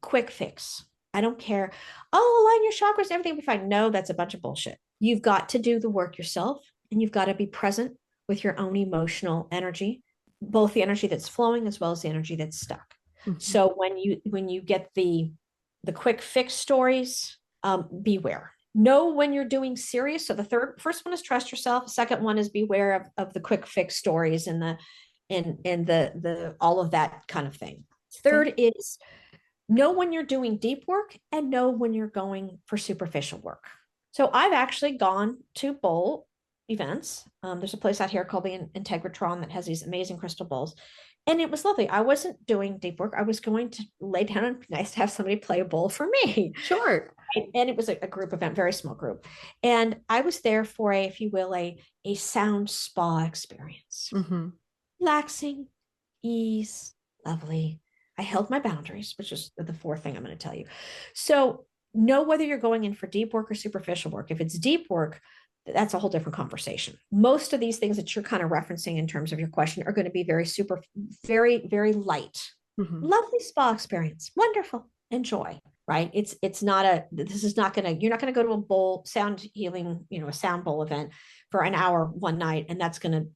quick fix. I don't care. Oh, align your chakras, everything will be fine. No, that's a bunch of bullshit. You've got to do the work yourself and you've got to be present with your own emotional energy, both the energy that's flowing as well as the energy that's stuck. So when you get the quick fix stories, beware. Know when you're doing serious. So the first one is trust yourself. The second one is beware of the quick fix stories and the all of that kind of thing. Third is know when you're doing deep work and know when you're going for superficial work. So I've actually gone to bowl events. There's a place out here called the Integratron that has these amazing crystal bowls. And it was lovely. I wasn't doing deep work. I was going to lay down and nice to have somebody play a bowl for me. Sure. And it was a group event, very small group. And I was there for if you will, a sound spa experience. Relaxing, ease, lovely. I held my boundaries, which is the fourth thing I'm going to tell you. So know whether you're going in for deep work or superficial work. If it's deep work, that's a whole different conversation. Most of these things that you're kind of referencing in terms of your question are going to be very, very light. Lovely spa experience. Wonderful. Enjoy. Right. It's not this is not going to, you're not going to go to a bowl sound healing, a sound bowl event for an hour one night, and that's going to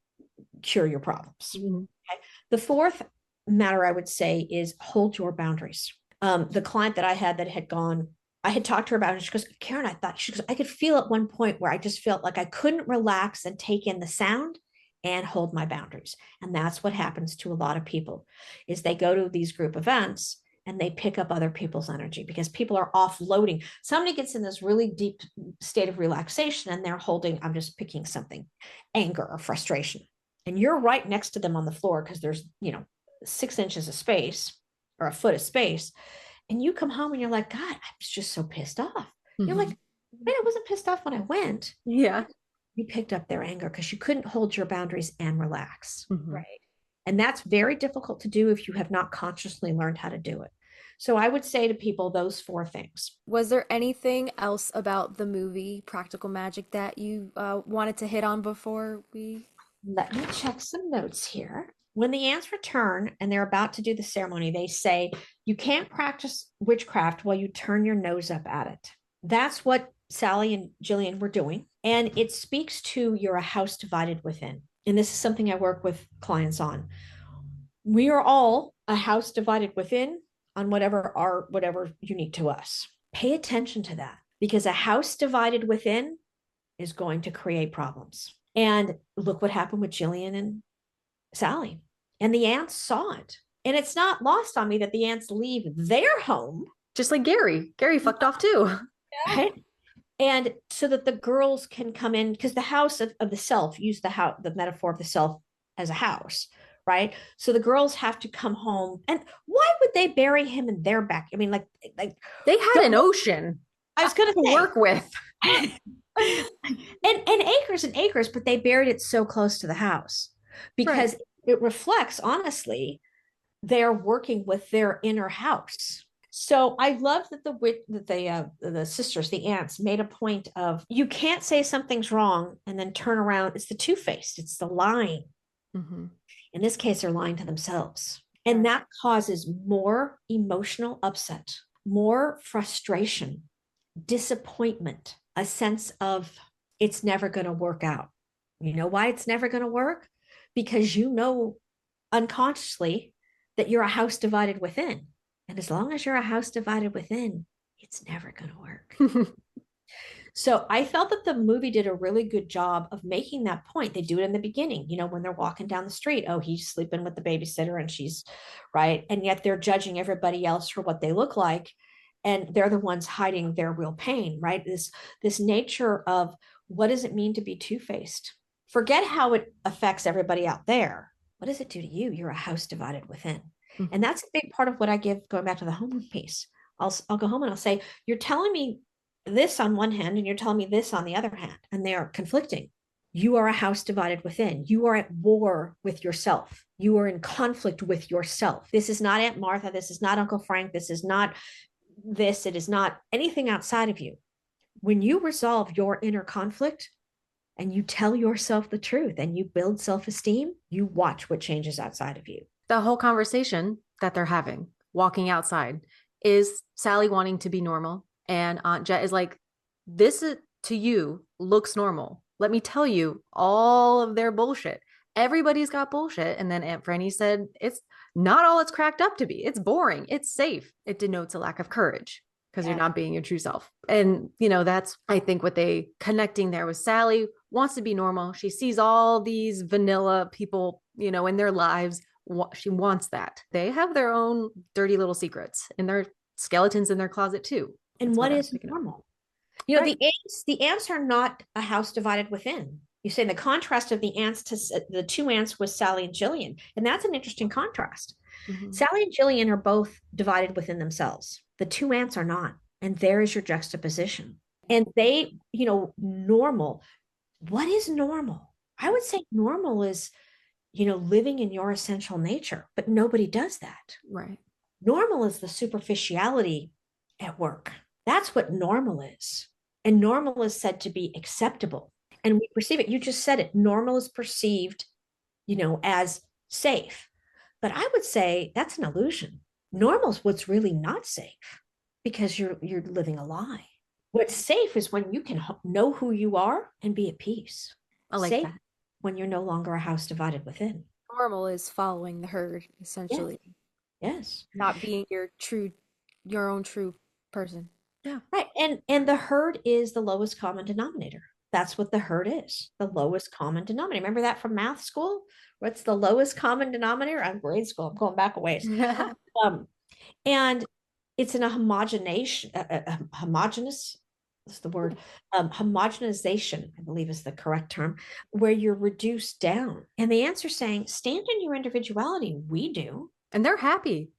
cure your problems. Okay? The fourth matter I would say is hold your boundaries. The client that I had that had gone, I had talked to her about it. She goes, Karen, I could feel at one point where I just felt like I couldn't relax and take in the sound and hold my boundaries. And that's what happens to a lot of people is they go to these group events and they pick up other people's energy because people are offloading. Somebody gets in this really deep state of relaxation and they're holding, I'm just picking something, anger or frustration. And you're right next to them on the floor because there's, 6 inches of space or a foot of space. And you come home and you're like, God, I was just so pissed off. You're like, man, I wasn't pissed off when I went. Yeah. You picked up their anger because you couldn't hold your boundaries and relax. Right. And that's very difficult to do if you have not consciously learned how to do it. So I would say to people those 4 things. Was there anything else about the movie Practical Magic that you wanted to hit on before we... Let me check some notes here. When the ants return and they're about to do the ceremony, they say, you can't practice witchcraft while you turn your nose up at it. That's what Sally and Jillian were doing. And it speaks to you're a house divided within. And this is something I work with clients on. We are all a house divided within on whatever unique to us. Pay attention to that because a house divided within is going to create problems. And look what happened with Jillian and Sally. And the ants saw it. And it's not lost on me that the ants leave their home. Just like Gary. Gary fucked off too. Right? And so that the girls can come in, because the house of the self, use the metaphor of the self as a house, right? So the girls have to come home. And why would they bury him in their back? I mean, like they had an ocean. I was going to work with. and acres and acres, but they buried it so close to the house because it reflects, honestly, they're working with their inner house. So I love that the sisters, the aunts, made a point of, you can't say something's wrong and then turn around. It's the two-faced. It's the lying. Mm-hmm. In this case, they're lying to themselves, and that causes more emotional upset, more frustration, disappointment, a sense of it's never going to work out. You know why it's never going to work? Because you know unconsciously that you're a house divided within. And as long as you're a house divided within, it's never going to work. So I felt that the movie did a really good job of making that point. They do it in the beginning, you know, when they're walking down the street. Oh, he's sleeping with the babysitter and she's right. And yet they're judging everybody else for what they look like. And they're the ones hiding their real pain, right? This nature of, what does it mean to be two-faced? Forget how it affects everybody out there. What does it do to you? You're a house divided within. Mm-hmm. And that's a big part of what I give, going back to the home piece. I'll go home and I'll say, you're telling me this on one hand and you're telling me this on the other hand, and they are conflicting. You are a house divided within. You are at war with yourself. You are in conflict with yourself. This is not Aunt Martha. This is not Uncle Frank. This is not this. It is not anything outside of you. When you resolve your inner conflict and you tell yourself the truth and you build self-esteem, you watch what changes outside of you. The whole conversation that they're having, walking outside, is Sally wanting to be normal. And Aunt Jet is like, this is, to you, looks normal. Let me tell you all of their bullshit. Everybody's got bullshit. And then Aunt Franny said, it's not all it's cracked up to be. It's boring. It's safe. It denotes a lack of courage because you're not being your true self. And, you know, that's, I think, what they connecting there with. Sally wants to be normal. She sees all these vanilla people, you know, in their lives. She wants that. They have their own dirty little secrets and their skeletons in their closet too. And what is normal? You know, the ants are not a house divided within. You say the contrast of the ants to the two ants was Sally and Jillian. And that's an interesting contrast. Mm-hmm. Sally and Jillian are both divided within themselves. The two ants are not. And there is your juxtaposition. And they, you know, normal. What is normal? I would say normal is, you know, living in your essential nature, but nobody does that. Right. Normal is the superficiality at work. That's what normal is. And normal is said to be acceptable. And we perceive it. You just said it. Normal is perceived, you know, as safe. But I would say that's an illusion. Normal is what's really not safe, because you're living a lie. What's safe is when you can know who you are and be at peace. I like safe that. When you're no longer a house divided within. Normal is following the herd, essentially. Yes. Not being your own true person. Yeah. Right. And the herd is the lowest common denominator. That's what the herd is. The lowest common denominator. Remember that from math school? What's the lowest common denominator? I'm grade school. I'm going back a ways. And it's in a homogenous, that's the word, homogenization, I believe is the correct term, where you're reduced down. And the answer saying, stand in your individuality. We do. And they're happy.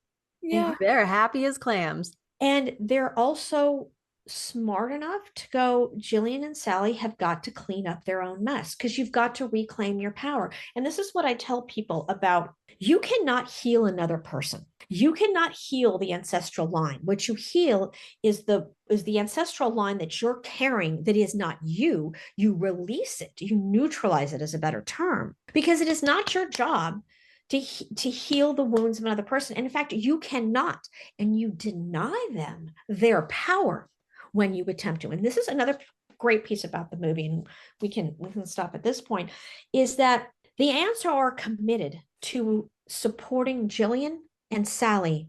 Yeah. They're happy as clams. And they're also smart enough to go, Jillian and Sally have got to clean up their own mess, because you've got to reclaim your power. And this is what I tell people about, you cannot heal another person. You cannot heal the ancestral line. What you heal is the ancestral line that you're carrying that is not you. You release it. You neutralize it, is a better term, because it is not your job to heal the wounds of another person. And in fact, you cannot, and you deny them their power when you attempt to. And this is another great piece about the movie, and we can stop at this point, is that the ants are committed to supporting Jillian and Sally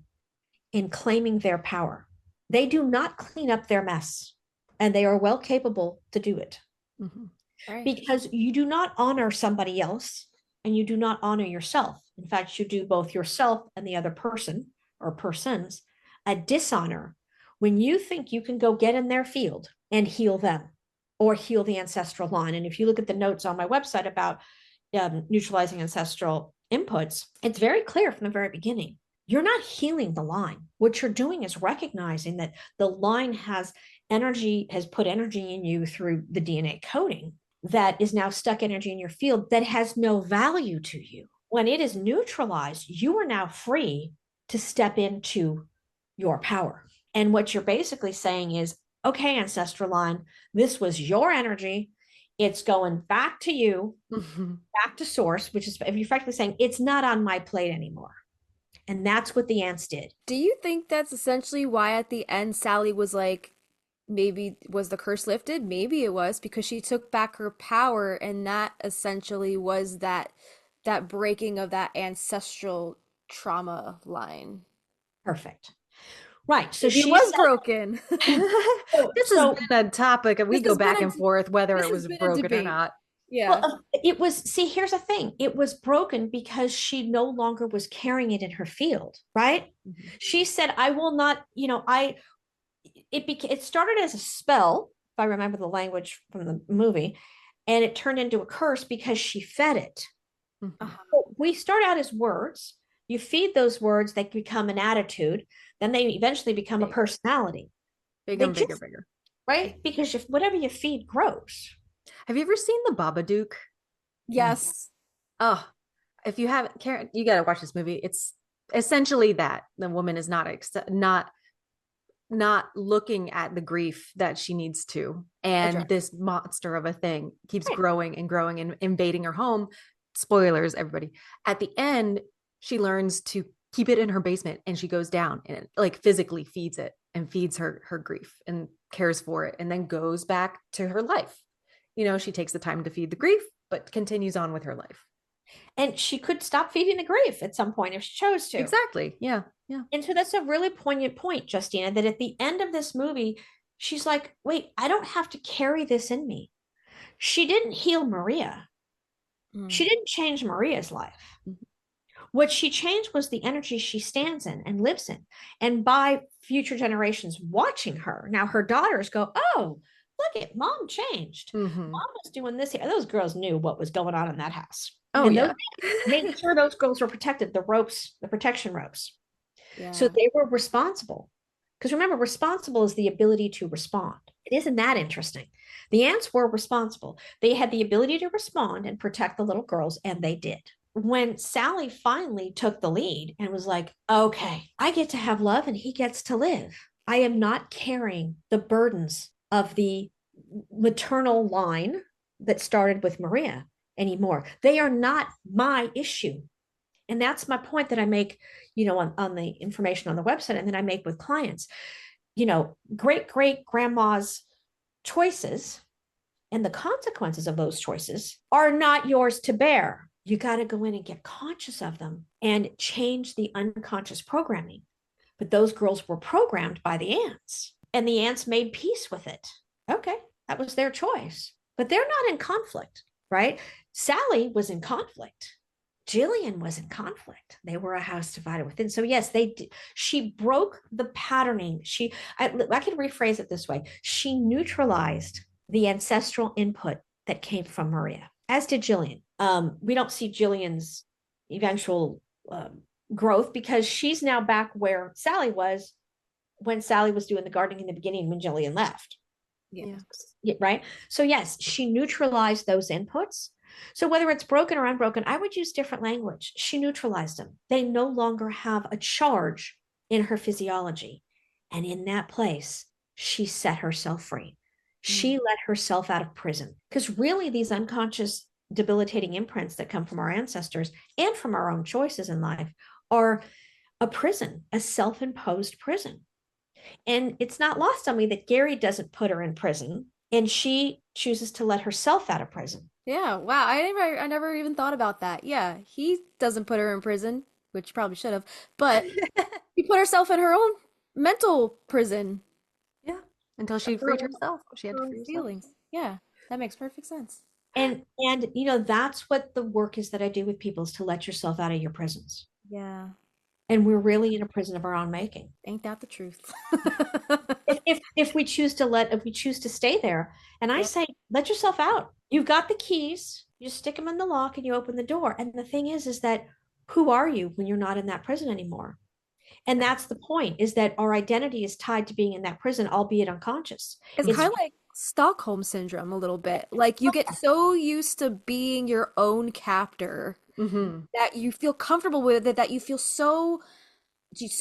in claiming their power. They do not clean up their mess, and they are well capable to do it. Mm-hmm. Right. Because you do not honor somebody else, and you do not honor yourself. In fact, you do both yourself and the other person or persons a dishonor when you think you can go get in their field and heal them or heal the ancestral line. And if you look at the notes on my website about neutralizing ancestral inputs, it's very clear from the very beginning. You're not healing the line. What you're doing is recognizing that the line has put energy in you through the DNA coding that is now stuck energy in your field that has no value to you. when it is neutralized, you are now free to step into your power. And what you're basically saying is, okay, ancestral line, this was your energy. It's going back to you, back to source, which is if you're effectively saying it's not on my plate anymore. And that's what the ants did. Do you think that's essentially why at the end Sally was like, maybe was the curse lifted? Maybe it was because she took back her power, and that essentially was that breaking of that ancestral trauma line. Perfect. Right. So Maybe it she was said, broken. This has so been a topic, and we This go has been back a and forth whether this it has was been a broken or debate. not. Yeah. well, it was, see, here's the thing. It was broken because she no longer was carrying it in her field, right? Mhm. She said, I will not, it started as a spell, if I remember the language from the movie, and it turned into a curse because she fed it. Mhm. Uh-huh. We start out as words. You feed those words, they become an attitude, then they eventually become a Big. personality. They Become bigger, just, bigger. right? Because if whatever you feed grows. Have you ever seen the Babadook? Yes. Oh, if you haven't, Karen, you got to watch this movie. It's essentially that the woman is not looking at the grief that she needs to, and Address. this monster of a thing keeps Right. growing and growing and invading her home. Spoilers, everybody. At the end, she learns to keep it in her basement, and she goes down and like physically feeds it and feeds her grief and cares for it, and then goes back to her life. She takes the time to feed the grief but continues on with her life. And she could stop feeding the grief at some point if she chose to. Exactly. Yeah. Yeah. And so that's a really poignant point, Justina, that at the end of this movie, she's like, wait, I don't have to carry this in me. She didn't heal Maria. Mm. She didn't change Maria's life. Mhm. What she changed was the energy she stands in and lives in. And by future generations watching her, now her daughters go, oh, look at mom changed. Mhm. Mom was doing this here. Those girls knew what was going on in that house. Oh And those yeah. made sure those girls were protected, the ropes, the protection ropes. So Yeah. they were responsible. Because remember, responsible is the ability to respond. It isn't that interesting. The ants were responsible. They had the ability to respond and protect the little girls, and they did. When Sally finally took the lead and was like, okay, I get to have love and he gets to live. I am not carrying the burdens of the maternal line that started with Maria anymore. They are not my issue. And that's my point that I make, on the information on the website, and then I make with clients. Great great grandma's choices and the consequences of those choices are not yours to bear. You got to go in and get conscious of them and change the unconscious programming. But those girls were programmed by the ants, and the ants made peace with it. Okay, that was their choice. But they're not in conflict, right? Sally was in conflict. Jillian was in conflict. They were a house divided within. So yes, she broke the patterning. I could rephrase it this way. She neutralized the ancestral input that came from Maria, as did Jillian. We don't see Jillian's eventual growth because she's now back where Sally was when Sally was doing the gardening in the beginning when Jillian left. Yeah. Right. So yes, she neutralized those inputs. So whether it's broken or unbroken, I would use different language. She neutralized them. They no longer have a charge in her physiology. And in that place, she set herself free. She let herself out of prison. Because really, these unconscious debilitating imprints that come from our ancestors and from our own choices in life are a prison, a self-imposed prison. And it's not lost on me that Gary doesn't put her in prison and she chooses to let herself out of prison. Yeah, wow. I never even thought about that. Yeah, he doesn't put her in prison, which he probably should have, but she put herself in her own mental prison Yeah. Until of she freed herself. She had her to own free herself. feelings. Yeah, that makes perfect sense. And that's what the work is that I do with people, is to let yourself out of your prisons. Yeah, And we're really in a prison of our own making. ain't that the truth? If we choose to stay there. And I Yeah. say, let yourself out. You've got the keys, you stick them in the lock and you open the door. And the thing is that who are you when you're not in that prison anymore? And that's the point, is that our identity is tied to being in that prison, albeit unconscious. It's It's kind of like Stockholm syndrome a little bit. Like you get so used to being your own captor Mm-hmm. that you feel comfortable with it, that you feel so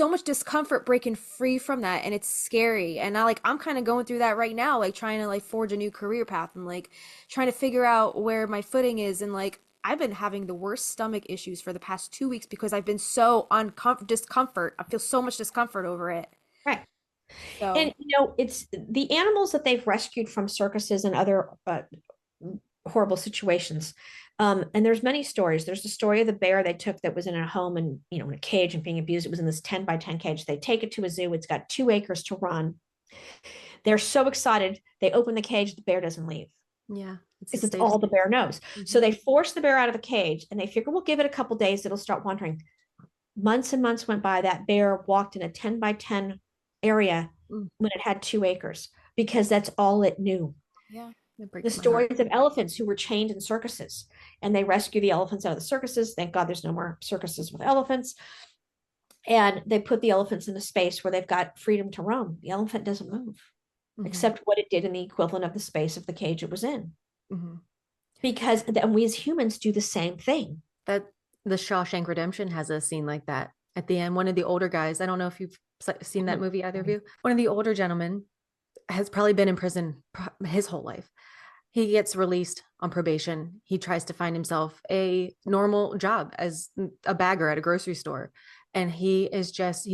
much discomfort breaking free from that, and it's scary. And I like I'm kind of going through that right now, like trying to like forge a new career path and like trying to figure out where my footing is. And like I've been having the worst stomach issues for the past 2 weeks because I've been so discomfort. I feel so much discomfort over it. Right. So And it's the animals that they've rescued from circuses and other horrible situations. And there's many stories. There's the story of the bear they took that was in a home and in a cage and being abused. It was in this 10 by 10 cage. They take it to a zoo. It's got 2 acres to run. They're so excited. They open the cage. The bear doesn't leave Yeah, it's a because it's safe all the space. bear knows. So Mm-hmm. they force the bear out of the cage and they figure we'll give it a couple days. It'll start wandering. Months and months went by. That bear walked in a 10 by 10 area Mm. when it had 2 acres because that's all it knew. yeah. It The breaks my heart. stories of elephants who were chained in circuses and they rescue the elephants out of the circuses. Thank God there's no more circuses with elephants. And they put the elephants in a space where they've got freedom to roam. The elephant doesn't move Mm-hmm. except what it did in the equivalent of the space of the cage it was in. Mm-hmm. Because and we as humans do the same thing. That the Shawshank Redemption has a scene like that at the end. One of the older guys, I don't know if you've seen that movie, either of you. One of the older gentlemen has probably been in prison his whole life. He gets released on probation. He tries to find himself a normal job as a bagger at a grocery store. And he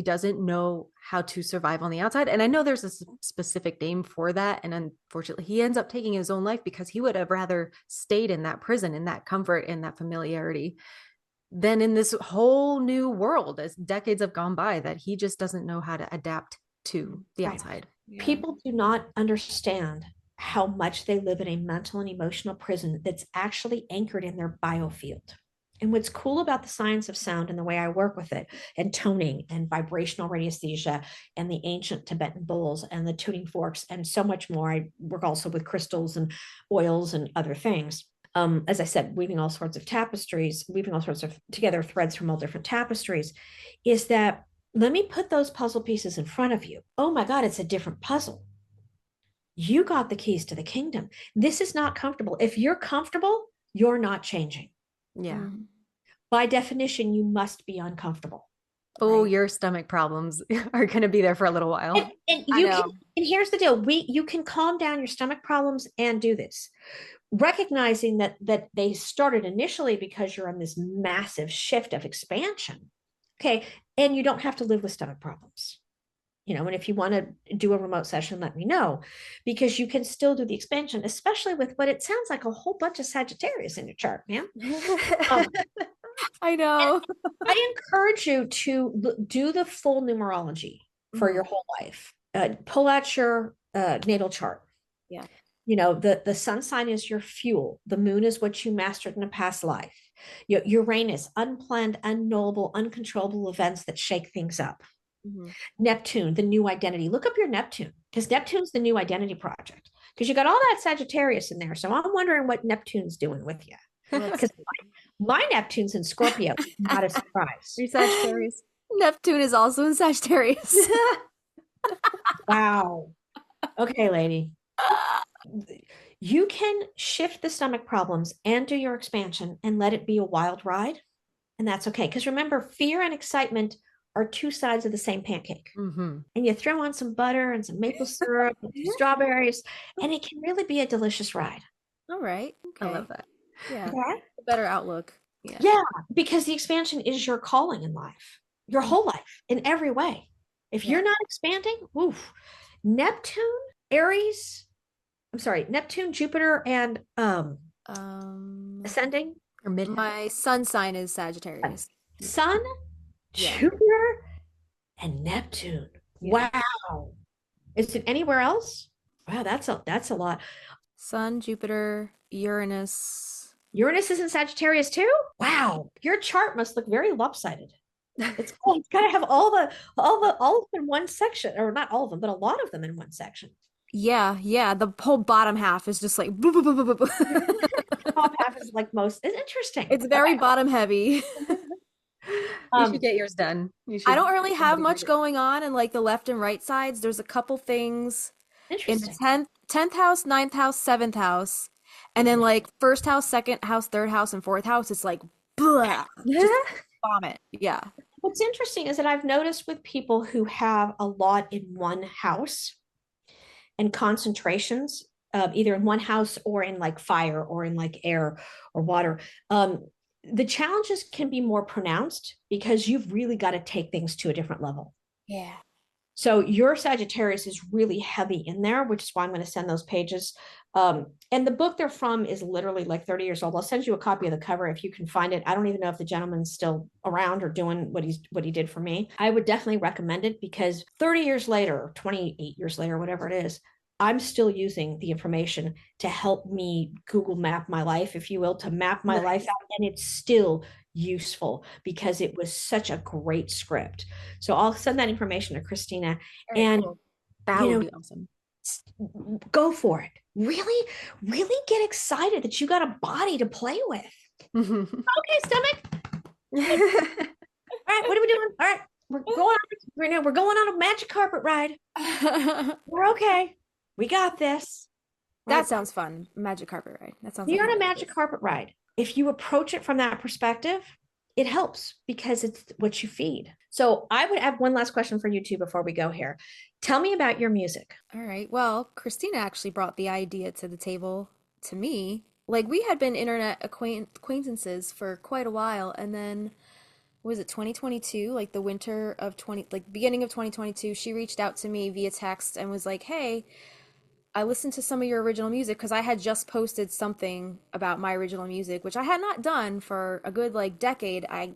doesn't know how to survive on the outside. And I know there's a specific name for that. And unfortunately, he ends up taking his own life because he would have rather stayed in that prison, in that comfort, in that familiarity, than in this whole new world as decades have gone by that he just doesn't know how to adapt to the Right. outside. Yeah. People do not understand how much they live in a mental and emotional prison that's actually anchored in their biofield. And what's cool about the science of sound and the way I work with it, and toning and vibrational radiesthesia and the ancient Tibetan bowls and the tuning forks and so much more. I work also with crystals and oils and other things. As I said, weaving all sorts of tapestries, weaving all sorts of together threads from all different tapestries, is that let me put those puzzle pieces in front of you. Oh my God, it's a different puzzle. You got the keys to the kingdom. This is not comfortable. If you're comfortable, you're not changing. Yeah. Mm. By definition, you must be uncomfortable. Oh, Right. your stomach problems are going to be there for a little while. And I you know. can, and here's the deal. You can calm down your stomach problems and do this. Recognizing that they started initially because you're on this massive shift of expansion. Okay. And you don't have to live with stomach problems. And if you want to do a remote session, let me know, because you can still do the expansion, especially with what it sounds like a whole bunch of Sagittarius in your chart, man. Um, I know. I encourage you to do the full numerology for your Mhm. whole life. Pull out your natal chart. Yeah. The sun sign is your fuel. The moon is what you mastered in a past life. Uranus, unplanned, unknowable, uncontrollable events that shake things up. Mhm. Neptune, the new identity. Look up your Neptune because Neptune's the new identity project. Because you got all that Sagittarius in there. So I'm wondering what Neptune's doing with you. Let's Because my Neptune's in Scorpio, not a surprise. Are you Sagittarius? Neptune is also in Sagittarius. Wow. Okay, lady. You can shift the stomach problems and do your expansion and let it be a wild ride. And that's okay. Because remember, fear and excitement are two sides of the same pancake. Mm-hmm. And you throw on some butter and some maple syrup and some strawberries, and it can really be a delicious ride. All right. I love Okay. that. Yeah. Okay. A better outlook. Yeah. Yeah, because the expansion is your calling in life, your Mm. whole life in every way. If Yeah. you're not expanding, oof, Neptune, Aries, I'm sorry, Neptune, Jupiter, and Um, ascending, Or midheaven. my sun sign is Sagittarius. Sun, Yeah. Jupiter, and Neptune. Yeah. Wow. Is it anywhere else? Wow, that's a lot. Sun, Jupiter, Uranus. Uranus is in Sagittarius too? Wow. Your chart must look very lopsided. It's got to have all of them in one section, or not all of them, but a lot of them in one section. Yeah, yeah. The whole bottom half is just like boo, boo, boo, boo, boo, boo. Top half is like most. It's interesting. It's very bottom heavy. You should Um, get yours done. You I should don't really have somebody much read it. going on in like the left and right sides. There's a couple things in the interesting. 10th house, ninth house, 7th house. And then like first house, second house, third house, and fourth house, it's like blah, just vomit. Yeah. What's interesting is that I've noticed with people who have a lot in one house and concentrations, either in one house or in like fire or in like air or water, the challenges can be more pronounced because you've really got to take things to a different level. Yeah. So your Sagittarius is really heavy in there, which is why I'm going to send those pages. And the book they're from is literally like 30 years old. I'll send you a copy of the cover if you can find it. I don't even know if the gentleman's still around or doing what he did for me. I would definitely recommend it because 30 years later, 28 years later, whatever it is, I'm still using the information to help me Google map my life, if you will, to map my life out. And it's still useful because it was such a great script. So I'll send that information to Christina. All right, And, cool. That you would know, be awesome. go for it. Really, really get excited that you got a body to play with. Okay, stomach. All right, what are we doing? All right, we're going on right now. We're going on a magic carpet ride. We're okay. We got this. That Right. sounds fun. Magic carpet ride. That sounds like You're on a fun. magic carpet ride. If you approach it from that perspective, it helps because it's what you feed. So I would have one last question for you two before we go here. Tell me about your music. All right. Well, Christina actually brought the idea to the table to me. Like we had been internet acquaintances for quite a while, and then was it 2022, like the winter of 20, like beginning of 2022, she reached out to me via text and was like, "Hey, I listened to some of your original music because I had just posted something about my original music, which I had not done for a good like decade. I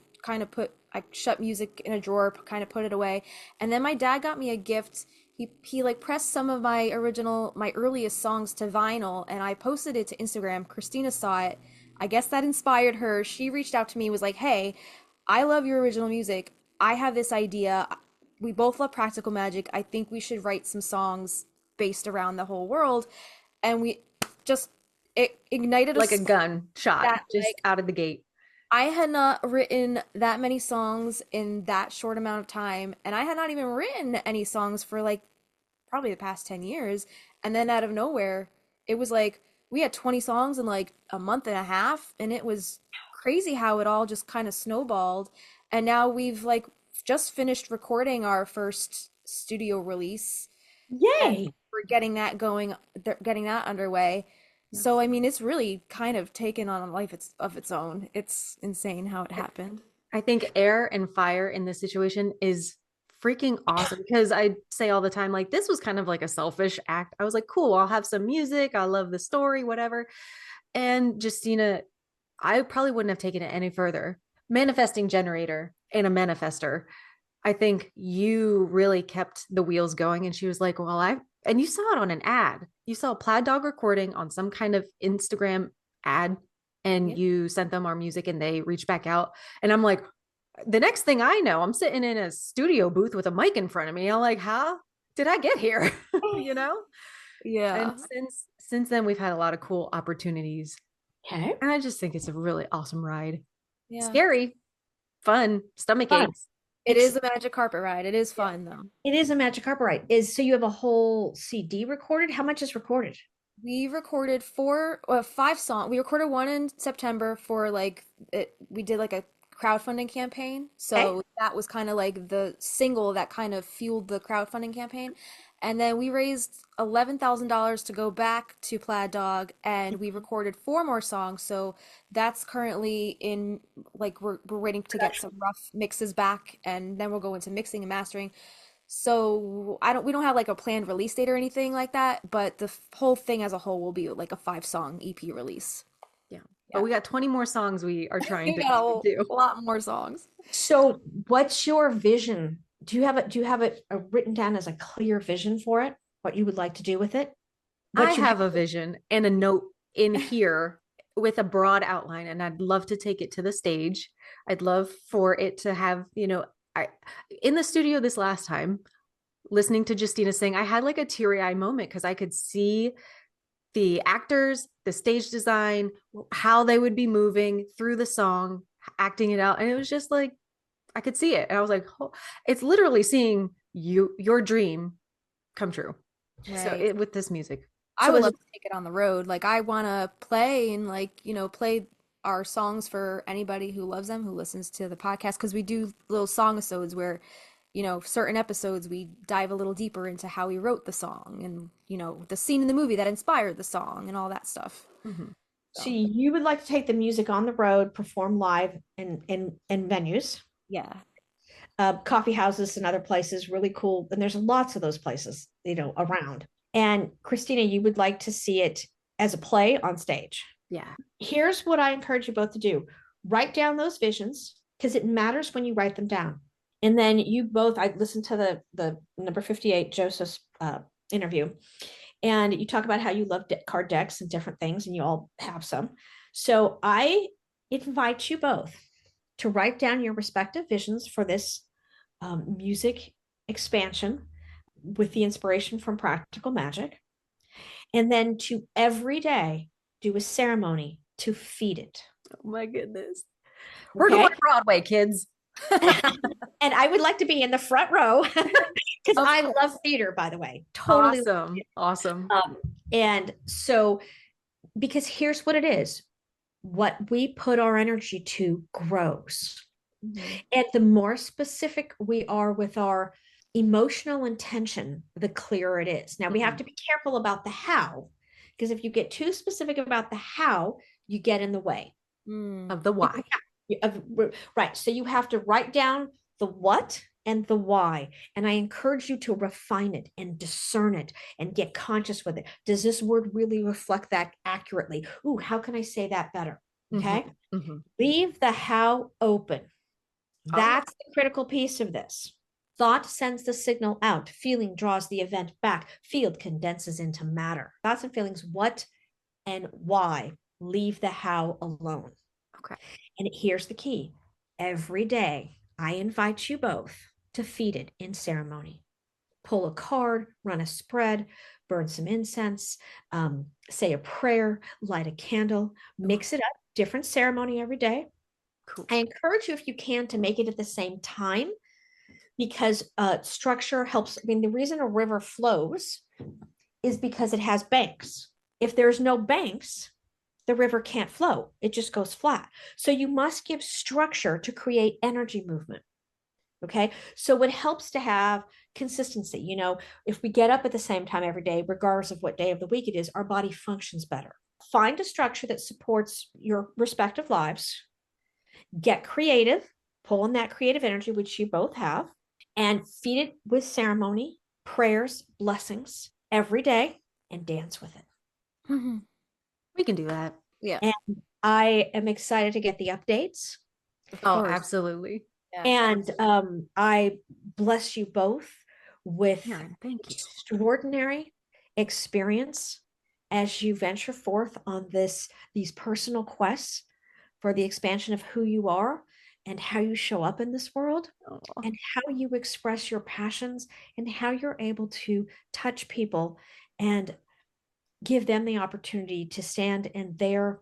shut music in a drawer, kind of put it away. And then my dad got me a gift. He like pressed some of my earliest songs to vinyl and I posted it to Instagram. Christina saw it. I guess that inspired her. She reached out to me, was like, "Hey, I love your original music. I have this idea. We both love practical magic. I think we should write some songs based around the whole world." And we just it ignited a Like a spark gun shot that just like out of the gate. I had not written that many songs in that short amount of time, and I had not even written any songs for like probably the past 10 years. And then out of nowhere, it was like we had 20 songs in like a month and a half, and it was crazy how it all just kind of snowballed. And now we've like just finished recording our first studio release, and Yay. we're getting that going, getting that underway. So I mean, it's really kind of taken on a life of its own. It's insane how it happened. I think air and fire in this situation is freaking awesome because I say all the time, like, this was kind of like a selfish act. I was like, cool, I'll have some music. I love the story, whatever. And Justina, I probably wouldn't have taken it any further. Manifesting generator and a manifester. I think you really kept the wheels going. And she was like, well, and you saw it on an ad. You saw Plaid Dog recording on some kind of Instagram ad, and Yeah. you sent them our music and they reached back out. And I'm like, the next thing I know, I'm sitting in a studio booth with a mic in front of me. I'm like, how did I get here? you know? And Yeah. since then we've had a lot of cool opportunities. Okay. And I just think it's a really awesome ride. Yeah. Scary, fun, stomach Fun. aches. It is a magic carpet ride. It is fun though. It is a magic carpet ride. Is so you have a whole CD recorded? How much is recorded? We recorded five songs. We recorded one in September for like we did like a crowdfunding campaign. Okay. So that was kind of like the single that kind of fueled the crowdfunding campaign. And then we raised $11,000 to go back to Plaid Dog, and we recorded four more songs. So that's currently in like we're waiting to get some rough mixes back, and then we'll go into mixing and mastering. So we don't have like a planned release date or anything like that, but the whole thing as a whole will be like a 5 song EP release. Yeah. But Yeah. we got 20 more songs we are trying We to got do. a lot more songs. So what's your vision? Do you have it written down as a clear vision for it? What you would like to do with it? I What you have a vision and a note in here with a broad outline, and I'd love to take it to the stage. I'd love for it to have, I in the studio this last time, listening to Justina sing, I had like a teary-eye moment because I could see the actors, the stage design, how they would be moving through the song, acting it out. And it was just like, I could see it. And I was like, oh, it's literally seeing your dream come true. So Right. with this music. I so would is love to take it on the road. Like I want to play and like, play our songs for anybody who loves them, who listens to the podcast, because we do little song episodes where, certain episodes we dive a little deeper into how we wrote the song and, the scene in the movie that inspired the song and all that stuff. Mhm. So you would like to take the music on the road, perform live in venues, Yeah. coffee houses and other places, really cool. And there's lots of those places, around. And Christina, you would like to see it as a play on stage. Yeah. Here's what I encourage you both to do. Write down those visions, because it matters when you write them down. And then you both, I listened to the number 58 Joseph's interview, and you talk about how you love card decks and different things, and you all have some. So I invite you both to write down your respective visions for this music expansion with the inspiration from practical magic, and then to every day do a ceremony to feed it. Oh my goodness. Okay? We're going to Broadway, kids. And I would like to be in the front row because I love theater, by the way. Totally. Awesome. And so, because here's what it is, what we put our energy to grows. Mm-hmm. And the more specific we are with our emotional intention, the clearer it is. Now, we have to be careful about the how, because if you get too specific about the how, you get in the way of the why. Right. So you have to write down the what and the why. And I encourage you to refine it and discern it and get conscious with it. Does this word really reflect that accurately? Ooh, how can I say that better? Okay. Mm-hmm. Leave the how open. That's the critical piece of this. Thought sends the signal out. Feeling draws the event back. Field condenses into matter. Thoughts and feelings, what and why. Leave the how alone. Okay. And here's the key. Every day, I invite you both to feed it in ceremony. Pull a card, run a spread, burn some incense, say a prayer, light a candle, mix it up, different ceremony every day. Cool. I encourage you, if you can, to make it at the same time, because structure helps. I mean, the reason a river flows is because it has banks. If there's no banks, the river can't flow. It just goes flat. So you must give structure to create energy movement. Okay. So it helps to have consistency. If we get up at the same time every day, regardless of what day of the week it is, our body functions better. Find a structure that supports your respective lives. Get creative, pull in that creative energy, which you both have, and feed it with ceremony, prayers, blessings every day, and dance with it. Mm-hmm. We can do that. Yeah. And I am excited to get the updates. Oh, absolutely. Yeah, and I bless you both with Karen, thank you. Extraordinary experience as you venture forth on these personal quests for the expansion of who you are and how you show up in this world, and how you express your passions, and how you're able to touch people and give them the opportunity to stand in their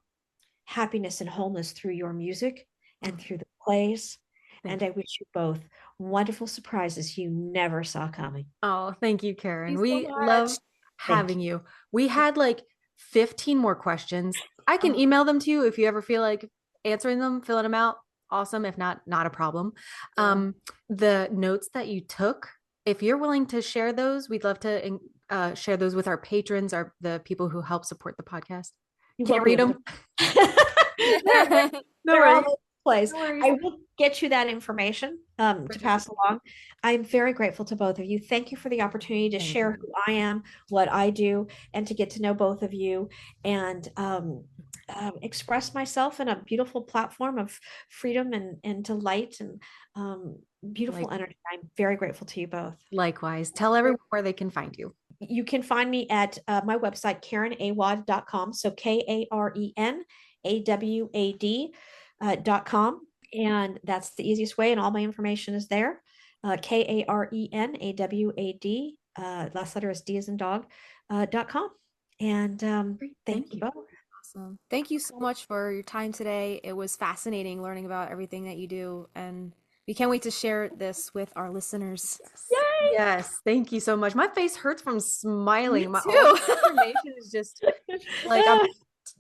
happiness and wholeness through your music and through the plays. And I wish you both wonderful surprises you never saw coming. Oh, thank you, Karen. Thank We so love having you. We had like 15 more questions. I can email them to you if you ever feel like answering them, filling them out. Awesome. If not, not a problem. Yeah. The notes that you took, if you're willing to share those, we'd love to share those with our patrons, the people who help support the podcast. You can't read them. No worries. Place. I will get you that information to pass along. I'm very grateful to both of you. Thank you for the opportunity to share who I am, what I do, and to get to know both of you and express myself in a beautiful platform of freedom and delight and beautiful energy. I'm very grateful to you both. Likewise. Tell everyone where they can find you. You can find me at my website, KarenAwad.com. So KarenAwad.com. And that's the easiest way. And all my information is there. KarenAwad, last letter is D as in dog.com. And thank you both. Awesome. Thank you so much for your time today. It was fascinating learning about everything that you do. And we can't wait to share this with our listeners. Yay! Yes. Thank you so much. My face hurts from smiling. My information is just like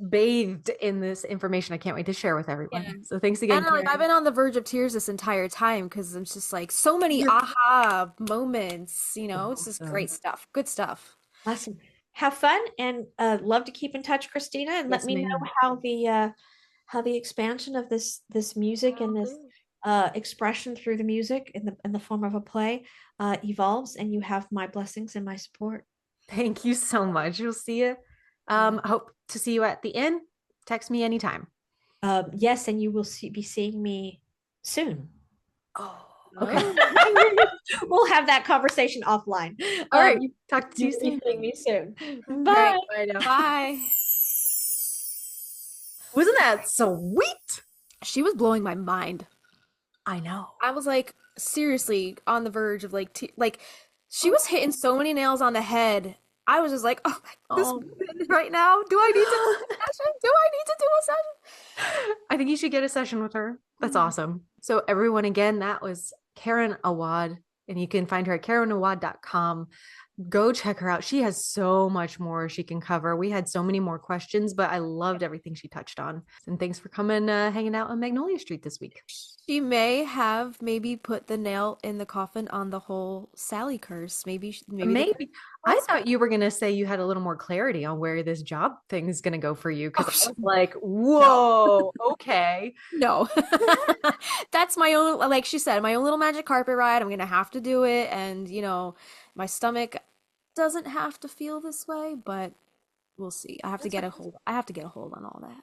bathed in this information I can't wait to share with Yeah. everyone. So thanks again, And like I've Karen. been on the verge of tears this entire time because I'm just like so many You're aha moments, it's just great awesome. stuff. Good stuff. Awesome. Have fun and love to keep in touch, Christina, and let Yes, me know ma'am. how the expansion of this music and this expression through the music in the form of a play evolves, and you have my blessings and my support. Thank you so much. We'll see you. Hope to see you at the inn. Text me anytime. Yes, and you will be seeing me soon. Oh, okay. Oh. We'll have that conversation offline. All right. You, Talk to you you will be soon. seeing me soon. All Bye. right. Bye now. Bye. Wasn't that sweet? She was blowing my mind. I know. I was like seriously on the verge of like she was hitting so many nails on the head. I was just like, oh my, this Oh. woman right now. Do I need to do a session? Do I need to do a session? I think you should get a session with her. That's awesome. So everyone, again, that was Karen Awad, and you can find her at karenawad.com. Go check her out. She has so much more she can cover. We had so many more questions, but I loved everything she touched on. And thanks for coming, hanging out on Magnolia Street this week. She may have maybe put the nail in the coffin on the whole Sally curse. Maybe the curse Maybe. I was thought you were going to say you had a little more clarity on where this job thing is going to go for you, because I was like, whoa, okay. no. That's my own, like she said, my own little magic carpet ride. I'm gonna have to do it, and my stomach doesn't have to feel this way, but we'll see. That's right. I have to get a hold on all that.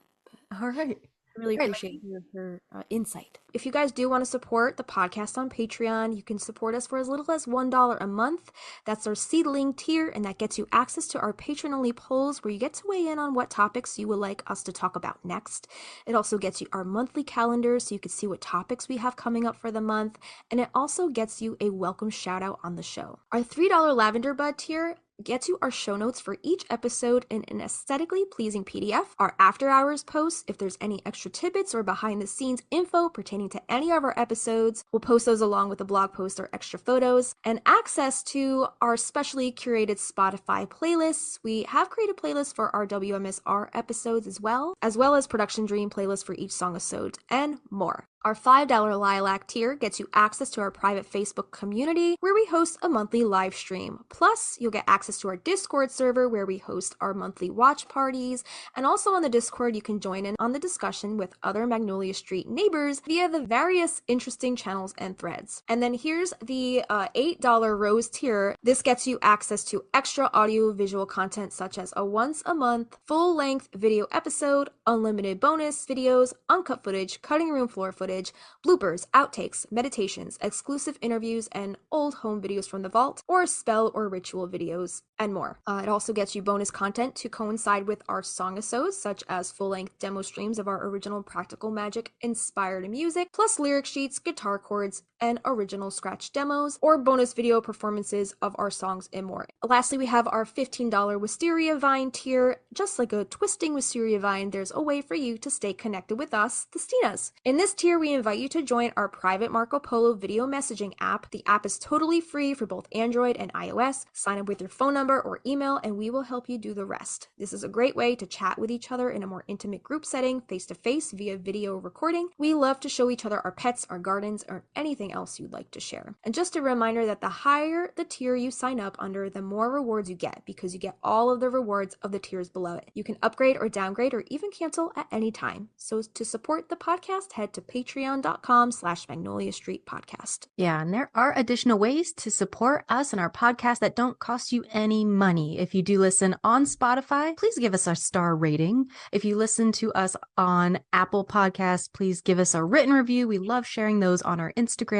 All right. I really All right. appreciate her insight. If you guys do want to support the podcast on Patreon, you can support us for as little as $1 a month. That's our seedling tier, and that gets you access to our patron-only polls where you get to weigh in on what topics you would like us to talk about next. It also gets you our monthly calendar so you can see what topics we have coming up for the month, and it also gets you a welcome shout out on the show. Our $3 Lavender Bud tier gets you our show notes for each episode in an aesthetically pleasing PDF, our after hours posts, if there's any extra tidbits or behind the scenes info pertaining to any of our episodes, we'll post those along with a blog post or extra photos, and access to our specially curated Spotify playlists. We have created playlists for our WMSR episodes as well as Production Dream playlists for each song episode, and more. Our $5 Lilac tier gets you access to our private Facebook community where we host a monthly live stream. Plus, you'll get access to our Discord server where we host our monthly watch parties. And also on the Discord, you can join in on the discussion with other Magnolia Street neighbors via the various interesting channels and threads. And then here's the $8 Rose tier. This gets you access to extra audio visual content such as a once a month full-length video episode, unlimited bonus videos, uncut footage, cutting room floor footage, bloopers, outtakes, meditations, exclusive interviews, and old home videos from the vault, or spell or ritual videos, and more. It also gets you bonus content to coincide with our song-episodes, such as full-length demo streams of our original Practical Magic inspired music, plus lyric sheets, guitar chords, and original scratch demos, or bonus video performances of our songs and more. Lastly, we have our $15 Wisteria Vine tier. Just like a twisting Wisteria Vine, there's a way for you to stay connected with us, the Stinas. In this tier, we invite you to join our private Marco Polo video messaging app. The app is totally free for both Android and iOS. Sign up with your phone number or email, and we will help you do the rest. This is a great way to chat with each other in a more intimate group setting, face-to-face via video recording. We love to show each other our pets, our gardens, or anything else you'd like to share. And just a reminder that the higher the tier you sign up under, the more rewards you get, because you get all of the rewards of the tiers below it. You can upgrade or downgrade or even cancel at any time. So to support the podcast, head to patreon.com/Magnolia Street Podcast. Yeah, and there are additional ways to support us and our podcast that don't cost you any money. If you do listen on Spotify, please give us a star rating. If you listen to us on Apple Podcasts, please give us a written review. We love sharing those on our Instagram.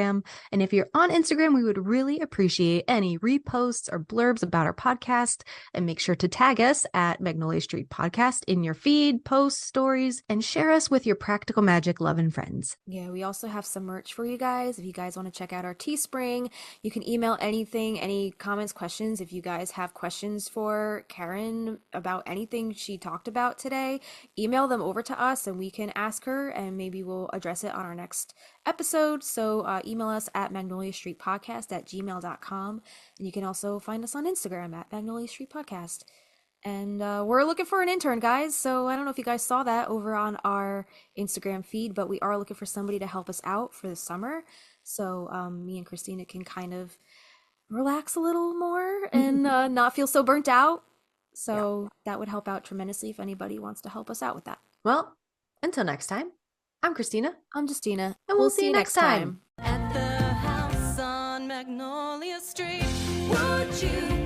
And if you're on Instagram, we would really appreciate any reposts or blurbs about our podcast. And make sure to tag us at Magnolia Street Podcast in your feed, posts, stories, and share us with your Practical Magic loving friends. Yeah, we also have some merch for you guys. If you guys want to check out our Teespring, you can email anything, any comments, questions. If you guys have questions for Karen about anything she talked about today, email them over to us and we can ask her and maybe we'll address it on our next episode. So email us at magnoliastreetpodcast@gmail.com. And you can also find us on Instagram at Magnolia Street Podcast. And we're looking for an intern, guys. So I don't know if you guys saw that over on our Instagram feed, but we are looking for somebody to help us out for the summer. So me and Christina can kind of relax a little more and not feel so burnt out. So that would help out tremendously if anybody wants to help us out with that. Well, until next time, I'm Christina. I'm Justina. And we'll see you next time. At the house on Magnolia Street, would you